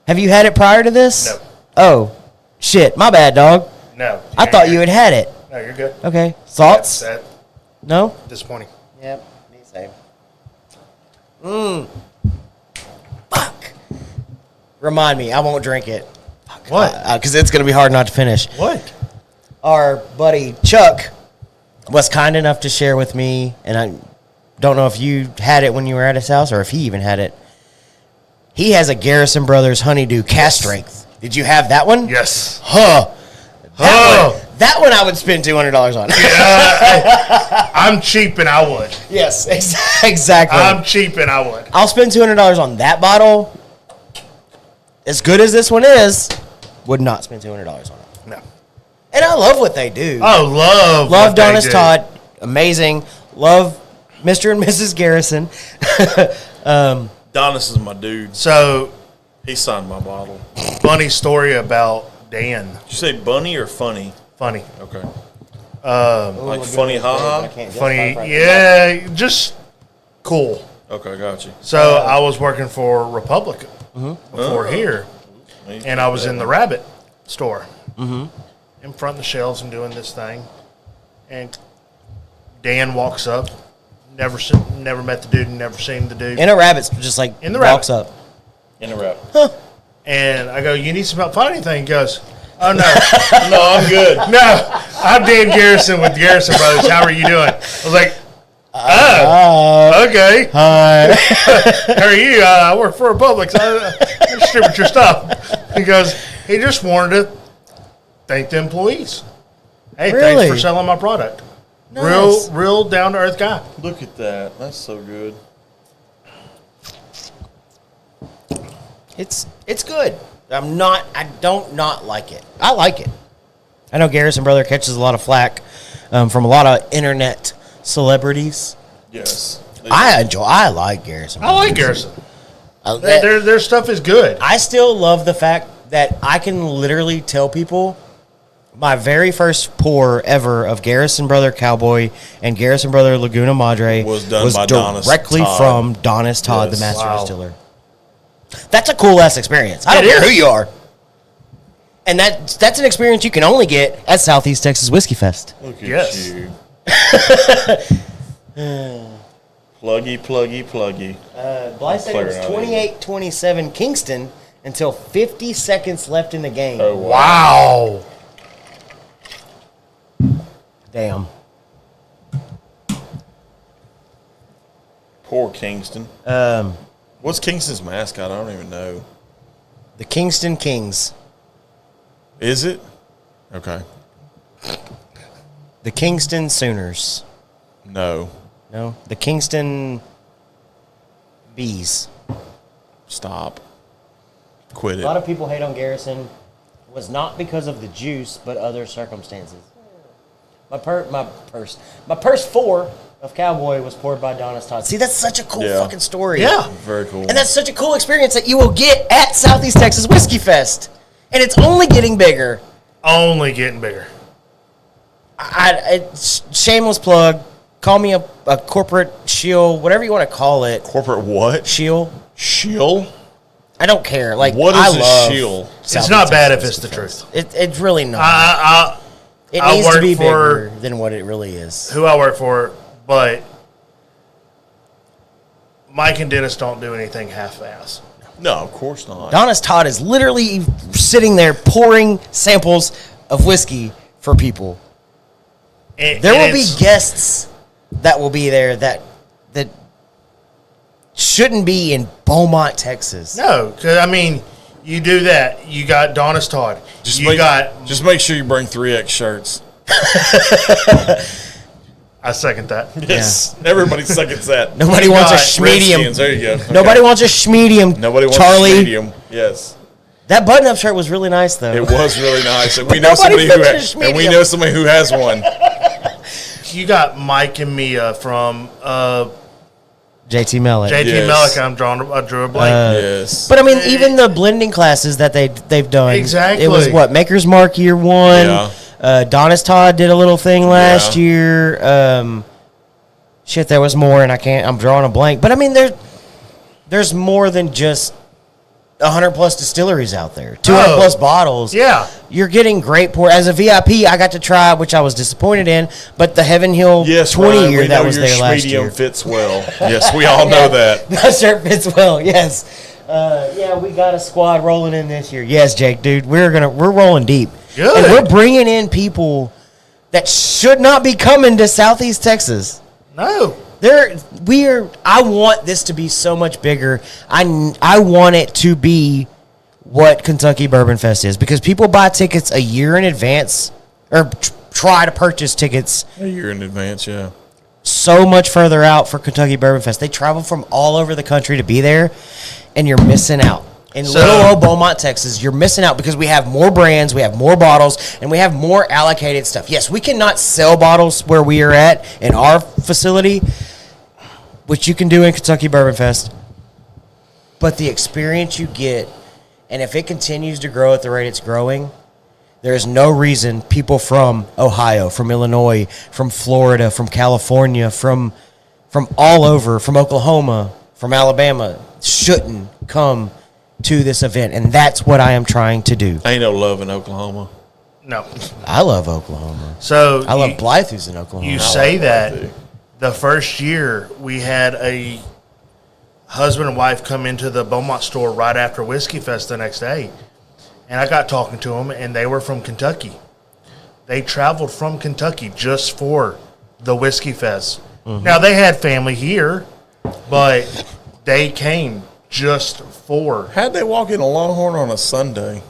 Have you had it prior to this? No. Oh, shit. My bad, dog. No. I thought you had it. No, you're good. Okay. Thoughts? That's No? disappointing. Yep. Me same. Fuck. Remind me. I won't drink it. What? Because it's going to be hard not to finish. What? Our buddy Chuck was kind enough to share with me, and I don't know if you had it when you were at his house or if he even had it. He has a Garrison Brothers Honeydew cast strength. Did you have that one? Yes. Huh. Oh. That one I would spend $200 on. I'm cheap and I would. Yes, exactly. I'm cheap and I would. I'll spend $200 on that bottle. As good as this one is, would not spend $200 on it. No. And I love what they do. Oh, love what they Donis do. Todd, amazing. Love Mr. and Mrs. Garrison. Donis is my dude. So, He signed my bottle. funny story about Dan. Did you say bunny or funny? Funny. Okay. Like funny, haha. Funny. Yeah, just cool. Okay, got you. So, I was working for Republic before here, and I was in the rabbit store in front of the shelves and doing this thing. And Dan walks up. Never met the dude, never seen the dude. And a rabbit's just like In the walks rabbit. up. In a wrap. And I go, "You need some help finding anything?" He goes, "Oh, no. No, I'm good. No, I'm Dan Garrison with Garrison Brothers. How are you doing?" I was like, "Oh, okay. Hi. How are you? I work for Republic. So I distribute your stuff." He goes, he just wanted to thank the employees. Hey, Really? thanks for selling my product. Nice. Real down-to-earth guy. Look at that. That's so good. It's good. I don't not like it. I like it. I know Garrison Brother catches a lot of flack from a lot of internet celebrities. Yes. I like Garrison I Brothers. like Garrison. That- Their stuff is good. I still love the fact that I can literally tell people my very first pour ever of Garrison Brother Cowboy and Garrison Brother Laguna Madre Was done by Donis directly Todd. from Donis Todd, Yes. the master Wow. distiller. That's a cool ass experience. I don't It care is. who you are. And that's an experience you can only get at Southeast Texas Whiskey Fest. Look at Yes. you. Pluggy. Blythe said it was 28-27 Kingston until 50 seconds left in the game. Oh, wow. Damn. Poor Kingston. What's Kingston's mascot? I don't even know. The Kingston Kings. Is it? Okay. The Kingston Sooners. No. No? The Kingston Bees. Stop. Quit A lot it. of people hate on Garrison. Was not because of the juice, but other circumstances. My purse 4 of Cowboy was poured by Donis Todd. See, that's such a cool fucking story. Yeah. Very cool. And that's such a cool experience that you will get at Southeast Texas Whiskey Fest. And it's only getting bigger. Only getting bigger. Shameless plug. Call me a corporate shill, whatever you want to call it. Corporate what? Shill. Shill? I don't care. Like, What I is a love shill? It's not bad if it's the truth. It's really not. It I needs to work be for- bigger than what it really is. Who I work for, but Mike and Dennis don't do anything half-ass. No, of course not. Donis Todd is literally sitting there pouring samples of whiskey for people. There will be guests that will be there that shouldn't be in Beaumont, Texas. No, because, I mean, you do that. You got Donis Todd. Just make sure you bring 3X shirts. I second that. Yes. Everybody seconds that. Nobody wants a schmedium. Redskins, there you go. Okay. Nobody wants a schmedium. Nobody wants Charlie. a medium. Yes. That button-up shirt was really nice, though. It was really nice. And we know Nobody somebody who has one. You got Mike and Mia from JT Mellick. JT Yes. Mellick. I drew a blank. Yes. But I mean, even the blending classes that they've done. Exactly. It was what, Maker's Mark year 1. Yeah. Donis Todd did a little thing last year. There was more, and I'm drawing a blank. But I mean, there's more than just 100+ distilleries out there. 200+ bottles. Yeah. You're getting great pour. As a VIP, I got to try, which I was disappointed in, but the Heaven Hill 20 Ryan, year that was there last year. Medium fits well. Yes, we all know that. That shirt fits well. Yes. We got a squad rolling in this year. Yes, Jake, dude, we're rolling deep. Good. And we're bringing in people that should not be coming to Southeast Texas. No. I want this to be so much bigger. I want it to be what Kentucky Bourbon Fest is, because people buy tickets a year in advance, or try to purchase tickets A year in advance, yeah. so much further out for Kentucky Bourbon Fest. They travel from all over the country to be there, and you're missing out. In little old Beaumont, Texas, you're missing out because we have more brands, we have more bottles, and we have more allocated stuff. Yes, we cannot sell bottles where we are at in our facility, which you can do in Kentucky Bourbon Fest. But the experience you get, and if it continues to grow at the rate it's growing, there is no reason people from Ohio, from Illinois, from Florida, from California, from all over, from Oklahoma, from Alabama, shouldn't come to this event. And that's what I am trying to do. Ain't no love in Oklahoma. No. I love Oklahoma. So I love Blythe, who's in Oklahoma. You say that the first year we had a husband and wife come into the Beaumont store right after Whiskey Fest the next day. And I got talking to them, and they were from Kentucky. They traveled from Kentucky just for the Whiskey Fest. Mm-hmm. Now, they had family here, but they came just for. How'd they walk in a Longhorn on a Sunday?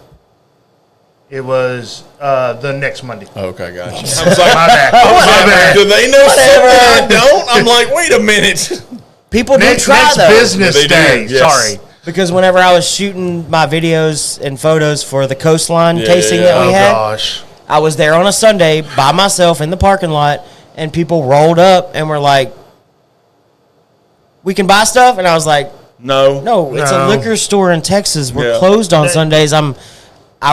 It was the next Monday. Okay, gotcha. I was like, My bad. do they know something I don't? I'm like, wait a minute. People do Next try, though. business They do, day. yes. Sorry. Because whenever I was shooting my videos and photos for the Coastline tasting that we Oh, had, gosh. I was there on a Sunday by myself in the parking lot, and people rolled up and were like, "We can buy stuff?" And I was like, No, it's a liquor store in Texas. We're closed on Sundays. I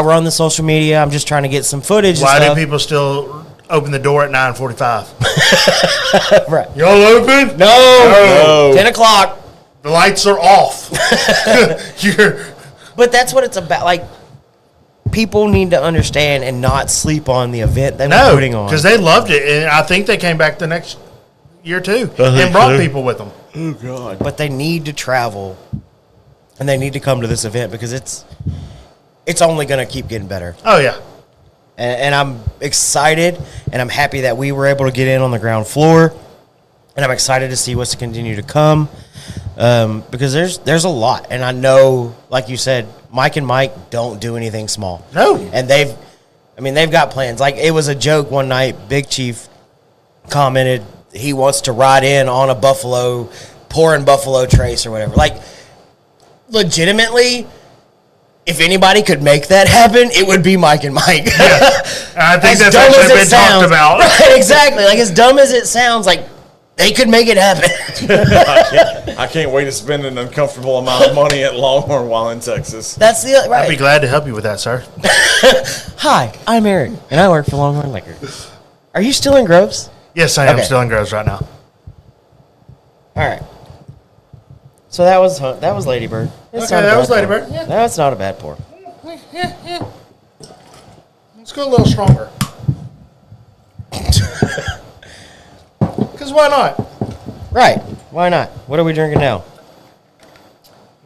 run the social media. I'm just trying to get some footage. Why and do stuff. people still open the door at 9:45? Right. Y'all open? No. 10 o'clock. The lights are off. But that's what it's about. Like, people need to understand and not sleep on the event they were putting on. because they loved it, and I think they came back the next year too and brought people with them. Oh God! But they need to travel, and they need to come to this event because it's only going to keep getting better. Oh yeah, And I'm excited, and I'm happy that we were able to get in on the ground floor, and I'm excited to see what's to continue to come, because there's a lot, and I know, like you said, Mike and Mike don't do anything small. No. And they've got plans. Like, it was a joke one night, Big Chief commented he wants to ride in on a buffalo, pouring buffalo trace or whatever. Like, legitimately, if anybody could make that happen, it would be Mike and Mike. Yeah. I think As that's dumb as actually it been sounds. talked about. Right, exactly. Like, as dumb as it sounds, like, they could make it happen. I can't wait to spend an uncomfortable amount of money at Longhorn while in Texas. That's the right. I'd be glad to help you with that, sir. Hi, I'm Eric, and I work for Longhorn Liquor. Are you still in Groves? Yes, I am Okay. still in Groves right now. All right. So that was Lady Bird. It's Okay, not a that bad was Lady pour. Bird, yeah. That's not a bad pour. Let's go a little stronger. Because why not? Right. Why not? What are we drinking now?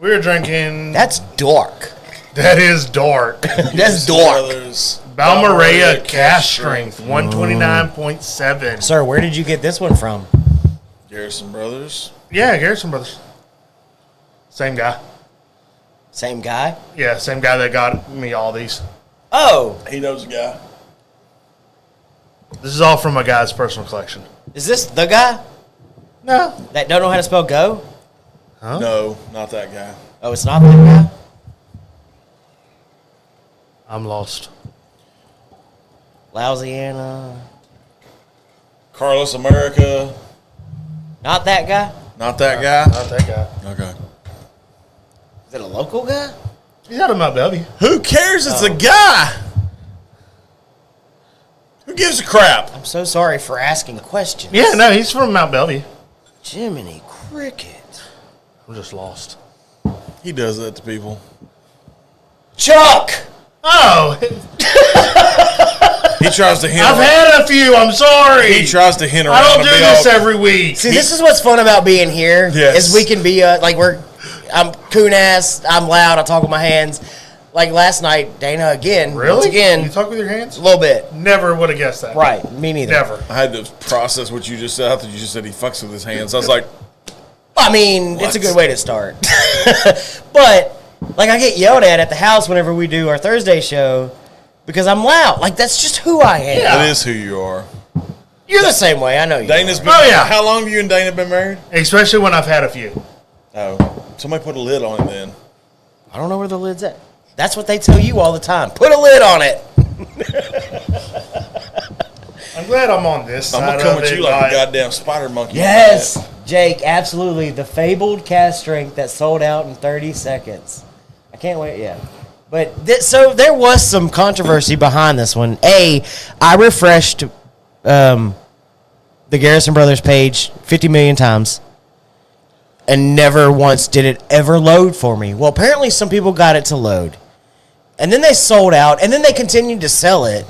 We're drinking. That's dark. That is dark. That's dark. Brothers. Balmorea Cash Strength, 129.7. Sir, where did you get this one from? Garrison Brothers. Yeah, Garrison Brothers. Same guy. Same guy? Yeah, same guy that got me all these. Oh, He knows a guy. This is all from a guy's personal collection. is this the guy No. that don't know how to spell go? Huh? No, not that guy. Oh, it's not that guy? I'm lost. Louisiana. Carlos America. Not that guy? Not that guy. Not that guy. Okay. Is it a local guy? He's out of Mount Bellevue. Who cares? It's a guy. Who gives a crap? I'm so sorry for asking questions. Yeah, no, he's from Mount Bellevue. Jiminy Cricket. I'm just lost. He does that to people. Chuck! Oh, He tries to hint. I've around- had a few. I'm sorry. He tries to hint around. I don't and do be this all- every week. See, this is what's fun about being here. Yes. Is we can be I'm coon ass, I'm loud, I talk with my hands. Like last night, Dana again. Really? Once You again, talk with your hands? a little bit. Never would have guessed that. Right. Me neither. Never. I had to process what you just said. I thought you just said he fucks with his hands. I was like, I mean, it's a What? good way to start. But like I get yelled at the house whenever we do our Thursday show because I'm loud. Like that's just who I am. Yeah. that is who you are. You're the same way. I know you. Dana's are. been. Oh, yeah. How long have you and Dana been married? Especially when I've had a few. Oh, somebody put a lid on it then. I don't know where the lid's at. That's what they tell you all the time. Put a lid on it. I'm glad I'm on this I'm side gonna come of at it. you like a goddamn spider monkey. Yes, Jake, absolutely. The fabled cast strength that sold out in 30 seconds. I can't wait yet. But so there was some controversy behind this one. I refreshed the Garrison Brothers page 50 million times and never once did it ever load for me. Well, apparently some people got it to load. And then they sold out, and then they continued to sell it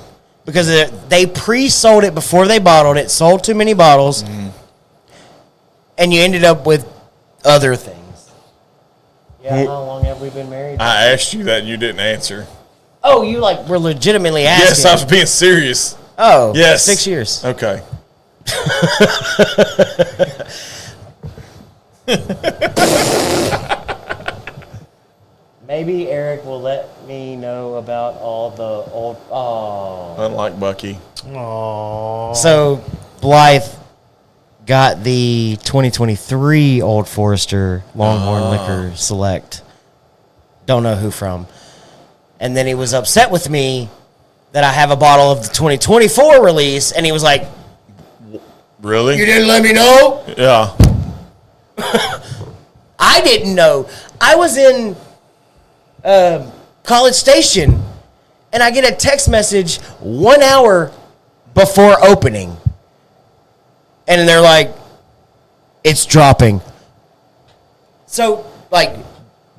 because they pre-sold it before they bottled it, sold too many bottles, and you ended up with other things. Yeah, how long have we been married? I asked you that and you didn't answer. Oh, you were legitimately asking. Yes, I was being serious. Oh, Yes. 6 years. Okay. Maybe Eric will let me know about all the old. Oh. Unlike Bucky. Aww. So Blythe got the 2023 Old Forester Longhorn Liquor Select. Don't know who from. And then he was upset with me that I have a bottle of the 2024 release, and he was like, Really? "You didn't let me know." Yeah. I didn't know. I was in College Station, and I get a text message 1 hour before opening. And they're like, "It's dropping." So,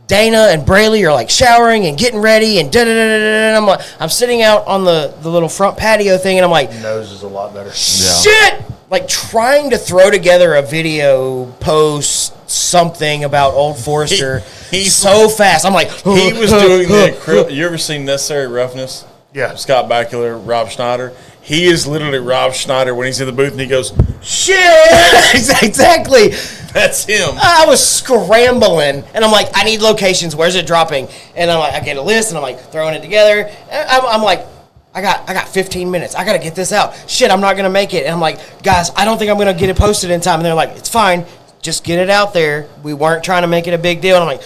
Dana and Brayley are like showering and getting ready and and I'm like, I'm sitting out on the little front patio thing, and I'm like, nose is a lot better. Shit! Like trying to throw together a video post something about Old Forester he's so fast. I'm like, he was doing the. You ever seen Necessary Roughness? Yeah. Scott Bakula, Rob Schneider. He is literally Rob Schneider when he's in the booth and he goes, shit! Exactly. That's him. I was scrambling, and I'm like, I need locations. Where's it dropping? And I'm like, I get a list, and I'm like throwing it together. I'm like, I got 15 minutes. I got to get this out. Shit, I'm not going to make it. And I'm like, guys, I don't think I'm going to get it posted in time. And they're like, it's fine. Just get it out there. We weren't trying to make it a big deal. And I'm like,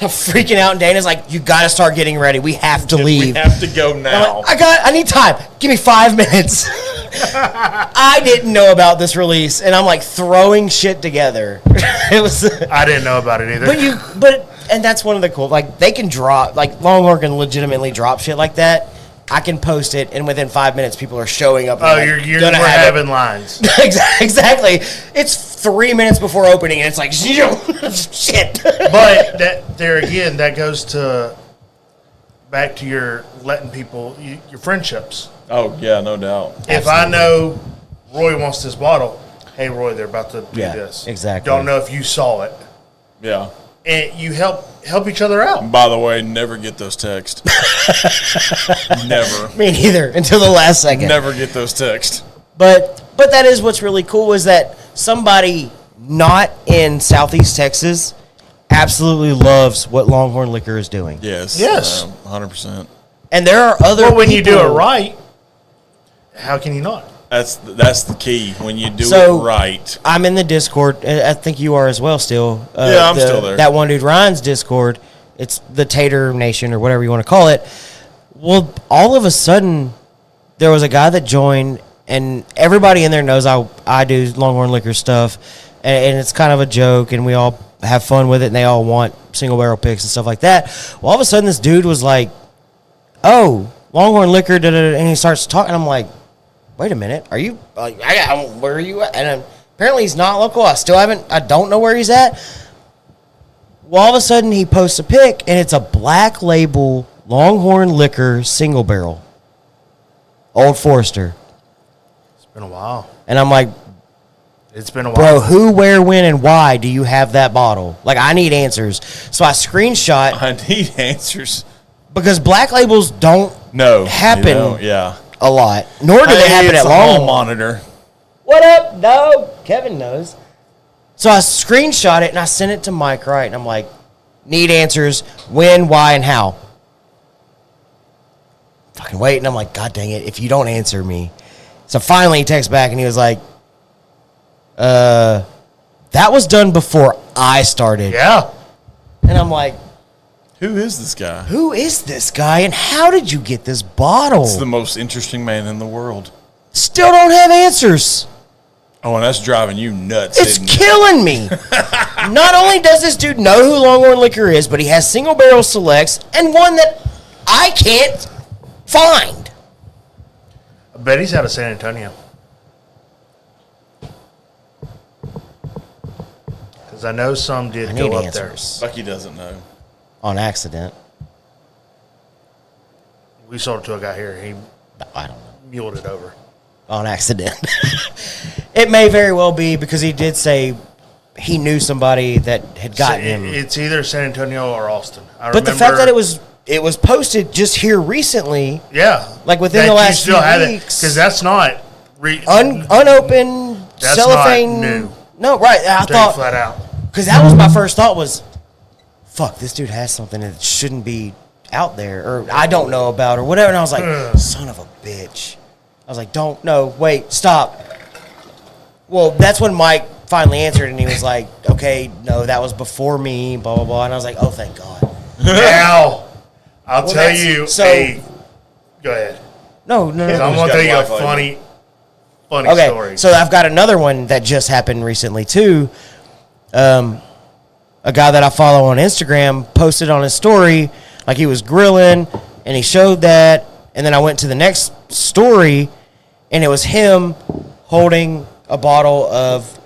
I'm freaking out. And Dana's like, you got to start getting ready. We have to leave. We have to go now. Like, I need time. Give me 5 minutes. I didn't know about this release, and I'm like throwing shit together. It was. I didn't know about it either. And that's one of the cool. Like they can drop. Like Longhorn can legitimately drop shit like that. I can post it, and within 5 minutes, people are showing up. Oh, we're having lines. Exactly. It's 3 minutes before opening, and it's like, shit. But that goes to back to your letting people, your friendships. Oh, yeah, no doubt. If I know Roy wants this bottle, hey, Roy, they're about to do this. Exactly. Don't know if you saw it. Yeah. And you help each other out. By the way, never get those texts. Never. Me neither, until the last second. Never get those texts. But that is what's really cool is that somebody not in Southeast Texas absolutely loves what Longhorn Liquor is doing. Yes. 100%. And there are other Well, when you do it right, how can you not? That's the key. When you do So, it right. I'm in the Discord. I think you are as well still. Yeah, I'm still there. That one dude, Ryan's Discord, it's the Tater Nation or whatever you want to call it. Well, all of a sudden, there was a guy that joined, and everybody in there knows I do Longhorn Liquor stuff, and it's kind of a joke, and we all have fun with it, and they all want single barrel picks and stuff like that. Well, all of a sudden, this dude was like, oh, Longhorn Liquor, and he starts talking. I'm like, wait a minute, are you, where are you at? And apparently he's not local. I don't know where he's at. Well, all of a sudden he posts a pic, and it's a Black Label Longhorn Liquor single barrel. Old Forester. It's been a while. And I'm like, it's been a while. bro, who, where, when, and why do you have that bottle? Like, I need answers. So I screenshot. I need answers. Because Black Labels don't happen a lot. Nor do they happen at Longhorn. Monitor. What up? No, Kevin knows. So I screenshot it and I sent it to Mike Wright, and I'm like, need answers, when, why, and how. Fucking wait, and I'm like, God dang it, if you don't answer me. So finally he texts back and he was like, that was done before I started. Yeah. And I'm like, who is this guy? Who is this guy, and how did you get this bottle? It's the most interesting man in the world. Still don't have answers. Oh, and that's driving you nuts. It's killing me. Not only does this dude know who Longhorn Liquor is, but he has single barrel selects and one that I can't find. I bet he's out of San Antonio. Because I know some did go up answers. there. Bucky doesn't know. On accident. We sold it to a guy here. He I don't know. muled it over. On accident. It may very well be because he did say he knew somebody that had gotten him. It's either San Antonio or Austin. But the fact that it was posted just here recently. Yeah. Like within the last few weeks. Because that's not unopened that's cellophane. Not new. No, right. I thought flat out. Because that was my first thought was, fuck, this dude has something that shouldn't be out there, or I don't know about, or whatever. And I was like, son of a bitch. I was like, wait, stop. Well, that's when Mike finally answered, and he was like, okay, no, that was before me, blah, blah, blah. And I was like, oh, thank God. Now, I'll tell you. Go ahead. No. I'm going to tell you a funny story. So I've got another one that just happened recently, too. A guy that I follow on Instagram posted on his story, like he was grilling, and he showed that, and then I went to the next story, and it was him holding a bottle of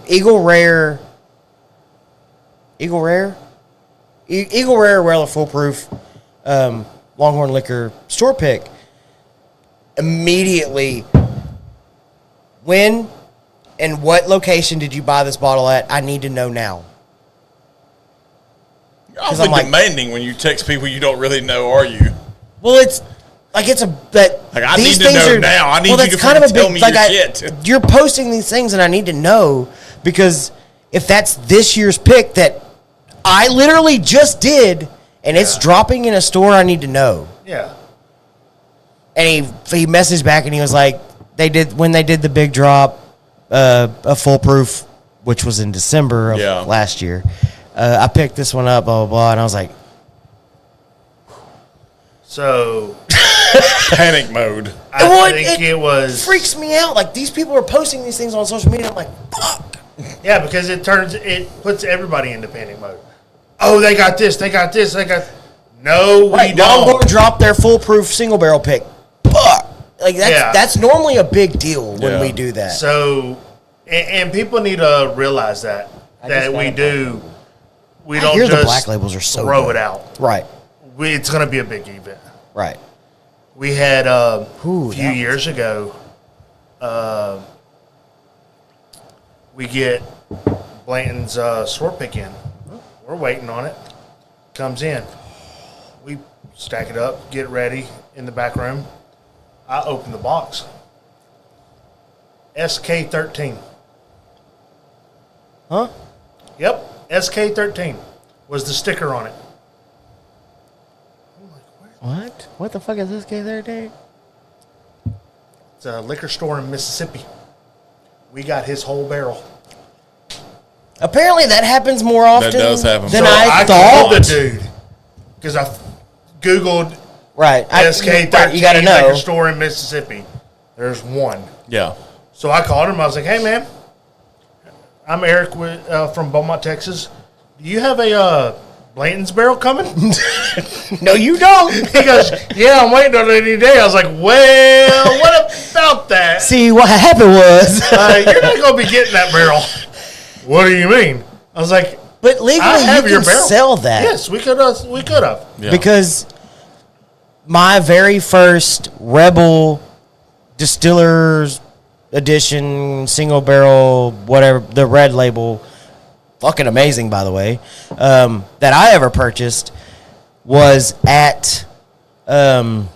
Eagle Rare. Eagle Rare Weller Full Proof Longhorn Liquor store pick. Immediately, when and what location did you buy this bottle at? I need to know now. You're awfully demanding when you text people you don't really know, are you? Well, it's like it's a that. Like I need to know now. I need you to kind of tell me your shit. You're posting these things, and I need to know because if that's this year's pick that I literally just did, and it's dropping in a store, I need to know. Yeah. And he messaged back, and he was like, when they did the big drop, a Full Proof, which was in December of last year. I picked this one up, blah blah blah, and I was like, so panic mode. I think it was freaks me out. Like these people are posting these things on social media. I'm like, fuck. Yeah, because it puts everybody into panic mode. Oh, they got this. No, we don't. Longhorn dropped their Full Proof single barrel pick. Fuck. Like that's normally a big deal when we do that. So, and people need to realize that we do. We don't just the black labels are so throw good. it out. Right. It's going to be a big event. Right. We had a few years ago. We get Blanton's store pick in. We're waiting on it. Comes in. We stack it up, get ready in the back room. I open the box. SK13. Huh? Yep. SK13 was the sticker on it. I'm like, what? What the fuck is this guy there, Dave? It's a liquor store in Mississippi. We got his whole barrel. Apparently that happens more often than I thought. Called the dude because I Googled SK13 you gotta know. liquor store in Mississippi. There's one. Yeah. So I called him. I was like, hey, man, I'm Eric from Beaumont, Texas. Do you have a Blanton's barrel coming? No, you don't. He goes, yeah, I'm waiting on it any day. I was like, well, what about that? See, what happened was... you're not going to be getting that barrel. What do you mean? I was like, but legally you can sell that. Yes, we could have. Yeah. Because my very first Rebel Distillers Edition single barrel, whatever, the red label, fucking amazing, by the way, that I ever purchased was at That's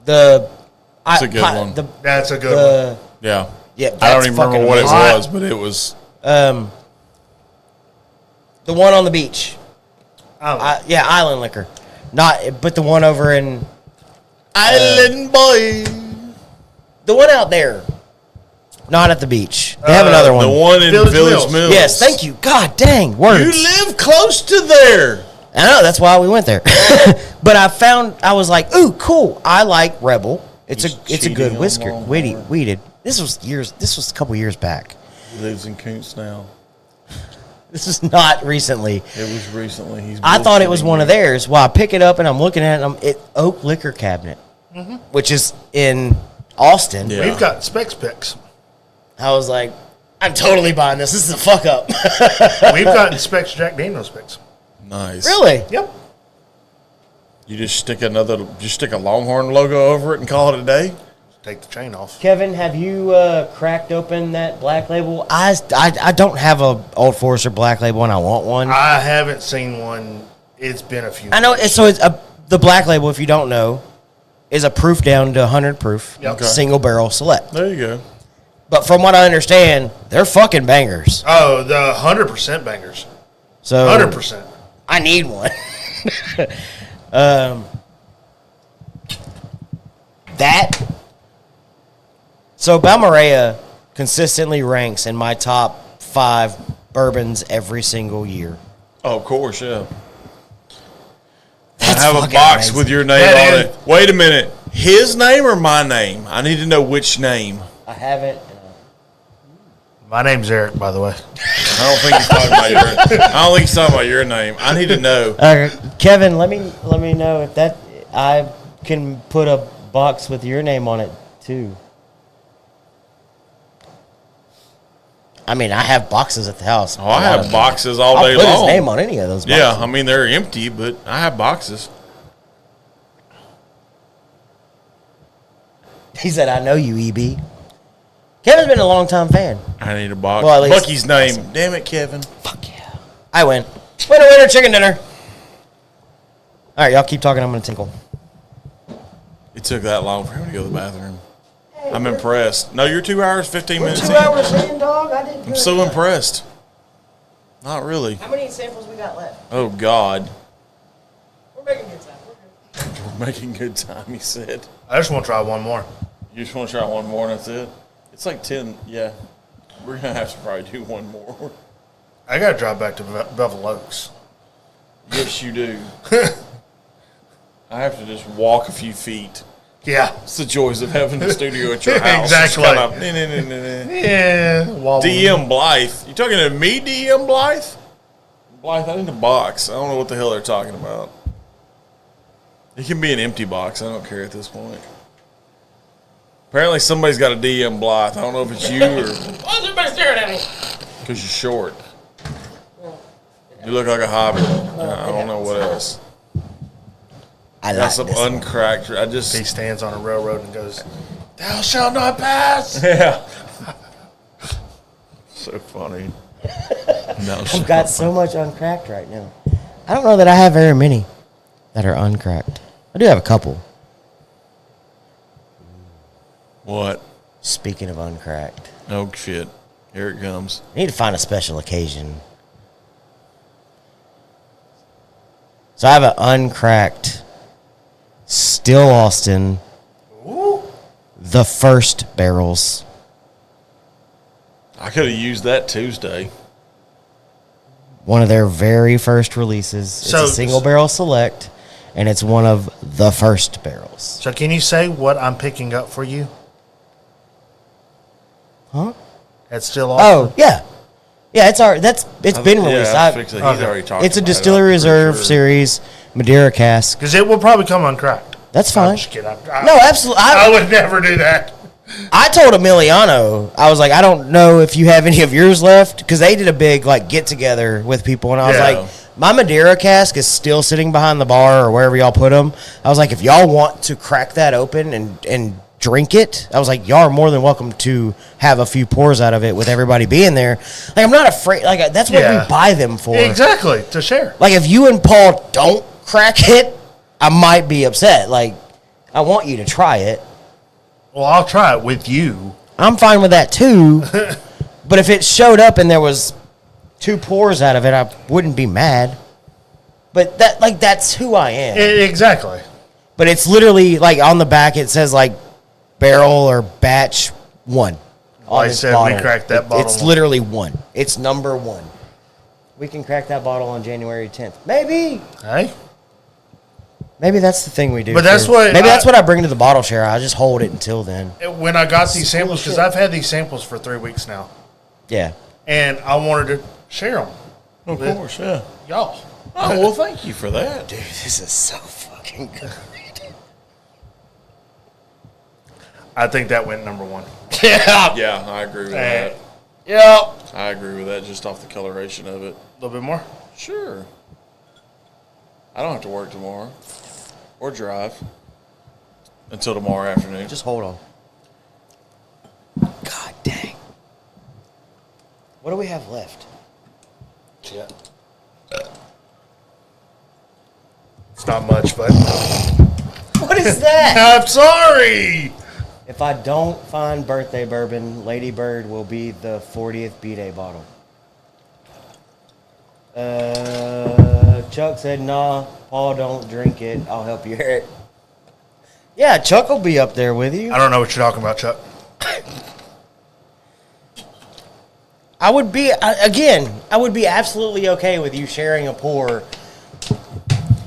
a good one. That's a good one. Yeah. Yeah, I don't even remember what it was, but it was the one on the beach. Island Liquor, but the one over in Island Boy. The one out there, not at the beach. They have another one. The one in Village Mills. Yes, thank you. God dang, words. You live close to there. I know, that's why we went there. But I was like, ooh, cool. I like Rebel. It's a good whisker. Weeded. This was a couple years back. He lives in Kuntz now. This is not recently. It was recently. I thought it was one of theirs. Well, I pick it up and I'm looking at it. Oak Liquor Cabinet, which is in Austin. Yeah. We've got specs picks. I was like, I'm totally buying this. This is a fuck up. We've got specs Jack Daniels picks. Nice. Really? Yep. You just stick a Longhorn logo over it and call it a day? Take the chain off. Kevin, have you cracked open that black label? I don't have a Old Forester black label and I want one. I haven't seen one. It's been a few. I know. So it's the black label, if you don't know, is a proof down to 100 proof. Yep. Okay. Single barrel select. There you go. But from what I understand, they're fucking bangers. Oh, the 100% bangers. So 100%. I need one. So Balmorea consistently ranks in my top 5 bourbons every single year. Oh, of course, yeah. That's I have a box amazing. with your name on it. Wait a minute. His name or my name? I need to know which name. I have it. My name's Eric, by the way. I don't think he's talking about your name. I need to know. Kevin, let me know if that I can put a box with your name on it too. I mean, I have boxes at the house. Oh, I have boxes all I'll day put long. his name on any of those boxes. Yeah, I mean, they're empty, but I have boxes. He said, I know you, EB. Kevin's been a long-time fan. I need a box. Well, at least- Bucky's name. Damn it, Kevin. Fuck yeah. I win. Winner, chicken dinner. All right, y'all keep talking. I'm going to tinkle. It took that long for him to go to the bathroom. I'm impressed. No, you're 2 hours, 15 minutes 2 in. hours in, dog. I did good. I'm so impressed. Not really. How many samples we got left? Oh, God. We're making good time. We're good. We're making good time, he said. I just want to try one more. You just want to try one more and that's it? It's like 10. Yeah. We're going to have to probably do one more. I got to drive back to Bevel Oaks. Yes, you do. I have to just walk a few feet. Yeah. It's the joys of having a studio at your house. Exactly. It's kind of, Yeah. DM Blythe. You talking to me, DM Blythe? Blythe, I need a box. I don't know what the hell they're talking about. It can be an empty box. I don't care at this point. Apparently somebody's got a DM Blythe. I don't know if it's you or... Why is everybody staring at me? Because you're short. You look like a hobbit. I don't know what else. I Got like some this one. uncracked... He stands on a railroad and goes, "Thou shalt not pass." Yeah. So funny. No, I've got so much uncracked right now. I don't know that I have very many that are uncracked. I do have a couple. What? Speaking of uncracked, Oh, shit. Here it comes. I need to find a special occasion. So I have an uncracked Still Austin, the first barrels. I could have used that Tuesday. One of their very first releases. It's So- a single barrel select, and it's one of the first barrels. So can you say what I'm picking up for you? Huh? That's still Oh, awesome. yeah. Yeah, it's been released. Yeah, I fixed it. He's already talked It's a about it, Distillery I'm pretty Reserve sure. series Madeira cask. Because it will probably come uncracked. That's I'm fine. just kidding. No, absolutely. I would never do that. I told Emiliano, I was like, I don't know if you have any of yours left, because they did a big get together with people, and I was Yeah. like, my Madeira cask is still sitting behind the bar or wherever y'all put them. I was like, if y'all want to crack that open and drink it, I was like, y'all are more than welcome to have a few pours out of it with everybody being there. Like, I'm not afraid. Like, that's what Yeah. we buy them for. Exactly, to share. Like, if you and Paul don't crack it, I might be upset. Like, I want you to try it. Well, I'll try it with you. I'm fine with that too. But if it showed up and there was 2 pours out of it, I wouldn't be mad. But that's who I am. Exactly. But it's literally on the back it says barrel or batch 1. on I this said we cracked that bottle. It's literally 1. It's number 1. We can crack that bottle on January 10th. Maybe. Hey? Maybe that's the thing we do. But that's what Maybe that's what I bring to the bottle share. I just hold it until then. When I got these samples, because I've had these samples for 3 weeks now, Yeah. and I wanted to share them. Of course, yeah. Y'all. Oh, well, thank you for that. Dude, this is so fucking good. I think that went number 1. Yeah. Yeah, I agree with that. Yeah. I agree with that just off the coloration of it. A little bit more. Sure. I don't have to work tomorrow or drive until tomorrow afternoon. Just hold on. God dang. What do we have left? Yeah. It's not much, but What is that? I'm sorry. If I don't find birthday bourbon, Lady Bird will be the 40th B-Day bottle. Chuck said, nah, Paul, don't drink it. I'll help you hear it. Yeah, Chuck will be up there with you. I don't know what you're talking about, Chuck. I would be, I would be absolutely okay with you sharing a pour.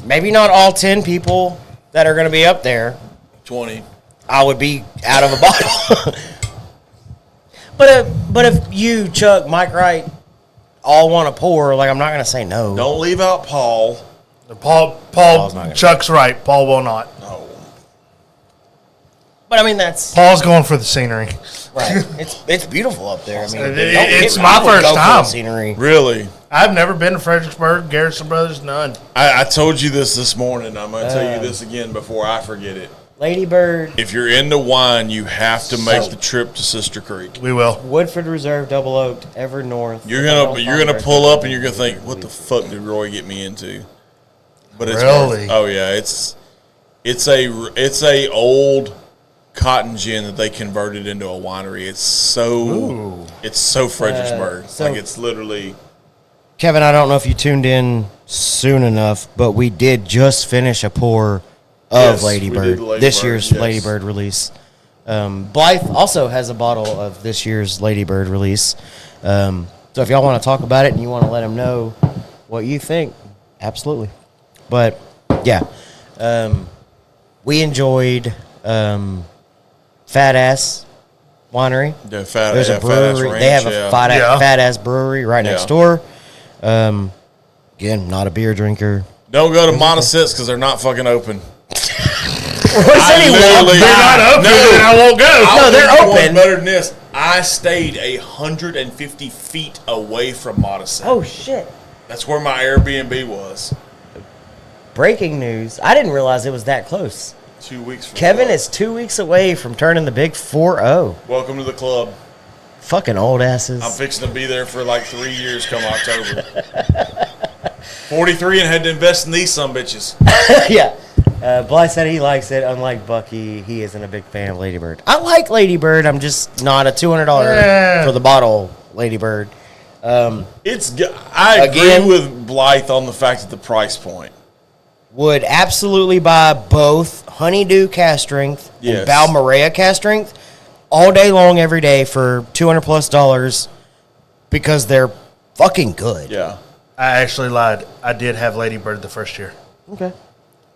Maybe not all 10 people that are going to be up there. 20. I would be out of a bottle. But if you, Chuck, Mike Wright, all want to pour, I'm not going to say no. Don't leave out Paul. Paul, Paul's not gonna- Chuck's right. Paul will not. No. But I mean, that's Paul's going for the scenery. right. It's beautiful up there. I mean, It's I my would first go for the time. Scenery. Really? I've never been to Fredericksburg, Garrison Brothers, none. I told you this morning. I'm going to tell you this again before I forget it. Lady Bird, If you're into wine, you have to make the trip to Sister Creek. We will. Woodford Reserve, Double Oaked, Ever North. You're gonna pull up and you're gonna think, what the fuck did Roy get me into? But it's Really? oh yeah, it's a old cotton gin that they converted into a winery. It's so Fredericksburg. so- like it's literally Kevin, I don't know if you tuned in soon enough, but we did just finish a pour of Yes, Lady we did Bird. the Lady This Bird, year's yes. Lady Bird release. Blythe also has a bottle of this year's Lady Bird release. So if y'all want to talk about it and you want to let them know what you think, absolutely. But yeah, we enjoyed Fat Ass Winery. the fat, There's a brewery. Ranch, They have a yeah. fat ass brewery right next Yeah. door. Again, not a beer drinker. Don't go to Montesets because they're not fucking open. What said he literally- walked by? Not open, then I won't go. No, they're I'll tell you open. one better than this. I stayed 150 feet away from Montesset. Oh shit! That's where my Airbnb was. Breaking news! I didn't realize it was that close. 2 weeks from Kevin now. is 2 weeks away from turning the big 4-0. Welcome to the club. Fucking old asses. I'm fixing to be there for like 3 years come October. 43 and had to invest in these sumbitches. Yeah. Blythe said he likes it. Unlike Bucky, he isn't a big fan of Lady Bird. I like Lady Bird. I'm just not a $200 Yeah. for the bottle Lady Bird. I agree Again- with Blythe on the fact of the price point. Would absolutely buy both Honeydew Cast Strength Yes. and Balmorea Cast Strength all day long, every day for $200+ because they're fucking good. Yeah. I actually lied. I did have Lady Bird the first year, Okay.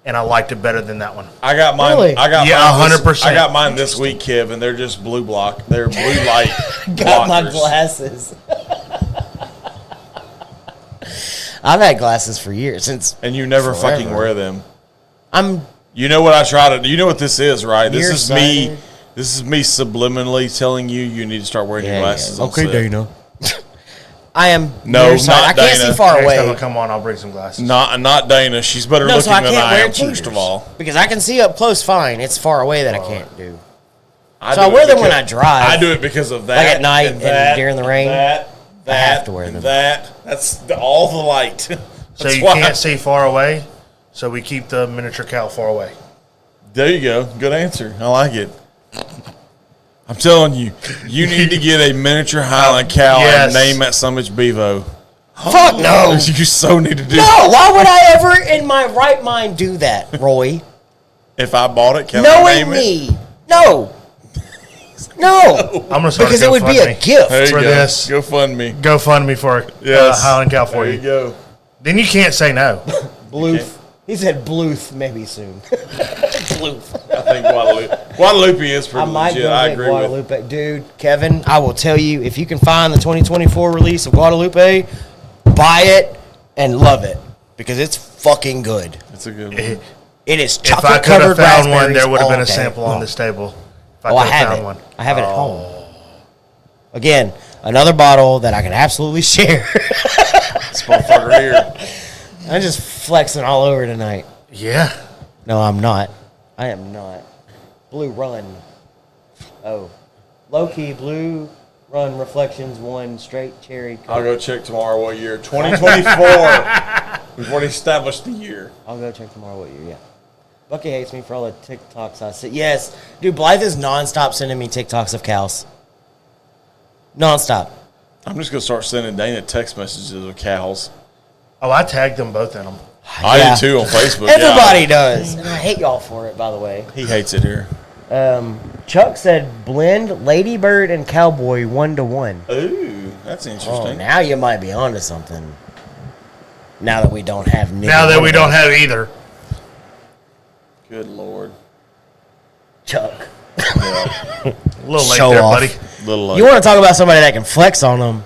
and I liked it better than that one. I got mine. Really? I got Yeah, mine 100%. I got mine this week, Kev, and they're just blue block. They're blue light Got my blockers. glasses. I've had glasses for years since And you never Forever. fucking wear them. I'm. You know what I try to? You know what this is, right? This is me. Nearsighted. This is me subliminally telling you need to start wearing your glasses. on set. Dana. I am. No, nearsighted. not I can't Dana. see far Next time I away. come on, I'll bring some glasses. Not Dana. She's better No, looking so I than can't I wear am. cheaters. First of all, Because I can see up close fine. It's far away that I can't do. So do I it wear them when because- I drive. I do it because of that. Like at night and and during the rain. That I have to wear them. That's all the light. So That's you why- can't see far away, so we keep the miniature cow far away. There you go. Good answer. I like it. I'm telling you, you need to get a miniature Highland cow Yes. and name that Summit Bevo. Fuck no. You so need to do. No, why would I ever in my right mind do that, Roy? If I bought it, can I Knowing name it? me. No. No. I'm gonna start Because it would be a GoFundMe. gift. There you For go. this. Go fund me. GoFundMe for Yes. Highland Cow for There you. you go. Then you can't say no. Bluth. He said Bluth maybe soon. Bluth. I think Guadalupe is I pretty might legit. go I get agree with. Guadalupe. Dude, Kevin, I will tell you, if you can find the 2024 release of Guadalupe, buy it and love it. Because it's fucking good. It's a good one. It is If I chocolate could have covered found one, raspberries there would have all been a day sample on long. this table. If Oh, I could have found it. one. I have it at home. Again, another bottle that I can absolutely share. This motherfucker here. I'm just flexing all over tonight. Yeah. No, I'm not. I am not. Blue Run. Oh. Low key Blue Run Reflections 1 straight cherry. I'll go check tomorrow what year. 2024. We've already established the year. I'll go check tomorrow what year, yeah. Bucky hates me for all the TikToks I see. Yes. Dude, Blythe is nonstop sending me TikToks of cows. Nonstop. I'm just gonna start sending Dana text messages of cows. Oh, I tagged them both in them. I Yeah. do too on Facebook. Everybody does. And I hate y'all for it, by the way. He hates it here. Chuck said blend Ladybird and Cowboy 1-to-1. Ooh, that's Oh, interesting. now you might be onto something. Now that we don't have neither Now that one we of don't those. have either. Good lord. Chuck. A little late Show there, off. buddy. Little late. You want to talk about somebody that can flex on them?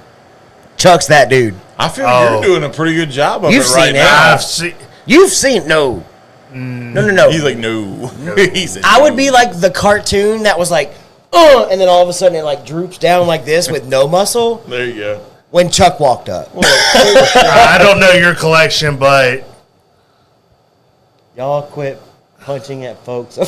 Chuck's that dude. I feel Oh. you're doing a pretty good job of You've it right seen it. now. I've seen. You've seen no. No. He's like, no. He's a I would be like the cartoon that was like, and then all of a sudden it like droops down like this with no muscle. There you go. When Chuck walked up. I don't know your collection, but Y'all quit punching at folks.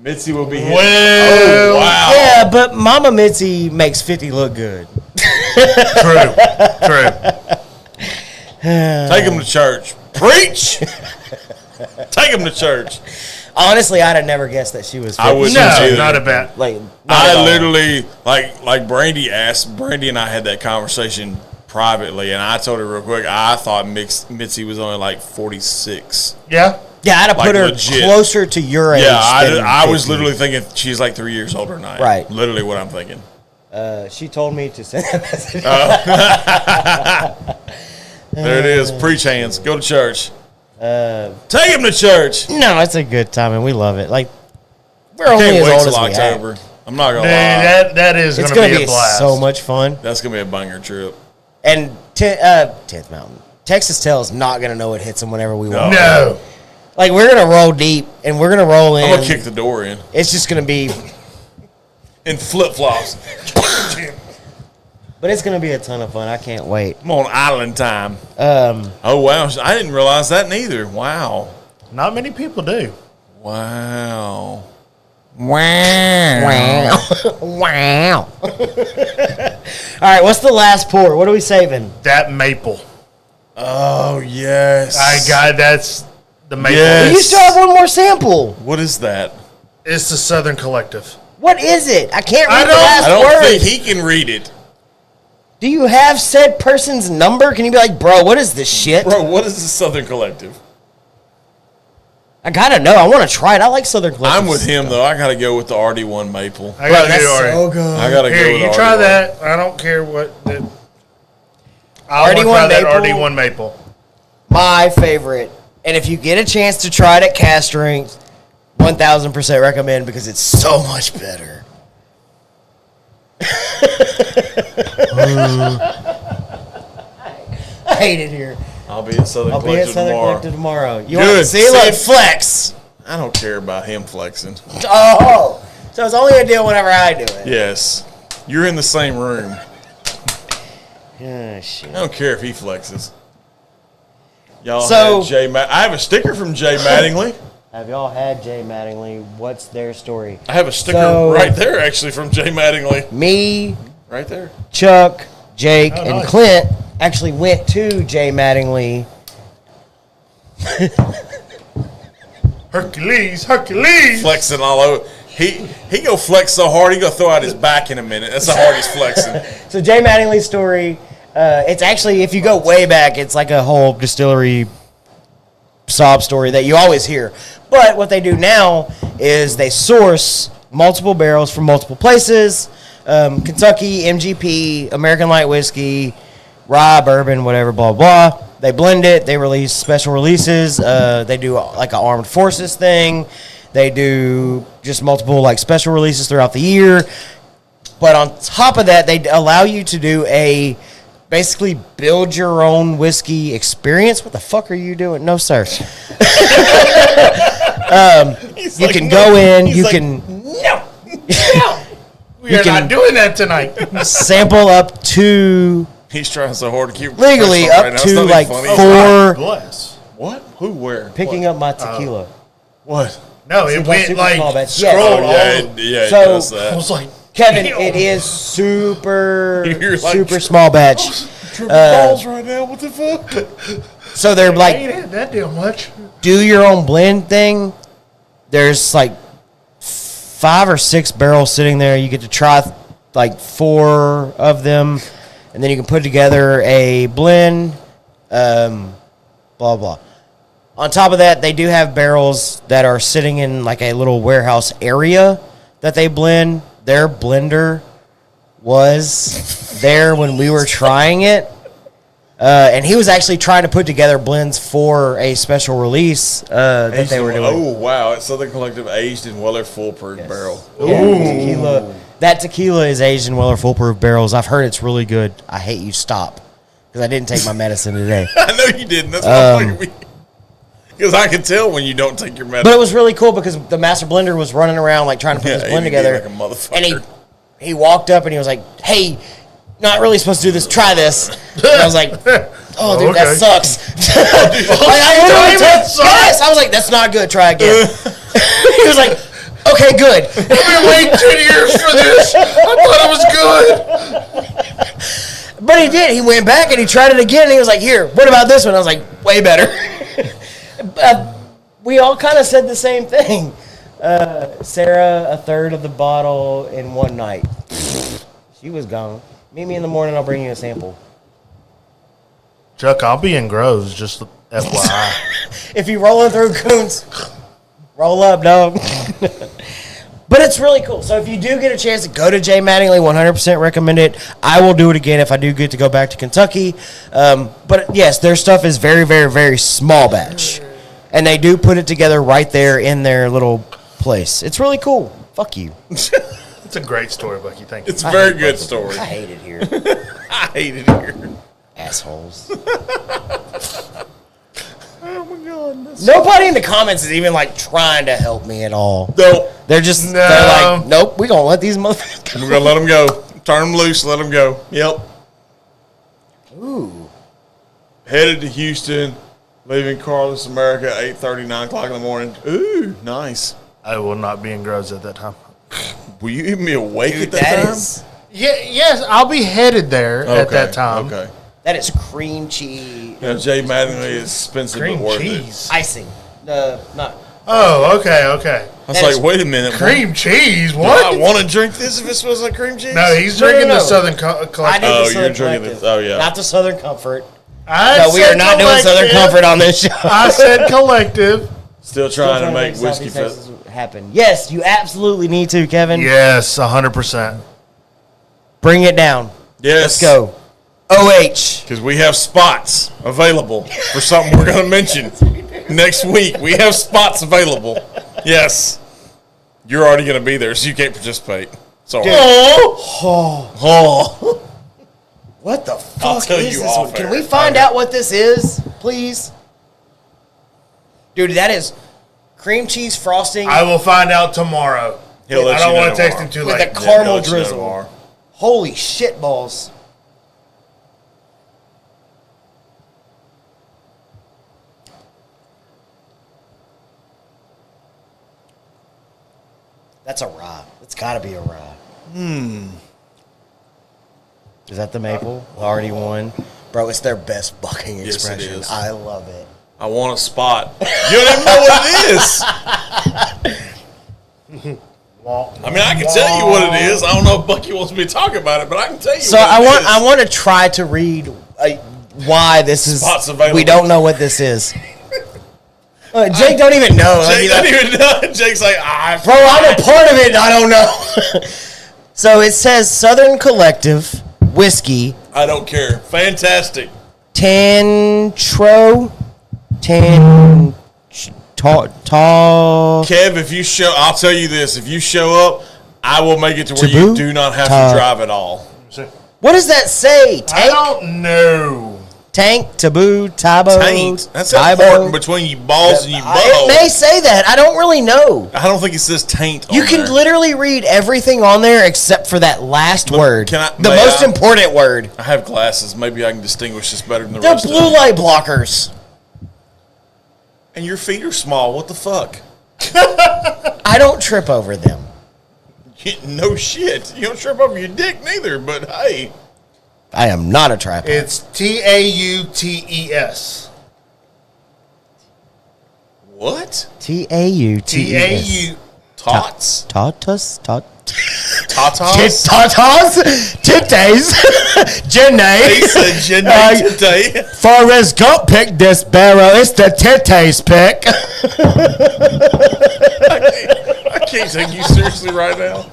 Mitzi will be here. Well, Oh, wow. Yeah, but Mama Mitzi makes 50 look good. true. Take him to church. Preach. Take him to church. Honestly, I'd have never guessed that she was 50. I wouldn't No, either. not a bad. Like, not at I all. literally, like Brandy asked, Brandy and I had that conversation privately, and I told her real quick, I thought Mitzi was only like 46. Yeah. Yeah, I'd have Like, put her legit. closer to your age. Yeah, than I was 50. literally thinking she's like 3 years older than I am. Right. Literally what I'm thinking. She told me to send a message. There it is. Preach hands. Go to church. Take him to church. No, it's a good time, and we love it. Like, we're I only can't as wait old till as we October. act. I'm not going Dude, to lie. that is It's going going to to be a be blast. so much fun. That's going to be a banger trip. And 10th Mountain. Texas Tail's not going to know it hits them whenever we want. No. Like, we're going to roll deep, and we're going to roll in. I'm going to kick the door in. It's just going to be... In flip-flops. But it's going to be a ton of fun. I can't wait. I'm on island time. Um, Oh, wow. I didn't realize that neither. Wow. Not many people do. Wow. wow. Wow. All right, what's the last pour? What are we saving? That maple. Oh, yes. That's the maple. Yes. You still have one more sample. What is that? It's the Southern Collective. What is it? I can't read the don't- last I don't word. think he can read it. Do you have said person's number? Can you be like, bro, what is this shit? Bro, what is the Southern Collective? I gotta know. I want to try it. I like Southern Collective. I'm with him, though. I got to go with the RD1 Maple. I Bro, got to that's do it. so good. I got to go Here, with you RD1. try that. I don't care what. I want to RD1 try that maple? RD1 maple. My favorite. And if you get a chance to try it at cast strength, 1000% recommend because it's so much better. I hate it here. I'll be at Southern I'll be at Collective Southern tomorrow. Collective tomorrow. You Good. want to see like See? flex? I don't care about him flexing. Oh, so it's only a deal whenever I do it. Yes. You're in the same room. Oh, shit. I don't care if he flexes. Y'all So- had Jay I have a sticker from Jay Mattingly. Have y'all had Jay Mattingly? What's their story? I have a sticker So- right there, actually, from Jay Mattingly. Me, Right there. Chuck, Jake, Oh, and nice. Clint actually went to Jay Mattingly. Hercules. Flexing all over. He go flex so hard, he go throw out his back in a minute. That's how hard he's flexing. So Jay Mattingly's story, it's actually, if you go way back, it's like a whole distillery sob story that you always hear. But what they do now is they source multiple barrels from multiple places. Kentucky, MGP, American Light Whiskey, rye, bourbon, whatever, blah, blah. They blend it. They release special releases. They do like an armed forces thing. They do just multiple like special releases throughout the year. But on top of that, they allow you to do a basically build your own whiskey experience. What the fuck are you doing? No, sir. You like, can "No." go in. He's You like, can No. We are can- not doing that tonight. sample up to He's trying so hard to keep it legally professional up right now. It's to not even like funny. 4. Bless. What? Who? Where? Picking up my tequila. What? No, it Seems like went super like small batch. scrolled Yes. Oh, yeah, all. yeah, it So- does I that. was like, Kevin, damn. it is super, You're like- super small batch. Tripping balls right now. What the fuck? So they're I like, ain't had that damn much. do your own blend thing. There's like 5 or 6 barrels sitting there. You get to try like 4 of them, and then you can put together a blend. Blah blah. On top of that, they do have barrels that are sitting in like a little warehouse area that they blend. Their blender was there when we were trying it. And he was actually trying to put together blends for a special release that they were doing. Oh, wow. It's Southern Collective aged in Weller Foolproof barrel. Yeah, tequila. That tequila is aged in Weller Foolproof barrels. I've heard it's really good. I hate you. Stop. because I didn't take my medicine today. I know you didn't. That's why because I can tell when you don't take your medicine. But it was really cool because the master blender was running around like trying to put this blend together. Like a motherfucker. And he walked up and he was like, "Hey, not really supposed to do this. Try this." And I was like, "Oh, dude, that sucks." Yes, I was like, "That's not good. Try again." He was like, "Okay, good." I've been waiting 10 years for this. I thought it was good. But he did. He went back and he tried it again. And he was like, "Here, what about this one?" I was like, "Way better." We all kind of said the same thing. Sarah, a third of the bottle in one night. She was gone. Meet me in the morning. I'll bring you a sample. Chuck, I'll be in Groves, just FYI. If you rolling through Coons, roll up, dog. But it's really cool. So if you do get a chance to go to Jay Mattingly, 100% recommend it. I will do it again if I do get to go back to Kentucky. But yes, their stuff is very, very, very small batch. And they do put it together right there in their little place. It's really cool. Fuck you. It's a great story, Bucky. Thank you. It's a very good story. I hate it here. I hate it here. Assholes. Oh my God. Nobody in the comments is even like trying to help me at all. Nope. They're just, they're like, nope, we're going to let these motherfuckers go. We're going to let them go. Turn them loose, let them go. Yep. Ooh. Headed to Houston, leaving Carlos, America, 8:30, 9 o'clock in the morning. Ooh, nice. I will not be in Groves at that time. Will you even be awake Dude, at that time? Yes, I'll be headed there at that time. Okay. That is cream cheese. Yeah, Jay Mattingly is expensive Cream but worth cheese. Icing. Not. Oh, okay. it. I was like, wait a minute. Cream cheese? Do What? I want to drink this if it smells like cream cheese? No, he's No, drinking no. the Southern I Collective. did Oh, the you're Southern drinking Collective. this. Oh, yeah. Not the Southern Comfort. I No, we said are not doing Southern Collective. Comfort on this show. I said Collective. Still trying to make whiskey Southeast fest. Texas happen. Yes, you absolutely need to, Kevin. Yes, 100%. Bring it down. Yes. Let's go. OH. Because we have spots available for something we're going to mention next week. We have spots available. Yes. You're already going to be there, so you can't participate. Sorry. Oh. What the fuck I'll tell is you this off one? Can air. we find out what this is, please? Dude, that is cream cheese frosting I will find out tomorrow. He'll let I don't you know want to text tomorrow. him too with late. a caramel let you know drizzle. tomorrow. Holy shit balls. That's a rye. It's got to be a rye. Is that the maple? Already won. Bro, it's their best bucking Yes, it expression. is. I love it. I want a spot. You don't even know what it is. I mean, I can tell you what it is. I don't know if Bucky wants me to talk about it, but I can tell you So what I it is. want to try to read why this is. Spots available. We don't know what this is. Jake don't even know. Jake doesn't even know. Jake's like, bro, I'm a part of it. And I don't know. So it says Southern Collective whiskey. I don't care. Fantastic. Tantro. Kev, if you show, I'll tell you this. If you show up, I will make it to where you Taboo? do not have to drive at all. What does that say? I Tank? don't know. Tank, taboo, tybo. Taint. That's tybo. important between you balls and you It butthole. may say that. I don't really know. I don't think it says taint on You can there. literally read everything on there except for that last word. can I- the may most I? important word. I have glasses. Maybe I can distinguish this better than the The rest of blue them. light blockers. And your feet are small. What the fuck? I don't trip over them. No shit. You don't trip over your dick neither, but hey. I am not a trapper. It's Tautes. What? Tautes. Tau. Tots? Tatas. Tatas? Tatas. Titties. Jenny. He said Jenny today. Forrest Gump picked this barrel. It's the titties pick. I can't take you seriously right now.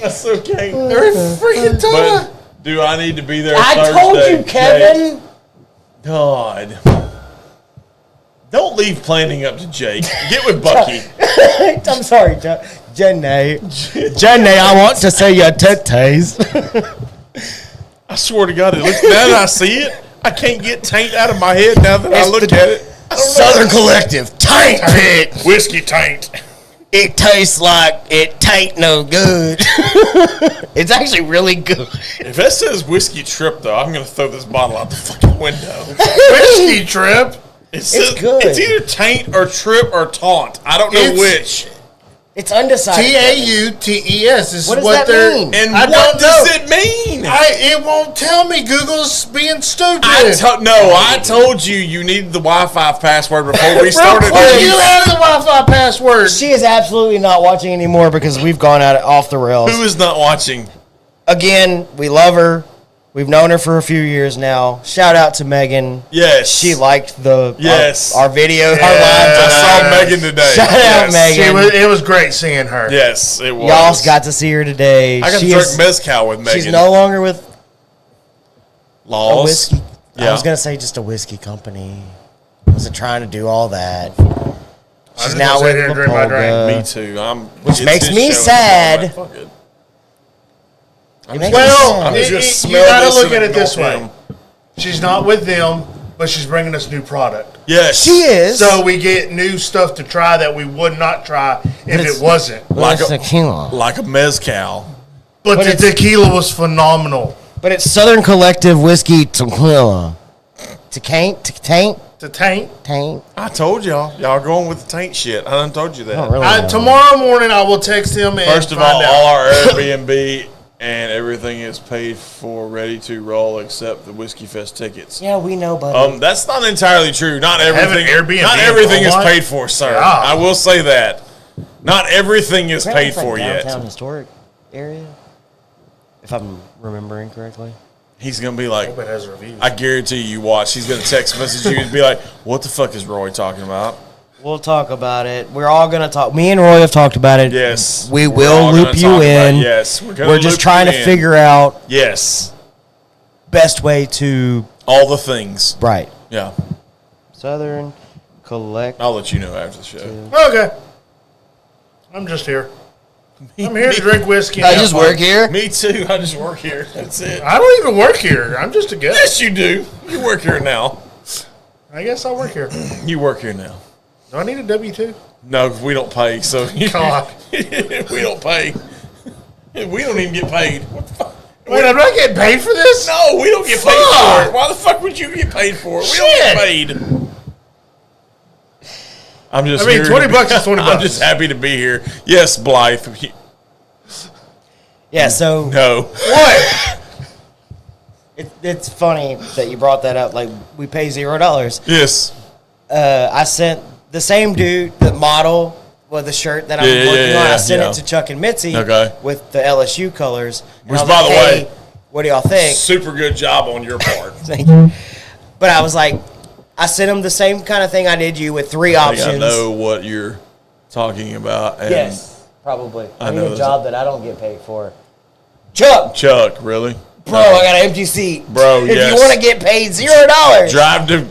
That's okay. They're freaking But do I need to be there I Thursday? told you, Kevin. God. Don't leave planning up to Jake. Get with Bucky. I'm sorry, Jenny. Jenny, I want to see your titties. I swear to God, it looks, now that I see it, I can't get taint out of my head now that I look at it. Southern Collective taint pit. Whiskey taint. It tastes like it taint no good. It's actually really good. If that says whiskey trip, though, I'm going to throw this bottle out the fucking window. Whiskey trip. It's good. It's either taint or trip or taunt. I don't know which. It's undecided. TAUTES is What does what that they're. mean? And I what don't does know. it mean? It won't tell me. Google's being stupid. I told you needed the Wi-Fi password before we started. You have the Wi-Fi password. She is absolutely not watching anymore because we've gone off the rails. Who is not watching? Again, we love her. We've known her for a few years now. Shout out to Megan. Yes. She liked our video, our live. I saw Megan today. Shout out, Megan. It was great seeing her. Yes, it was. Y'all got to see her today. I got to drink mezcal with Megan. She's no longer with a Laws. whiskey. Yeah. I was going to say just a whiskey company. I wasn't trying to do all that. She's now with Lapolga. Me too. Which makes me his show. sad. I'm like, fuck it. It makes me Well, sad. I'm just gonna you smell got this to look and at it this ignore way. him. She's not with them, but she's bringing us new product. Yes. She is. So we get new stuff to try that we would not try if it's- it wasn't. like It's a- tequila. like a mezcal. But the it's- tequila was phenomenal. But it's Southern Collective Whiskey Tequila. Taint? The tank. Taint? I told y'all. Y'all going with the taint shit. I done told you that. I don't really know. Tomorrow morning I will text him and First of find all out. our Airbnb and everything is paid for, ready to roll, except the Whiskey Fest tickets. Yeah, we know, buddy. That's not entirely true. Not everything. Airbnb Not in everything is Beaumont? paid for, sir. Yeah. I will say that. Not everything is Apparently paid it's like for downtown yet. historic area, if I'm remembering correctly. He's gonna be like, Hope it has reviews. I guarantee you watch. He's gonna text message you and be like, "What the fuck is Roy talking about?" We'll talk about it. We're all gonna talk. Me and Roy have talked about it. Yes, we we're will all gonna loop you talk about in. it. Yes, we're We're just trying to figure out Yes, best way to all the things. right. Yeah, Southern Collect. I'll let you know after the show. Okay. I'm just here. I'm here to drink whiskey. and I have just fun. work here. Me too. I just work here. That's it. I don't even work here. I'm just a guest. Yes, you do. You work here now. I guess I work here. You work here now. Do I need a W-2? No, we don't pay. So God. we don't pay. We don't even get paid. What the fuck? Wait, I'm not getting paid for this? No, we don't get paid for it. Why the fuck would you get paid for it? We don't get paid. I'm just. I mean, here 20 to- bucks is 20 I'm bucks. just happy to be here. Yes, Blythe. Yeah. So No. What? it's funny that you brought that up. Like we pay $0. Yes. I sent the same dude, the model with the shirt that I'm Yeah, working on. I sent yeah. it to Chuck and Mitzi Okay. with the LSU colors. And Which, I was by like, the "Hey, way, what do y'all think?" Super good job on your part. Thank you. But I was like, I sent him the same kind of thing I did you with three I think I options. know what you're talking about. And Yes, probably. I I need know a this. job that I don't get paid for. Chuck, Chuck, really? bro, I got an empty seat. Bro, if yes. you want to get paid $0,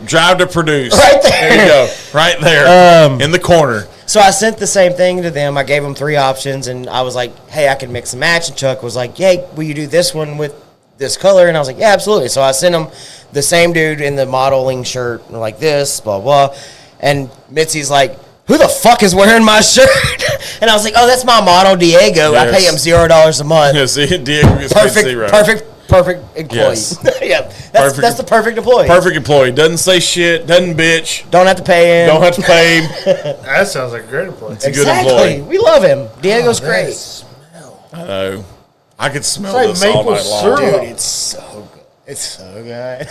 Drive to produce. Right there. There you go. Right there. In the corner. So I sent the same thing to them. I gave them three options, and I was like, hey, I can mix and match. And Chuck was like, hey, will you do this one with this color? And I was like, yeah, absolutely. So I sent him the same dude in the modeling shirt like this, blah, blah. And Mitzi's like, who the fuck is wearing my shirt? And I was like, oh, that's my model, Diego. I pay him Yes. $0 a month. Yeah, see, Diego gets paid zero. Perfect employee. Yes. Yeah, Perfect. that's the perfect employee. Perfect employee. Doesn't say shit. Doesn't bitch. Don't have to pay him. Don't have to pay him. That sounds like a great employee. It's a good Exactly. employee. We love him. Diego's great. I know. I could smell It's this like all maple night long. syrup. Dude, it's so good. It's so good.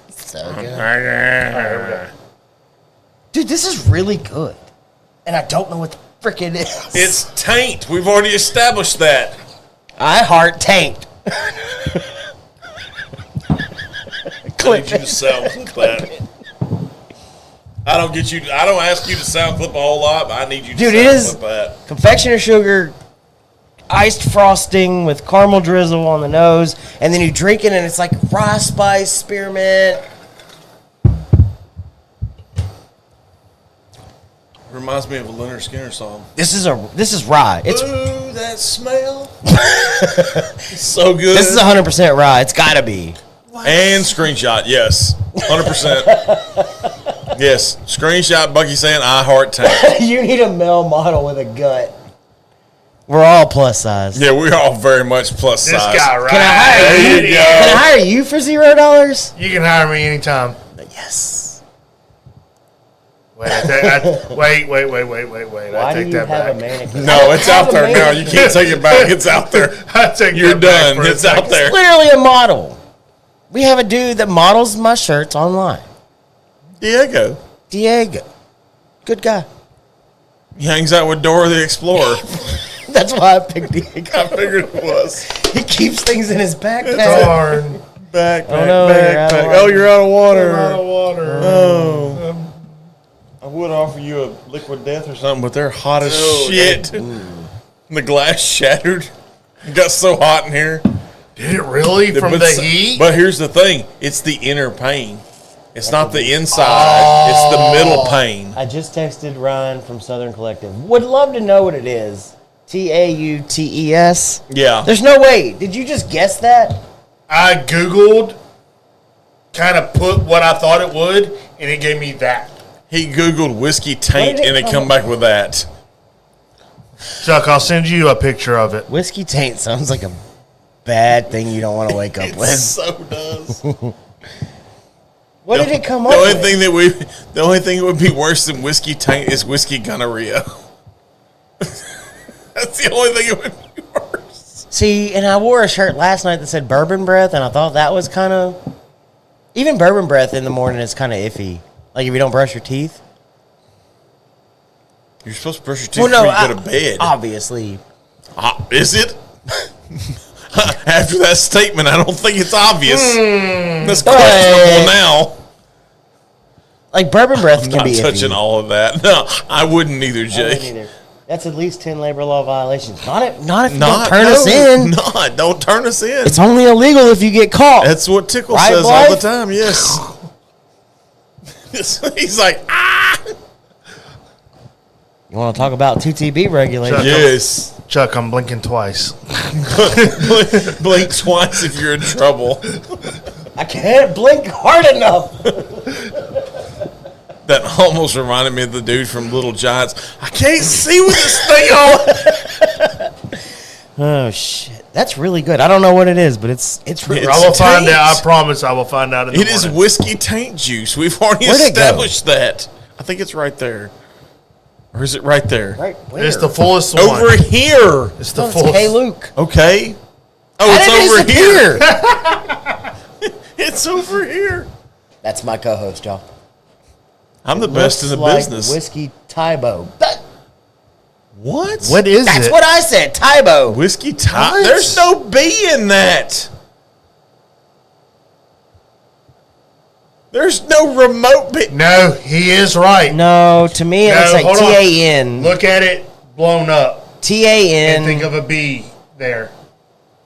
It's so good. Dude, this is really good. And I don't know what the frick it is. It's taint. We've already established that. I heart taint. I need you to sound clip that. I don't ask you to sound clip a whole lot, but I need you to Dude, sound it is clip that. confectioner sugar, iced frosting with caramel drizzle on the nose, and then you drink it and it's like rye spice, spearmint. Reminds me of a Leonard Skinner song. This is rye. It's Ooh, that smell. It's so good. This is 100% rye. It's got to be. And screenshot, yes. 100%. Yes. Screenshot Bucky saying, I heart tank. You need a male model with a gut. We're all plus size. Yeah, we're all very much plus This size. guy, right? Can I hire you? There you go. Can I hire you for $0? You can hire me anytime. Yes. Wait. I Why take do you that have back. a mannequin? No, it's out there now. You can't take it back. It's out there. I take You're that back done. for a It's out second. there. Literally a model. We have a dude that models my shirts online. Diego. Good guy. He hangs out with Dora the Explorer. That's why I picked Diego. I figured it was. He keeps things in his backpack. Darn. Backpack, Oh, no, you're out of backpack. water. Oh, you're out of water. Out of water. Oh. I would offer you a liquid death or something, but they're hot as shit. The glass shattered. It got so hot in here. Did it really from the heat? But here's the thing. It's the inner pane. It's not the inside. It's the middle pane. I just texted Ryan from Southern Collective. Would love to know what it is. TAUTES. Yeah. There's no way. Did you just guess that? I Googled, kind of put what I thought it would, and it gave me that. He Googled whiskey taint Where did it and it come come back with that. Chuck, I'll send you a picture of it. Whiskey taint sounds like a bad thing you don't want to wake up It with. so does. What did it come up The only with? thing that would be worse than whiskey taint is whiskey gonorrhea. That's the only thing it would be worse. See, and I wore a shirt last night that said bourbon breath, and I thought that was kind of... Even bourbon breath in the morning is kind of iffy. Like if you don't brush your teeth. You're supposed to brush your teeth before you go to bed. Obviously. Is it? After that statement, I don't think it's obvious. That's questionable now. Like bourbon breath I'm can not be touching iffy. all of that. No, I wouldn't either, I wouldn't Jake. either. That's at least 10 labor law violations. Not if you don't turn us in. Don't turn us in. It's only illegal if you get caught. That's what Tickle Right, says all the Blythe? time, yes. He's like, ah! You want to talk about 2TB regulations? Yes. Chuck, I'm blinking twice. Blink twice if you're in trouble. I can't blink hard enough. That almost reminded me of the dude from Little Giants. I can't see with this thing on. Oh, shit. That's really good. I don't know what it is, but it's really I will find taint. out. I promise I will find out in the It is morning. whiskey taint juice. We've already Where'd it go? established that. I think it's right there. Or is it right there? right. Where? It's the fullest one. Over here. It's the Oh, it's fullest. K. Luke. Okay. Oh, How it's did over it here. disappear? It's over here. That's my co-host, y'all. I'm the best in the Looks like business. Whiskey Tybo. What? What is That's it? what I said. Tybo. Whiskey tie? What? There's no B in that. There's no remote B. No, he is right. No, to me it No, looks like hold on. TAN. Look at it blown up. And think TAN. of a B there.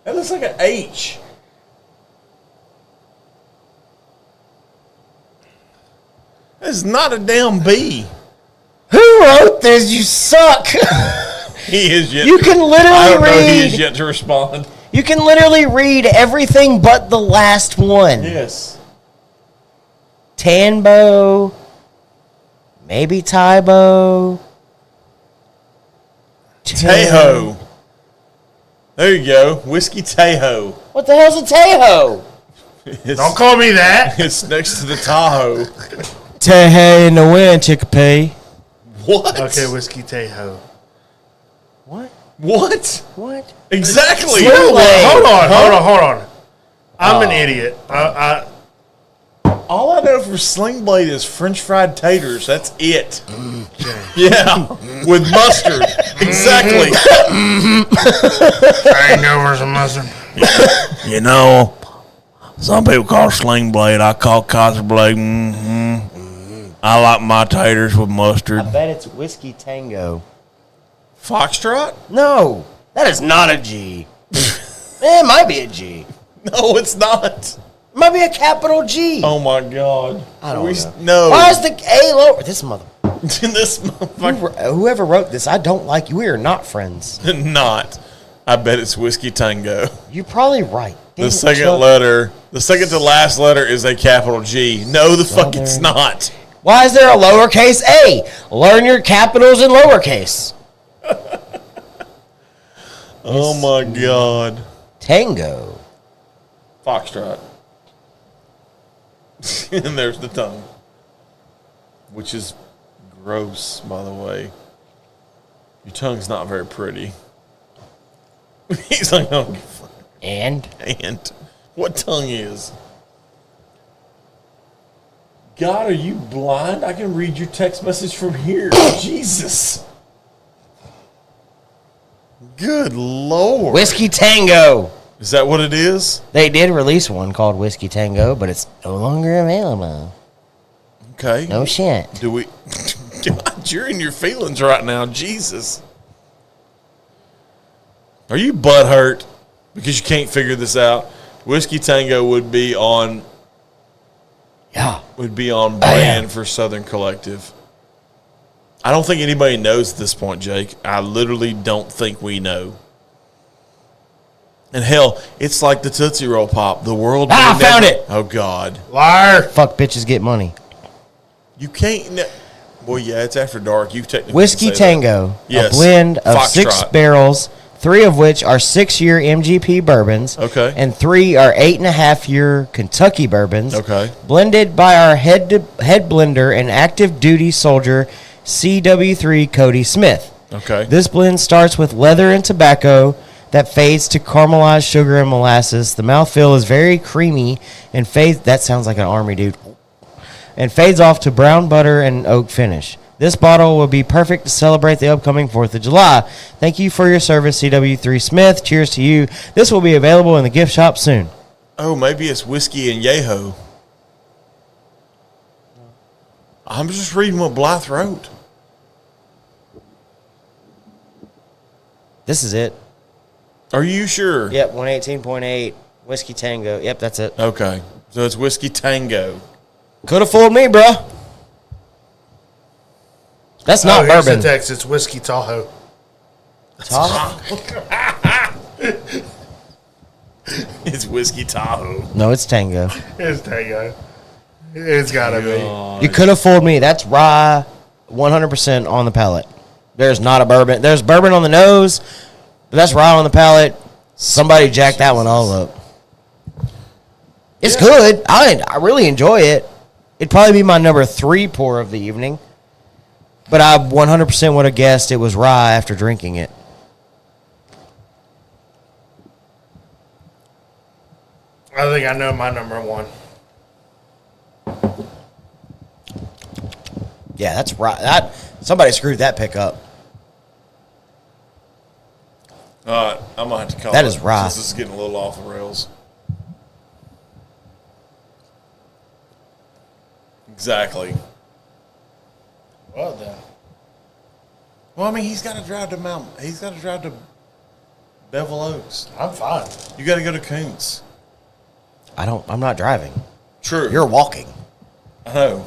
That looks like an H. That's not a damn B. Who wrote this? You suck. He is yet. You can I literally don't know. He is read. yet to respond. You can literally read everything but the last one. Yes. Tanbo. Maybe Tybo. Tejo. There you go. Whiskey Tejo. What the hell's a Tejo? Don't call me that. It's next to the Tahoe. Tehe in the wind, Chicopee. What? Okay, Whiskey Tejo. What? What? What? Exactly. Sling Blade. Hold on. I'm an idiot. All I know for Sling Blade is French fried taters. That's it. Yeah, with mustard. Exactly. I ain't over some mustard. You know, some people call Sling Blade. I call Cotton Blade. I like my taters with mustard. I bet it's Whiskey Tango. Foxtrot? No, that is not a G. It might be a G. No, it's not. It might be a capital G. Oh my God. I don't know. No. Why is the A lower? This mother. This motherfucker. Whoever wrote this, I don't like you. We are not friends. Not. I bet it's Whiskey Tango. You're probably right. The second to last letter is a capital G. No, the fuck it's not. Why is there a lowercase a? Learn your capitals in lowercase. Oh my God. Tango. Foxtrot. And there's the tongue. Which is gross, by the way. Your tongue's not very pretty. He's like, oh, And what tongue is? God, are you blind? I can read your text message from here. Jesus. Good Lord. Whiskey Tango. Is that what it is? They did release one called Whiskey Tango, but it's no longer available. Okay. No shit. Do we... God, you're in your feelings right now. Jesus. Are you butthurt because you can't figure this out? Whiskey Tango would be on... Yeah. Would be on brand for Southern Collective. I don't think anybody knows at this point, Jake. I literally don't think we know. And hell, it's like the Tootsie Roll Pop. The world... I found it! Oh, God. Liar. Fuck bitches get money. You can't... Well, yeah, it's after dark. You technically Whiskey can say Tango. that. Yes. A blend of Foxtrot. 6 barrels, 3 of which are 6-year MGP bourbons. Okay. And 3 are 8.5-year Kentucky bourbons. Okay. Blended by our head blender and active duty soldier, CW3 Cody Smith. Okay. This blend starts with leather and tobacco that fades to caramelized sugar and molasses. The mouthfeel is very creamy and fades... That sounds like an army dude. And fades off to brown butter and oak finish. This bottle will be perfect to celebrate the upcoming 4th of July. Thank you for your service, CW3 Smith. Cheers to you. This will be available in the gift shop soon. Oh, maybe it's Whiskey and Yeho. I'm just reading what Blythe wrote. This is it. Are you sure? Yep, 118.8. Whiskey Tango. Yep, that's it. Okay. So it's Whiskey Tango. Could have fooled me, bro. That's not here's bourbon. the text. It's Whiskey Tahoe. It's Whiskey Tahoe. No, it's Tango. It's Tango. It's gotta be. You could have fooled me. That's rye, 100% on the palate. There's not a bourbon. There's bourbon on the nose, but that's rye on the palate. Somebody jacked that one all up. It's good. I really enjoy it. It'd probably be my number 3 pour of the evening. But I 100% would have guessed it was rye after drinking it. I think I know my number 1. Yeah, that's rye. Somebody screwed that pick up. All right, I'm going to have to call That it, is rye. since this is getting a little off the rails. Exactly. Well then. Well, I mean, he's got to drive to He's got to drive to Bevel Oaks. I'm fine. You got to go to Koontz. I'm not driving. True. You're walking. I know.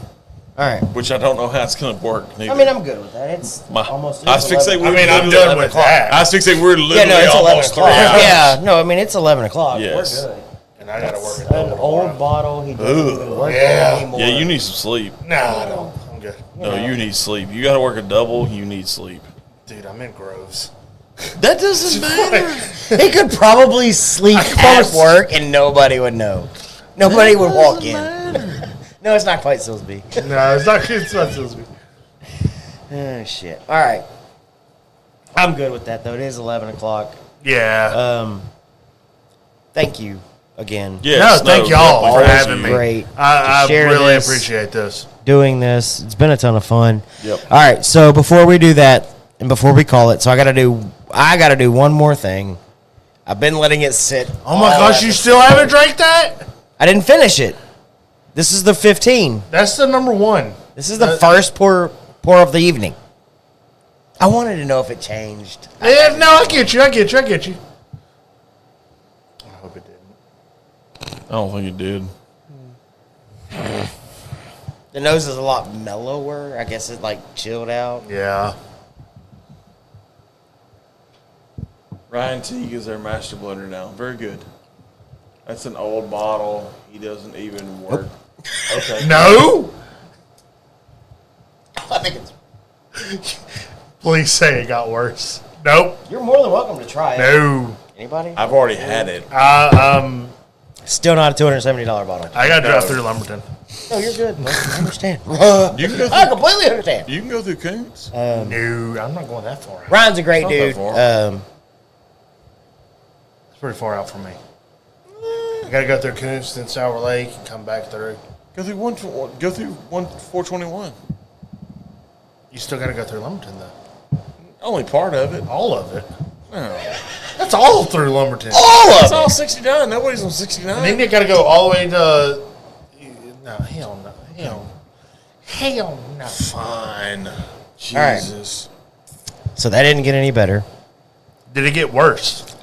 All right. Which I don't know how it's going to work. Neither. I mean, I'm good with that. It's almost. I was fixing. I mean, I'm done with that. I was fixing. We're literally it's 11 almost 3 o'clock. hours. Yeah, no, I mean, it's 11 o'clock. Yes. We're good. And I gotta work a An double tomorrow. old bottle. He doesn't even work Yeah. anymore. Yeah, you need some sleep. No, I don't. I'm good. No, you need sleep. You got to work a double. You need sleep. Dude, I'm in Groves. That doesn't matter. He could probably sleep at work and nobody would know. Nobody would walk in. No, it's not quite Silsby. No, it's not supposed to be. Oh, shit. All right. I'm good with that, though. It is 11 o'clock. Yeah. Thank you again. Yes, thank y'all for definitely. having me. Great. I to share really this. appreciate this. Doing this. It's been a ton of fun. Yep. All right, so before we do that and before we call it, so I got to do one more thing. I've been letting it sit. Oh my gosh, you still haven't drank that? I didn't finish it. This is the 15. That's the number 1. This is the first pour of the evening. I wanted to know if it changed. Yeah, no, I get you. I hope it didn't. I don't think it did. The nose is a lot mellower. I guess it like chilled out. Yeah. Ryan Teague is our master blender now. Very good. That's an old bottle. He doesn't even work. Okay. No. I think it's. Please say it got worse. Nope. You're more than welcome to try it. No. Anybody? I've already had it. Still not a $270 bottle. I got to drive through Lumberton. No, you're good. I understand. You can go I through, completely understand. you can go through Coons. No, I'm not going that far. Ryan's a great Not that dude. far. It's pretty far out for me. I got to go through Coons, then Sour Lake, and come back through. Go through 421. You still got to go through Lumberton, though. Only part of it. All of it. No. That's all through Lumberton. All of It's all it. 69. Nobody's on 69. And then you got to go all the way to. No, hell no. Hell no. Fine. right. Jesus. So that didn't get any better. Did it get worse?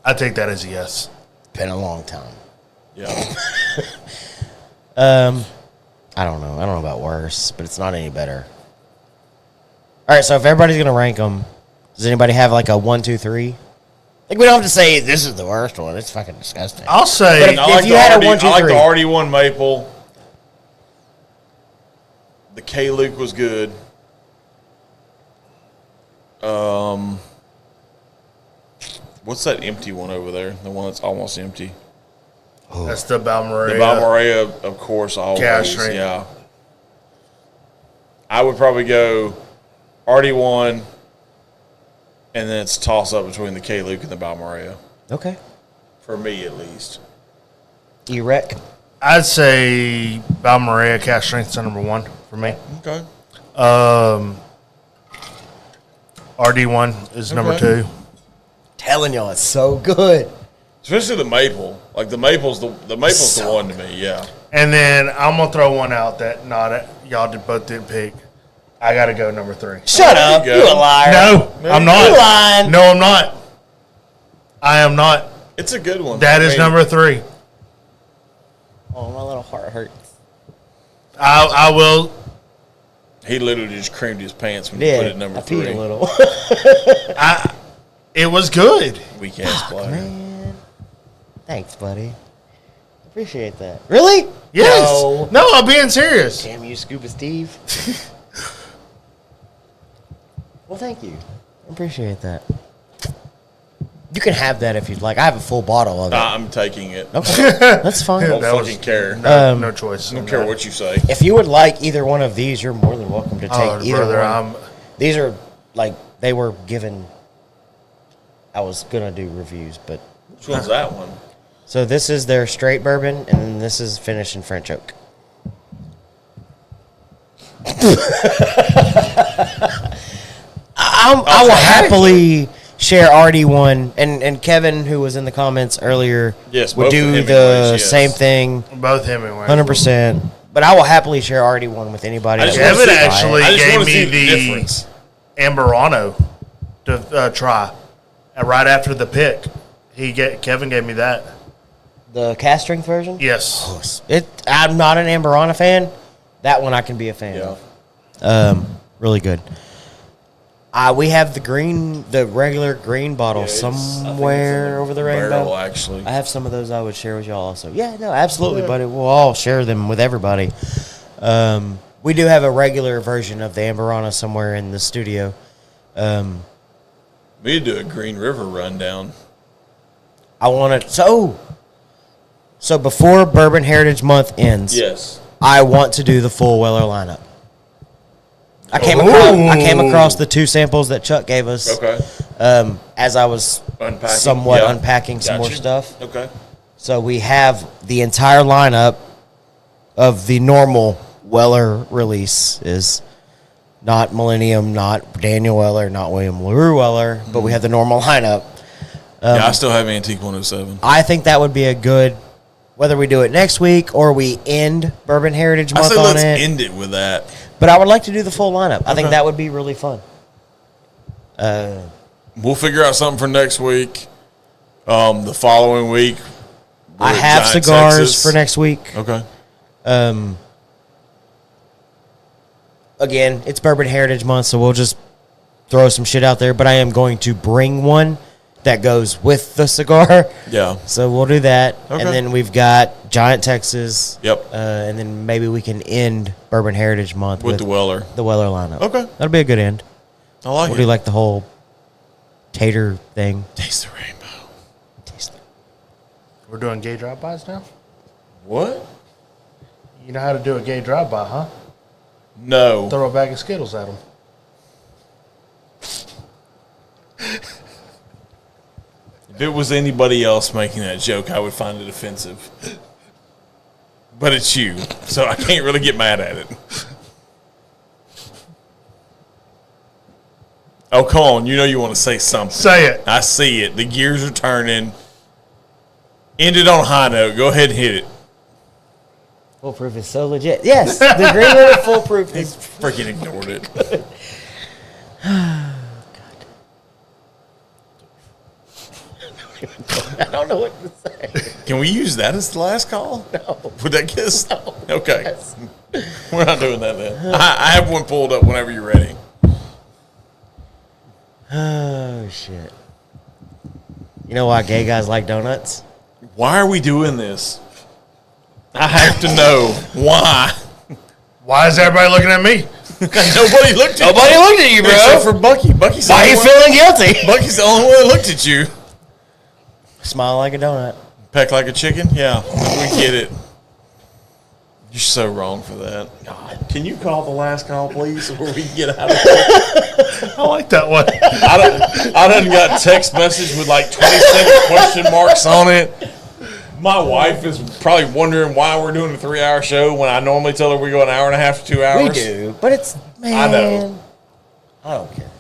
I take that as a yes. Been a long time. Yeah. I don't know. I don't know about worse, but it's not any better. All right, so if everybody's gonna rank them, does anybody have like a 1, 2, 3? Like we don't have to say this is the worst one. It's fucking disgusting. I'll say. But if you had a 1, 2, I like 3. the RD1 Maple. The K Luke was good. What's that empty one over there? The one that's almost empty. That's the Balmaria. The Balmaria, of course, always. Cash drink. Yeah. I would probably go RD1, and then it's toss up between the K Luke and the Balmaria. Okay. For me, at least. Erect. I'd say Balmaria Cash Strength's number 1 for me. Okay. RD1 is number Okay. 2. Telling y'all, it's so good. Especially the maple. Like the maple's the So one to me. Yeah. And then I'm gonna throw one out that y'all both didn't pick. I gotta go number 3. Shut There you up. go. You a liar. No, I'm not. You lying. No, I'm not. I am not. It's a good one. That I is mean, number 3. Oh, my little heart hurts. I will. He literally just creamed his pants when Yeah, you put it number I peed 3. a little. It was good. Weak ass player. Man. Thanks, buddy. Appreciate that. Really? Yes. No. No, I'm being serious. Damn you, Scuba Steve. Well, thank you. I appreciate that. You can have that if you'd like. I have a full bottle of it. I'm taking it. Okay. That's fine. I don't That was- fucking care. No choice. I don't care what you say. If you would like either one of these, you're more than welcome to take either brother, one. These are like they were given. I was gonna do reviews, but Which one's that one? so this is their straight bourbon, and then this is finished in French oak. I will happily share RD1, and Kevin, who was in the comments earlier, Yes, would both do Hemingways, the yes. same thing, Both Hemingway. 100%. But I will happily share RD1 with anybody. I just that wanna wants to Kevin buy it. actually I just gave wanna see me the the difference. Amberano to try. And right after the pick, Kevin gave me that. The cast strength version. Yes. I'm not an Amberana fan. That one I can be a fan Yeah. of. Really good. We have the regular green bottle somewhere over the rainbow. Barrel, actually. I have some of those I would share with y'all also. Yeah, no, absolutely, buddy. We'll all share them with everybody. We do have a regular version of the Amberana somewhere in the studio. We need to do a Green River rundown. I want to. So before Bourbon Heritage Month ends, Yes. I want to do the full Weller lineup. I came across the 2 samples that Chuck gave us. Okay. As I was Unpacking. unpacking some more Gotcha. stuff. Okay. So we have the entire lineup of the normal Weller release is not Millennium, not Daniel Weller, not William LaRue Weller, but we have the normal lineup. Yeah, I still have Antique 107. I think that would be a good, whether we do it next week or we end Bourbon Heritage I Month say on let's it. end it with that. But I would like to do the full lineup. I think Okay. that would be really fun. We'll figure out something for next week. The following week, we're I at have Giant cigars Texas. for next week. Okay. Again, it's Bourbon Heritage Month, so we'll just throw some shit out there. But I am going to bring one that goes with the cigar. Yeah. So we'll do that. Okay. And then we've got Giant Texas. Yep. And then maybe we can end Bourbon Heritage Month With the Weller. The Weller lineup. Okay. That'll be a good end. I like We'll it. do like the whole tater thing. Taste the rainbow. We're doing gay drive-bys now? What? You know how to do a gay drive-by, huh? No. Throw a bag of Skittles at them. If it was anybody else making that joke, I would find it offensive. But it's you, so I can't really get mad at it. Oh, come on. You know you want to say something. Say it. I see it. The gears are turning. End it on a high note. Go ahead and hit it. Foolproof is so legit. Yes, the green litter foolproof He's is. freaking ignored it. I don't know what to say. Can we use that as the last call? No. Would that kiss? No. Okay. Yes. We're not doing that then. I have one pulled up whenever you're ready. Oh, shit. You know why gay guys like donuts? Why are we doing this? I have to know why. Why is everybody looking at me? Nobody looked at Nobody looked at you, bro. Except for Bucky. Bucky's the Why are only you one- feeling guilty? Bucky's the only one that looked at you. Smile like a donut. Peck like a chicken? Yeah, we get it. You're so wrong for that. God. Can you call the last call, please, so we can get out of here? I like that one. I done got text message with like 27 question marks on it. My wife is probably wondering why we're doing a 3-hour show when I normally tell her we go an hour and a half to 2 hours. We do, but it's, man. I know. I don't care.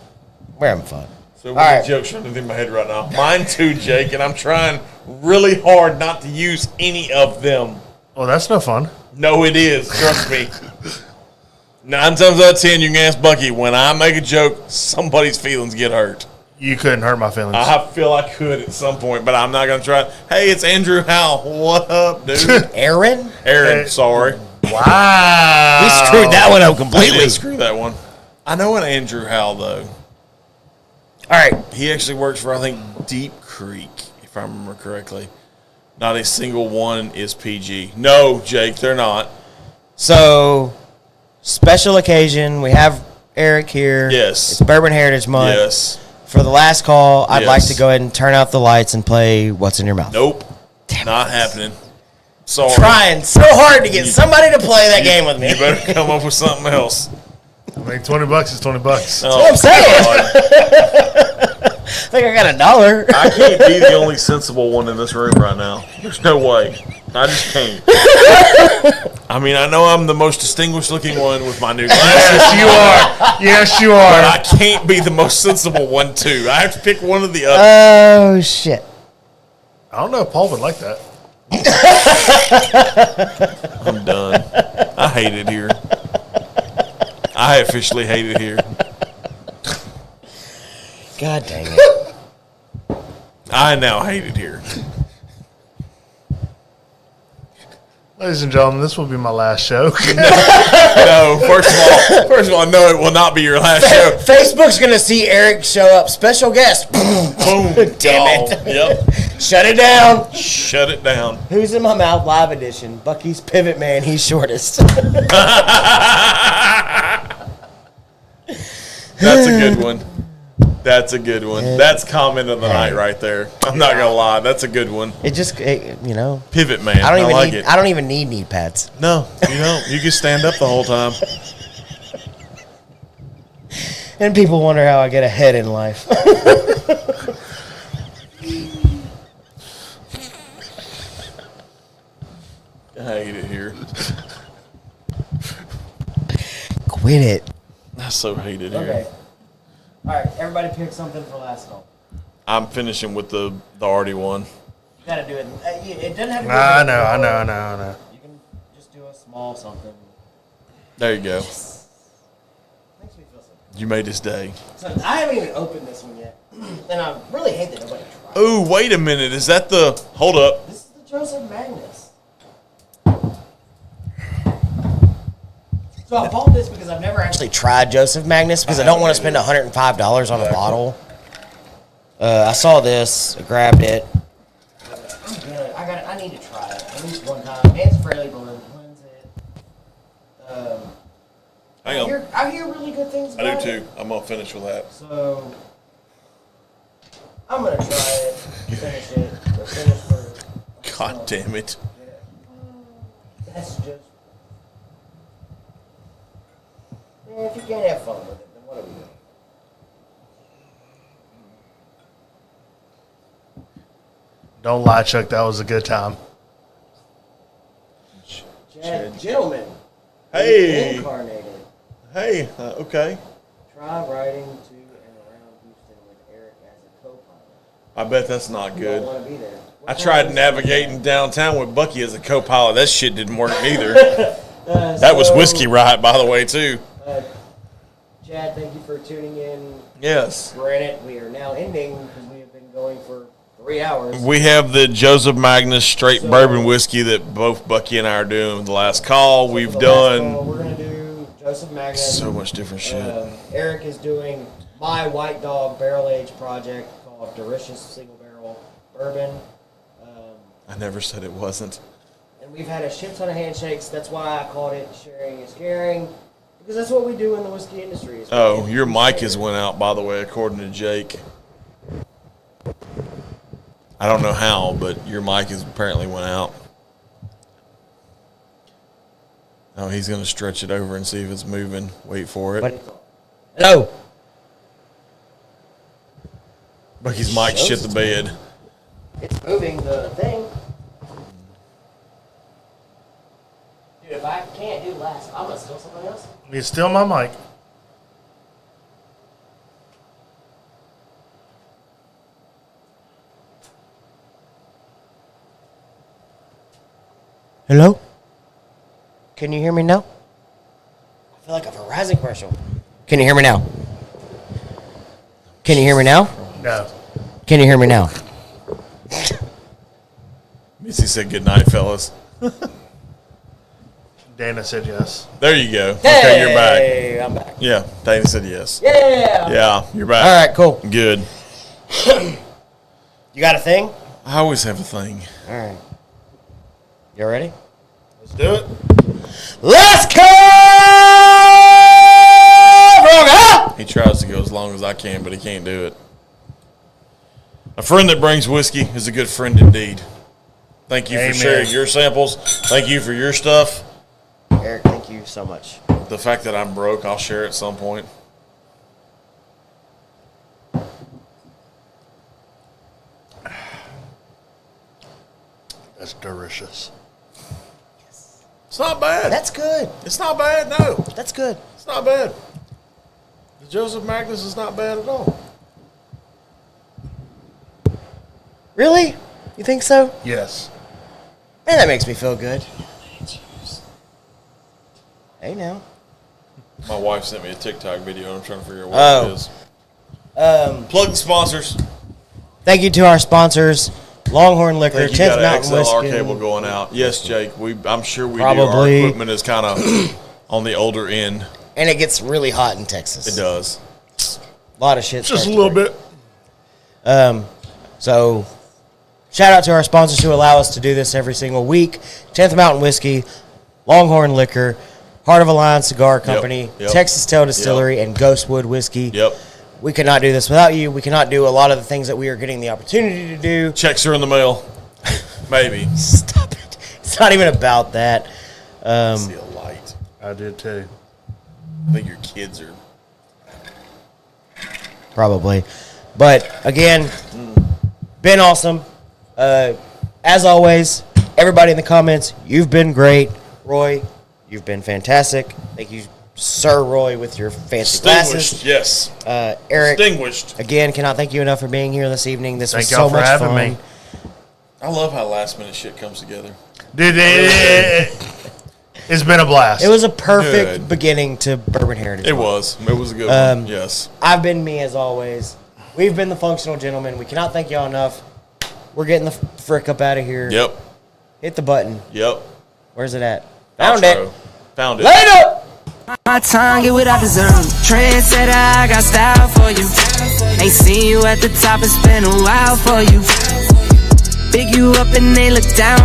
We're having fun. So All many right. jokes running through my head right now. Mine too, Jake, and I'm trying really hard not to use any of them. Well, that's no fun. No, it is. Trust me. 9 times out of 10, you can ask Bucky. When I make a joke, somebody's feelings get hurt. You couldn't hurt my feelings. I feel I could at some point, but I'm not going to try. Hey, it's Andrew Howell. What up, dude? Aaron? Aaron, Hey. sorry. Wow. We screwed that one up I completely. did screw that one. I know an Andrew Howell, though. All right. He actually works for, I think, Deep Creek, if I remember correctly. Not a single one is PG. No, Jake, they're not. So, special occasion. We have Eric here. Yes. It's Bourbon Heritage Month. Yes. For the last call, I'd Yes. like to go ahead and turn out the lights and play What's in Your Mouth. Nope. Damn Not it. happening. Sorry. Trying so hard to get somebody to play that game with me. You better come up with something else. I mean, $20 is $20. That's what I'm saying. I think I got $1. I can't be the only sensible one in this room right now. There's no way. I just can't. I mean, I know I'm the most distinguished looking one with my new glasses, Yes, you are. Yes, you but are. I can't be the most sensible one, too. I have to pick one or the other. Oh, shit. I don't know if Paul would like that. I'm done. I hate it here. I officially hate it here. God dang it. I now hate it here. Ladies and gentlemen, this will be my last show. No, first of all, no, it will not be your last show. Facebook's going to see Eric show up. Special guest. Boom. Boom. Damn it. Gone. Yep. Shut it down. Shut it down. Who's in my mouth live edition? Bucky's pivot man. He's shortest. That's a good one. That's a good one. That's comment of the night right there. I'm not gonna lie. That's a good one. It just, you know. Pivot man. I don't even like need. it. I don't even need knee pads. No, you don't. You can stand up the whole time. And people wonder how I get ahead in life. I hate it here. Quit it. I so hate it here. Okay. All right. Everybody pick something for last call. I'm finishing with the arty one. You gotta do it. It doesn't have to be. I know. You can just do a small something. There you go. Makes me feel something. You made his day. So I haven't even opened this one yet, and I really hate that nobody tried. Ooh, wait a minute. Is that the? Hold up. This is the Joseph Magnus. So I bought this because I've never actually tried Joseph Magnus because I don't want to spend $105 on a bottle. I saw this, grabbed it. I need to try it at least one time. It's fairly blends it. I hear really good things about it. I do too. I'm gonna finish with that. So I'm gonna try it, finish it, but finish first. God damn it. That's just. Yeah, if you can't have fun with it, then what are we doing? Don't lie, Chuck. That was a good time. Gentlemen. Hey. Incarnated. Hey. Okay. Try riding to and around Houston with Eric as a co-pilot. I bet that's not You don't good. want to be there. I tried navigating downtown with Bucky as a co-pilot. That shit didn't work either. That was whiskey right, by the way, too. Chad, thank you for tuning in. Yes. Granted, we are now ending because we have been going for 3 hours. We have the Joseph Magnus straight bourbon whiskey that both Bucky and I are doing with the last call. So We've for the last done call, we're going to do Joseph Magnus. so much different shit. Eric is doing my White Dog Barrel Age project called Delicious Single Barrel Bourbon. I never said it wasn't. And we've had a shit ton of handshakes. That's why I called it Sharing is Caring. Because that's what we do in the whiskey industry. Oh, your mic has went out, by the way, according to Jake. I don't know how, but your mic has apparently went out. Oh, he's going to stretch it over and see if it's moving. Wait for it. Hello. Bucky's mic shit the bed. It's moving the thing. Dude, if I can't do last, I'm going to steal somebody else. It's still my mic. Hello? Can you hear me now? I feel like a Verizon commercial. Can you hear me now? Can you hear me now? No. Can you hear me now? Missy said good night, fellas. Dana said yes. There you go. Okay, you're back. Hey, I'm back. Yeah, Dana said yes. Yeah. Yeah, you're back. All right, cool. Good. You got a thing? I always have a thing. All right. You ready? Let's do it. Let's go! He tries to go as long as I can, but he can't do it. A friend that brings whiskey is a good friend indeed. Thank you Amen. for sharing your samples. Thank you for your stuff. Eric, thank you so much. The fact that I'm broke, I'll share at some point. That's delicious. It's not bad. That's good. It's not bad, no. That's good. It's not bad. The Joseph Magnus is not bad at all. Really? You think so? Yes. Man, that makes me feel good. Hey, now. My wife sent me a TikTok video, and I'm trying to figure out what it is. Plug the sponsors. Thank you to our sponsors, Longhorn Liquor, I think you 10th got an Mountain XLR Whiskey. cable going out. Yes, Jake. I'm sure we do. Probably. Our equipment is kind of on the older end. And it gets really hot in Texas. It does. A lot of shit. Just a little bit. So, shout out to our sponsors who allow us to do this every single week. 10th Mountain Whiskey, Longhorn Liquor, Heart of a Lion Cigar Company, yep. Texas Tail Distillery, and Ghostwood Whiskey. Yep. We could not do this without you. We cannot do a lot of the things that we are getting the opportunity to do. Checks are in the mail. Maybe. Stop it. It's not even about that. I see a light. I did too. I think your kids are. Probably. But, again, been awesome. As always, everybody in the comments, you've been great. Roy, you've been fantastic. Thank you, Sir Roy, with your fancy glasses. Yes. Eric, Distinguished. again, cannot thank you enough for being here this evening. This was Thank y'all so for much having fun. me. I love how last minute shit comes together. Dude, it's been a blast. It was a perfect Good. beginning to Bourbon Heritage It Month. was. It was a good one. Yes. I've been me as always. We've been the Functional Gentlemen. We cannot thank y'all enough. We're getting the frick up out of here. Yep. Hit the button. Yep. Where's it at? Found Outro. it. Found it. Later! My tongue, get what I deserve. Trendsetter, I got style for you. Ain't seen you at the top, it's been a while for you. Big you up and they look down.